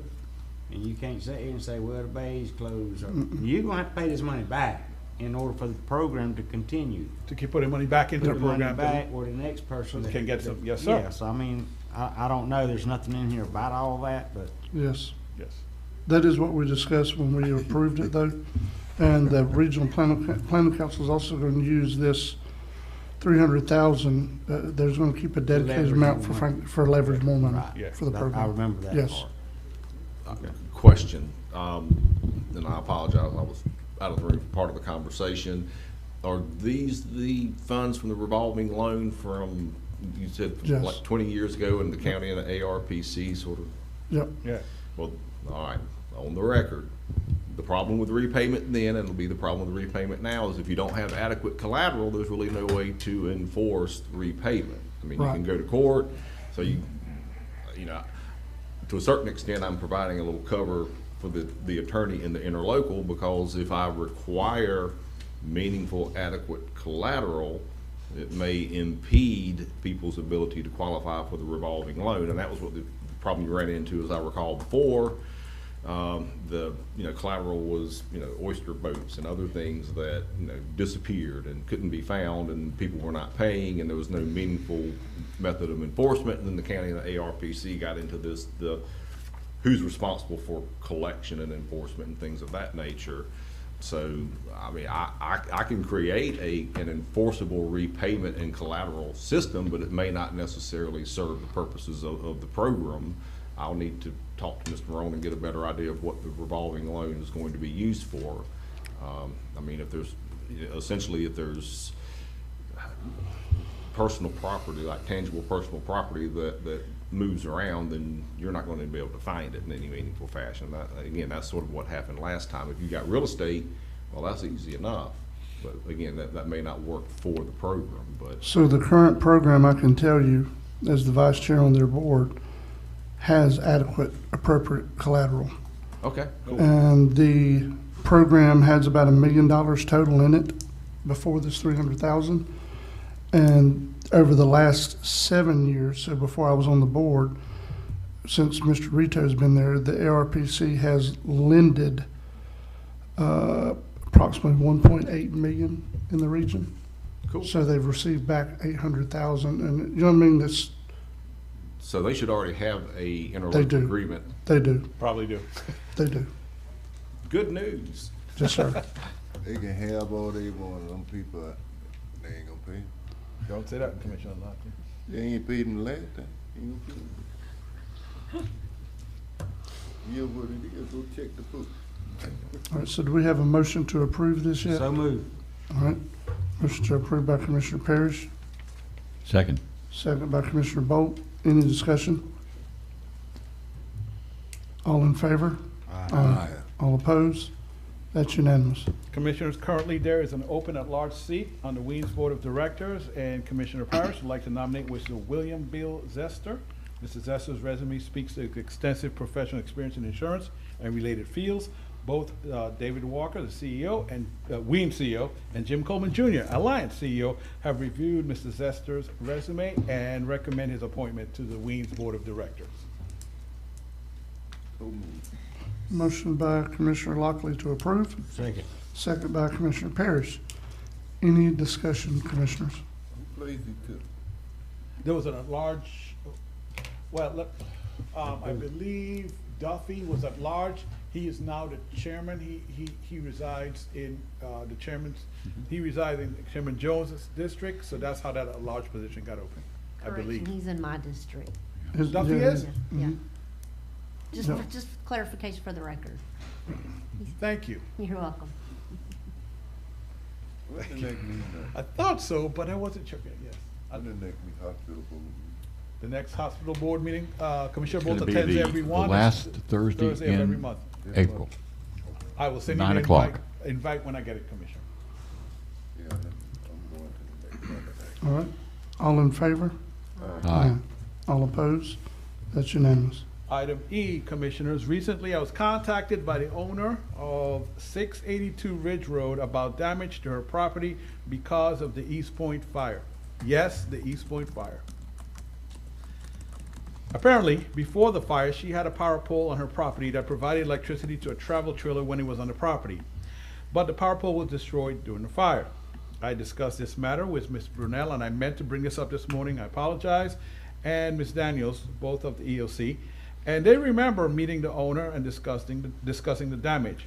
And you can't sit here and say, well, the bay's closed. You're gonna have to pay this money back in order for the program to continue. To keep putting money back into the program. Back or the next person can get some, yes, sir. Yes, I mean, I don't know, there's nothing in here about all that, but. Yes. Yes. That is what we discussed when we approved it, though. And the Regional Planning Council is also going to use this 300,000. There's going to keep a dedicated amount for leverage more money for the program. I remember that Yes. part. Question, and I apologize, I was out of the room for part of the conversation. Are these the funds from the revolving loan from, you said, Yes. like 20 years ago in the county and the ARPC sort of? Yep. Yeah. Well, all right, on the record, the problem with repayment then, and it'll be the problem with repayment now, is if you don't have adequate collateral, there's really no way to enforce repayment. I mean, you can go to court, so you know, to a certain extent, I'm providing a little cover for the attorney in the interlocal, because if I require meaningful, adequate collateral, it may impede people's ability to qualify for the revolving loan. And that was what the problem you ran into, as I recall before. The collateral was oyster boats and other things that disappeared and couldn't be found, and people were not paying, and there was no meaningful method of enforcement. And then the county and the ARPC got into this, who's responsible for collection and enforcement and things of that nature. So, I mean, I can create an enforceable repayment and collateral system, but it may not necessarily serve the purposes of the program. I'll need to talk to Mr. Marone and get a better idea of what the revolving loan is going to be used for. I mean, if there's personal property, like tangible personal property that moves around, then you're not going to be able to find it in any meaningful fashion. Again, that's sort of what happened last time. If you got real estate, well, that's easy enough. But again, that may not work for the program. But so the current program, I can tell you, as the vice chair on their board, has adequate, appropriate collateral. Okay, cool. And the program has about $1 million total in it before this 300,000. And over the last 7 years, so before I was on the board, since Mr. Rito's been there, the ARPC has lended approximately 1.8 million in the region. Cool. So they've received back 800,000, and you know what I mean? So they should already have a interlocal agreement. They do. Probably do. They do. Good news. Yes, sir. They can have all they want. Them people, they ain't gonna pay. Don't say that, Commissioner Lockley. They ain't paid them the last time. Ain't gonna pay them. Yeah, what it is, go check the book. All right, so do we have a motion to approve this yet? So moved. All right. Motion to approve by Commissioner Parrish. Second. Second by Commissioner Bolt. Any discussion? All in favor? Aye. All opposed? That's unanimous. Commissioners, currently there is an open at-large seat on the Weems Board of Directors, and Commissioner Parrish would like to nominate Mr. William Bill Zester. Mr. Zester's resume speaks to extensive professional experience in insurance and related fields. Both David Walker, the CEO, and Weems CEO, and Jim Coleman Jr., Alliance CEO, have reviewed Mr. Zester's resume and recommend his appointment to the Weems Board of Directors. Motion by Commissioner Lockley to approve. Second. Second by Commissioner Parrish. Any discussion, Commissioners? There was a large, I believe Duffy was at large. He is now the chairman. He resides in he resides in Chairman Jones's district, so that's how that large position got open, I Correct, believe. and he's in my district. Stuff he is? Yeah. Just, No. just clarification for the record. Thank you. You're welcome. What's the next meeting? I thought so, but I wasn't sure. Yes. What's the next meeting, hospital board meeting? The next hospital board meeting, Commissioner It's Bolt gonna be attends the every one. last It's Thursday of every in month. April. I will send you 9 the o'clock. invite when I get it, Commissioner. Yeah, I'm going to the next one. All right, all in favor? Aye. All opposed? That's unanimous. Item E, Commissioners, recently I was contacted by the owner of 682 Ridge Road about damage to her property because of the East Point fire. Yes, the East Point fire. Apparently, before the fire, she had a power pole on her property that provided electricity to a travel trailer when it was on the property. But the power pole was destroyed during the fire. I discussed this matter with Ms. Brunel, and I meant to bring this up this morning. I apologize. And Ms. Daniels, both of the EOC. And they remember meeting the owner and discussing the damage.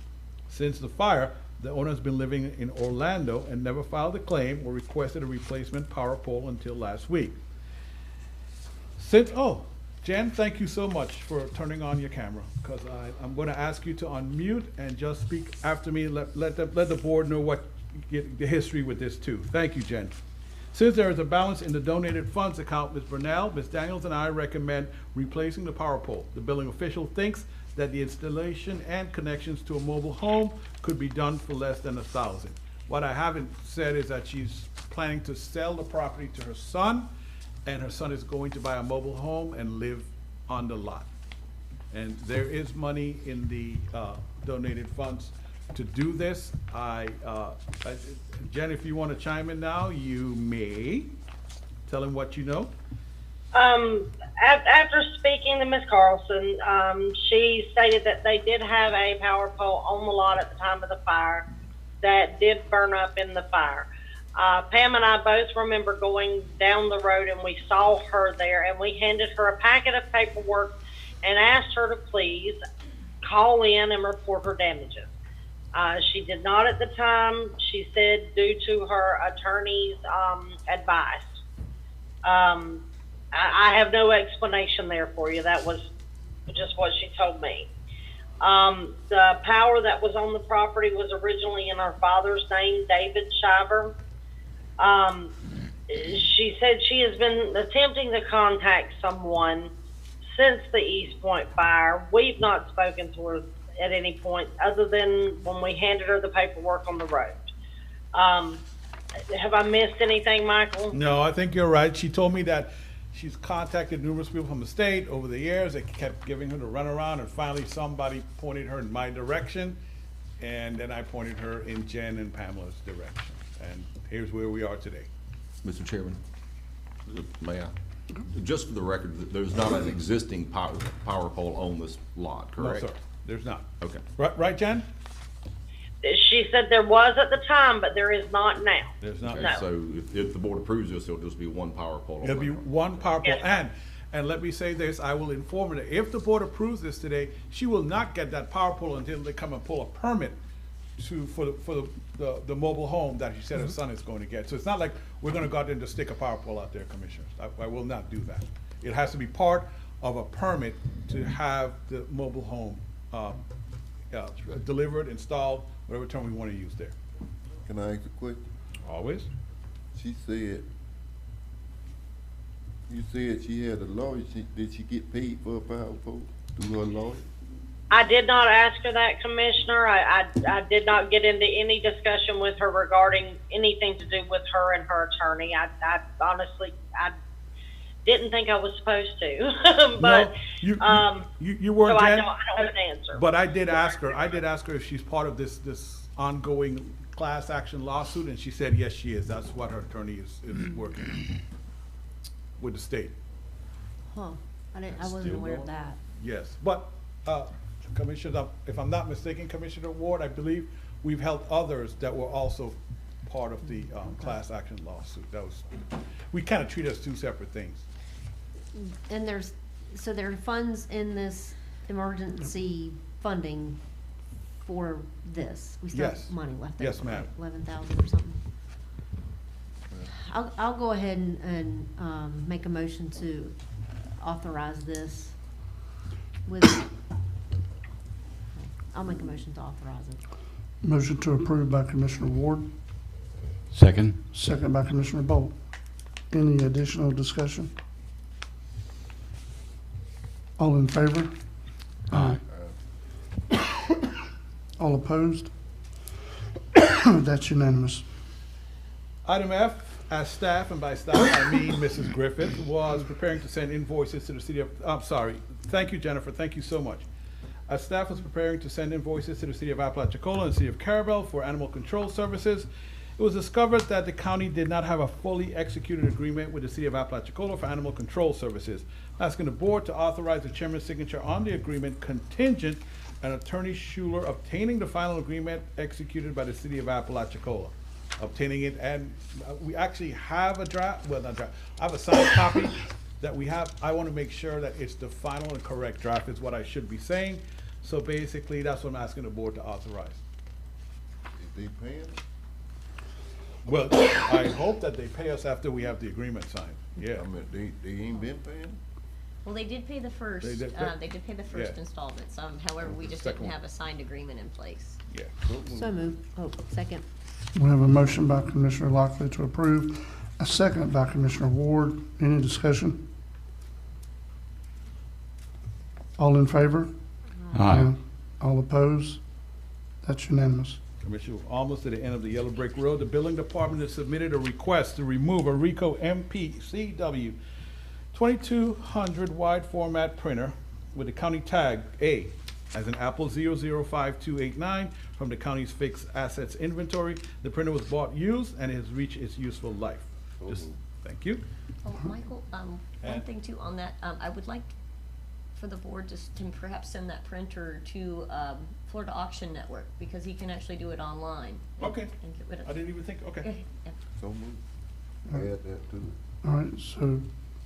Since the fire, the owner has been living in Orlando and never filed a claim or requested a replacement power pole until last week. Jen, thank you so much for turning on your camera, because I'm going to ask you to unmute and just speak after me. Let the board know what the history with this too. Thank you, Jen. Since there is a balance in the donated funds account, Ms. Burnell, Ms. Daniels, and I recommend replacing the power pole. The billing official thinks that the installation and connections to a mobile home could be done for less than $1,000. What I haven't said is that she's planning to sell the property to her son, and her son is going to buy a mobile home and live on the lot. And there is money in the donated funds to do this. Jen, if you want to chime in now, you may. Tell him what you know. After speaking to Ms. Carlson, she stated that they did have a power pole on the lot at the time of the fire that did burn up in the fire. Pam and I both remember going down the road and we saw her there, and we handed her a packet of paperwork and asked her to please call in and report her damages. She did not at the time. She said due to her attorney's advice. I have no explanation there for you. That was just what she told me. The power that was on the property was originally in her father's name, David Shiver. She said she has been attempting to contact someone since the East Point fire. We've not spoken to her at any point other than when we handed her the paperwork on the road. Have I missed anything, Michael? No, I think you're right. She told me that she's contacted numerous people from the state over the years. They kept giving her the runaround, and finally somebody pointed her in my direction, and then I pointed her in Jen and Pamela's direction. And here's where we are today. Mr. Chairman, may I? Just for the record, there's not an existing power pole on this lot, correct? No, sir, there's not. Okay. Right, Jen? She said there was at the time, but there is not now. There's not. No. So if the board approves this, it'll just be one power pole. It'll be one power pole. And let me say this, I will inform her that if the board approves this today, she will not get that power pole until they come and pull a permit for the mobile home that she said her son is going to get. So it's not like we're going to go out there and just stick a power pole out there, Commissioners. I will not do that. It has to be part of a permit to have the mobile home delivered, installed, whatever term we want to use there. Can I ask a question? Always. She said, you said she had a lawyer. Did she get paid for a power pole through her lawyer? I did not ask her that, Commissioner. I did not get into any discussion with her regarding anything to do with her and her attorney. I honestly, I didn't think I was supposed to. But no, you weren't. So Jen, I don't have an answer. But I did ask her. I did ask her if she's part of this ongoing class action lawsuit, and she said yes, she is. That's what her attorney is working with the state. Huh, I wasn't aware of that. Yes, but Commissioner, if I'm not mistaken, Commissioner Ward, I believe we've held others that were also part of the class action lawsuit. We kind of treat it as two separate things. And there are funds in this emergency funding for this. We still have Yes. money left over. Yes, ma'am. 11,000 or something. I'll go ahead and make a motion to authorize this with, I'll make a motion to authorize it. Motion to approve by Commissioner Ward, Second? second by Commissioner Bolt. Any additional discussion? All in favor? Aye. All opposed? That's unanimous. Item F, as staff, and by staff I mean Mrs. Griffith, was preparing to send invoices to the city of, I'm sorry, thank you, Jennifer, thank you so much. As staff was preparing to send invoices to the city of Apalachicola and the city of Carabel for animal control services, it was discovered that the county did not have a fully executed agreement with the city of Apalachicola for animal control services. I'm asking the board to authorize the chairman's signature on the agreement contingent on Attorney Schuler obtaining the final agreement executed by the city of Apalachicola. Obtaining it, and we actually have a draft, well, not draft, I have a signed copy that we have. I want to make sure that it's the final and correct draft is what I should be saying. So basically, that's what I'm asking the board to authorize. Is they paying? Well, I hope that they pay us after we have the agreement signed, yeah. I mean, they ain't been paying? Well, they did pay the first, They did pay- the first yeah. installment, however, we The just second didn't one. have a signed agreement in place. Yeah. So moved. Oh, second. We have a motion by Commissioner Lockley to approve, a second by Commissioner Ward. Any discussion? All in favor? Aye. All opposed? That's unanimous. Commissioner, we're almost to the end of the Yellow Brick Road. The building department has submitted a request to remove a Ricoh MPCW 2200 wide format printer with the county tag A as an Apple 005289 from the county's fixed assets inventory. The printer was bought used and it has reached its useful life. Just, thank you. Oh, Michael, one And- thing too on that, I would like for the board just to perhaps send that printer to, Florida Auction Network, because he can actually do it online. Okay. And get rid of I didn't even think, okay. Yeah. So moved. Add that to it. All right, so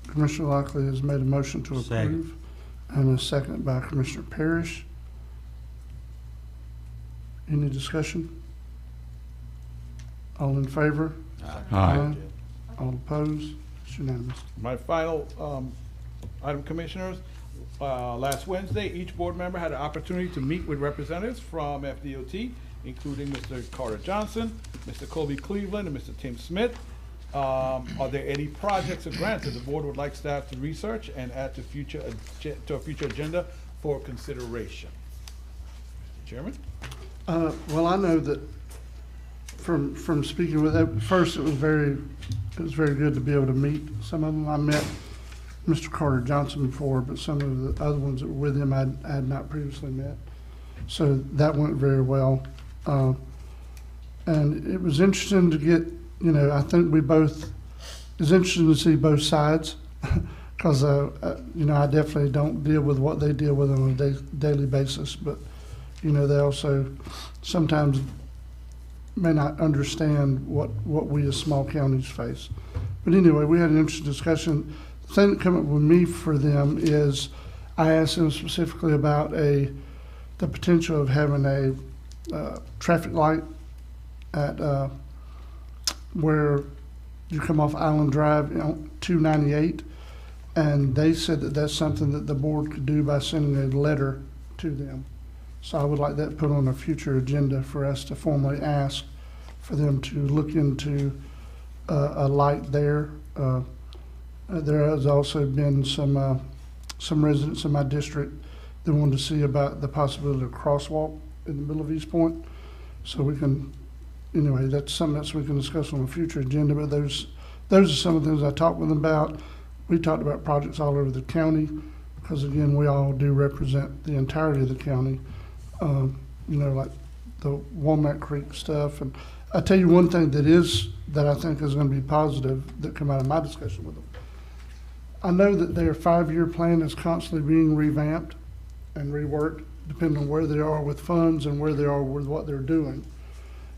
Commissioner Lockley has made a motion to Second. approve, and a second by Commissioner Parrish. Any discussion? All in favor? Aye. All opposed? It's unanimous. My final item, Commissioners, last Wednesday, each board member had an opportunity to meet with representatives from FDOT, including Mr. Carter Johnson, Mr. Colby Cleveland, and Mr. Tim Smith. Are there any projects or grants that the board would like staff to research and add to a future agenda for consideration? Mr. Chairman? Well, I know that from speaking with, at first, it was very good to be able to meet some of them. I met Mr. Carter Johnson before, but some of the other ones that were with him I had not previously met. So that went very well. And it was interesting to get, I think it's interesting to see both sides because, I definitely don't deal with what they deal with on a daily basis, but, they also sometimes may not understand what we as small counties face. But anyway, we had an interesting discussion. The thing that came up with me for them is I asked them specifically about the potential of having a traffic light at where you come off Island Drive, 298, and they said that that's something that the board could do by sending a letter to them. So I would like that put on a future agenda for us to formally ask for them to look into a light there. There has also been some residents in my district that wanted to see about the possibility of a crosswalk in the middle of East Point. So we can, anyway, that's something that we can discuss on a future agenda, but those are some of the things I talked with them about. We talked about projects all over the county, because again, we all do represent the entirety of the county. Like the Walnut Creek stuff. And I tell you one thing that I think is going to be positive that come out of my discussion with them. I know that their 5-year plan is constantly being revamped and reworked depending on where they are with funds and where they are with what they're doing.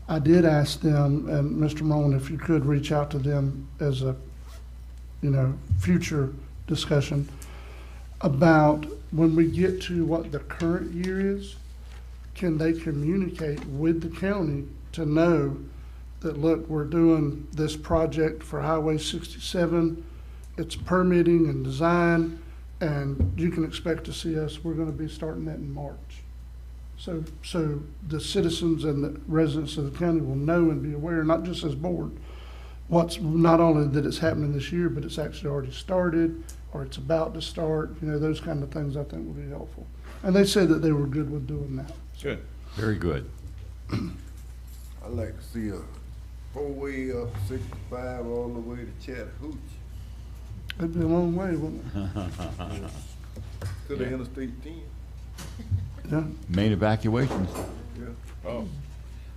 I did ask them, and Mr. Malone, if you could reach out to them as a, future discussion about when we get to what the current year is, can they communicate with the county to know that, look, we're doing this project for Highway 67, it's permitting and design, and you can expect to see us, we're gonna be starting that in March. So the citizens and the residents of the county will know and be aware, not just as board, what's, not only that it's happening this year, but it's actually already started, or it's about to start, you know, those kind of things I think will be helpful. And they said that they were good with doing that. Good. Very good. I'd like to see a four-way up 65 all the way to Chattahoochee. That'd be a long way, wouldn't it? To the Interstate 10. Yeah. Main evacuations. Yeah. Oh,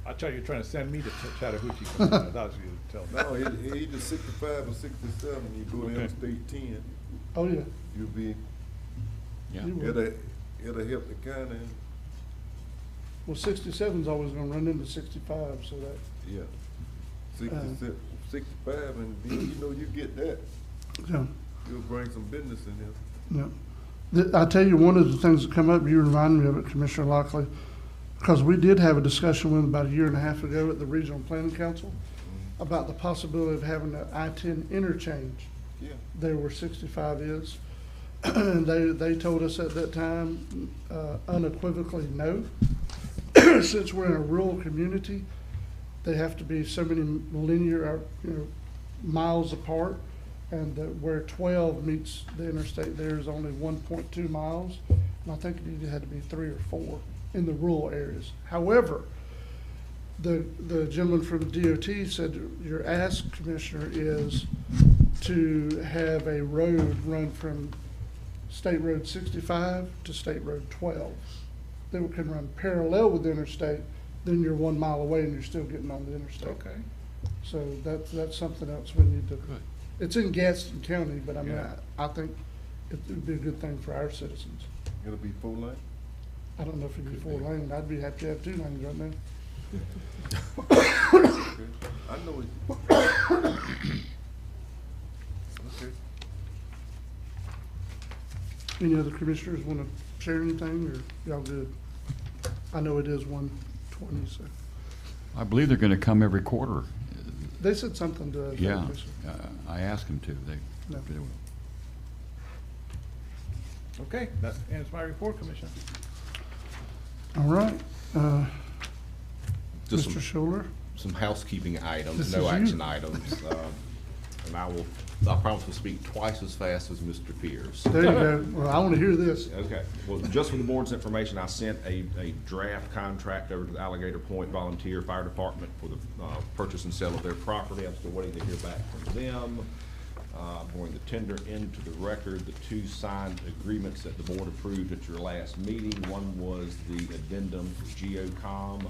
I thought you were trying to send me to Chattahoochee. That was you tell me. No, either 65 or 67, you go to Okay. Interstate 10. Oh, yeah. You'll be, Yeah. You will. it'll help the county. Well, 67's always gonna run into 65, so that, Yeah. 65, and then, you know, you get that. yeah. You'll bring some business in here. Yeah. I tell you, one of the things that come up, you reminded me of it, Commissioner Lockley, because we did have a discussion with them about a year and a half ago at the Regional Planning Council about the possibility of having an I-10 interchange Yeah. there where 65 is. And they told us at that time unequivocally no. Since we're in a rural community, they have to be so many linear, miles apart. And where 12 meets the interstate there is only 1.2 miles. And I think it either had to be 3 or 4 in the rural areas. However, the gentleman from DOT said your ask, Commissioner, is to have a road run from State Road 65 to State Road 12. That can run parallel with the interstate, then you're 1 mile away and you're still getting on the interstate. Okay. So that's something else we need to. Good. It's in Gadsden County, but I mean, Yeah. I think it would be a good thing for our citizens. It'll be 4 lane. I don't know if it'd be 4 lane. I'd be happy to have 2 lanes right now. I know it. Okay. Any other commissioners want to share anything, or y'all good? I know it is 120, so. I believe they're going to come every quarter. They said something to us. Yeah, I asked them to. They will. Okay, that ends my report, Commissioner. All right. Just Mr. Schuler? Some housekeeping items, This no is you. action items. And I promise to speak twice as fast as Mr. Pierce. There you go. Well, I want to hear this. Okay, well, just for the board's information, I sent a draft contract over to the Alligator Point Volunteer Fire Department for the purchase and sale of their property. I'm still waiting to hear back from them. I'm going to tender into the record the 2 signed agreements that the board approved at your last meeting. One was the addendum for GeoCom,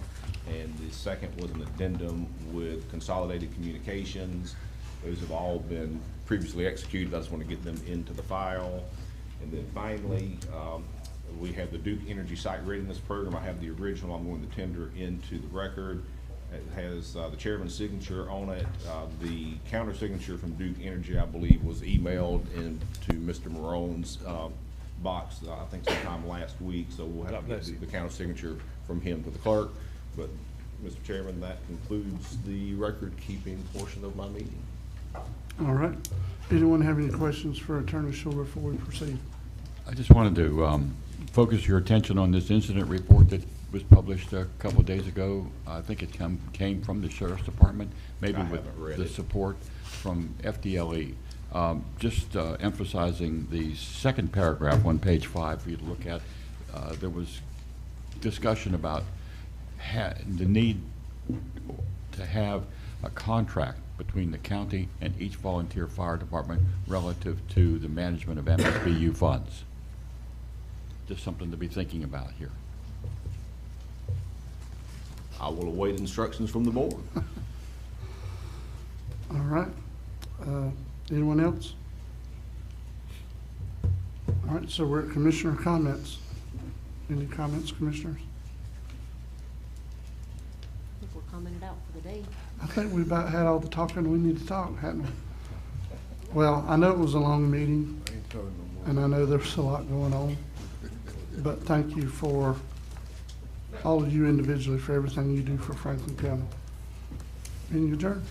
and the second was an addendum with Consolidated Communications. Those have all been previously executed. I just want to get them into the file. And then finally, we have the Duke Energy Site Readiness Program. I have the original. I'm going to tender into the record. It has the chairman's signature on it. The counter signature from Duke Energy, I believe, was emailed into Mr. Marone's box, I think sometime last week. So we'll have to get the counter signature from him to the clerk. But, Mr. Chairman, that concludes the record-keeping portion of my meeting. All right. Anyone have any questions for Attorney Schuler before we proceed? I just wanted to focus your attention on this incident report that was published a couple of days ago. I think it came from the Sheriff's Department, maybe with the support from FDLE. Just emphasizing the second paragraph on page 5 for you to look at. There was discussion about the need to have a contract between the county and each volunteer fire department relative to the management of MSBU funds. Just something to be thinking about here. I will await instructions from the board. All right. Anyone else? All right, so we're at commissioner comments. Any comments, commissioners? I think we're commented out for the day. I think we about had all the talking we need to talk, hadn't we? Well, I know it was a long meeting, and I know there was a lot going on, but thank you for all of you individually for everything you do for Franklin County. Meeting adjourned.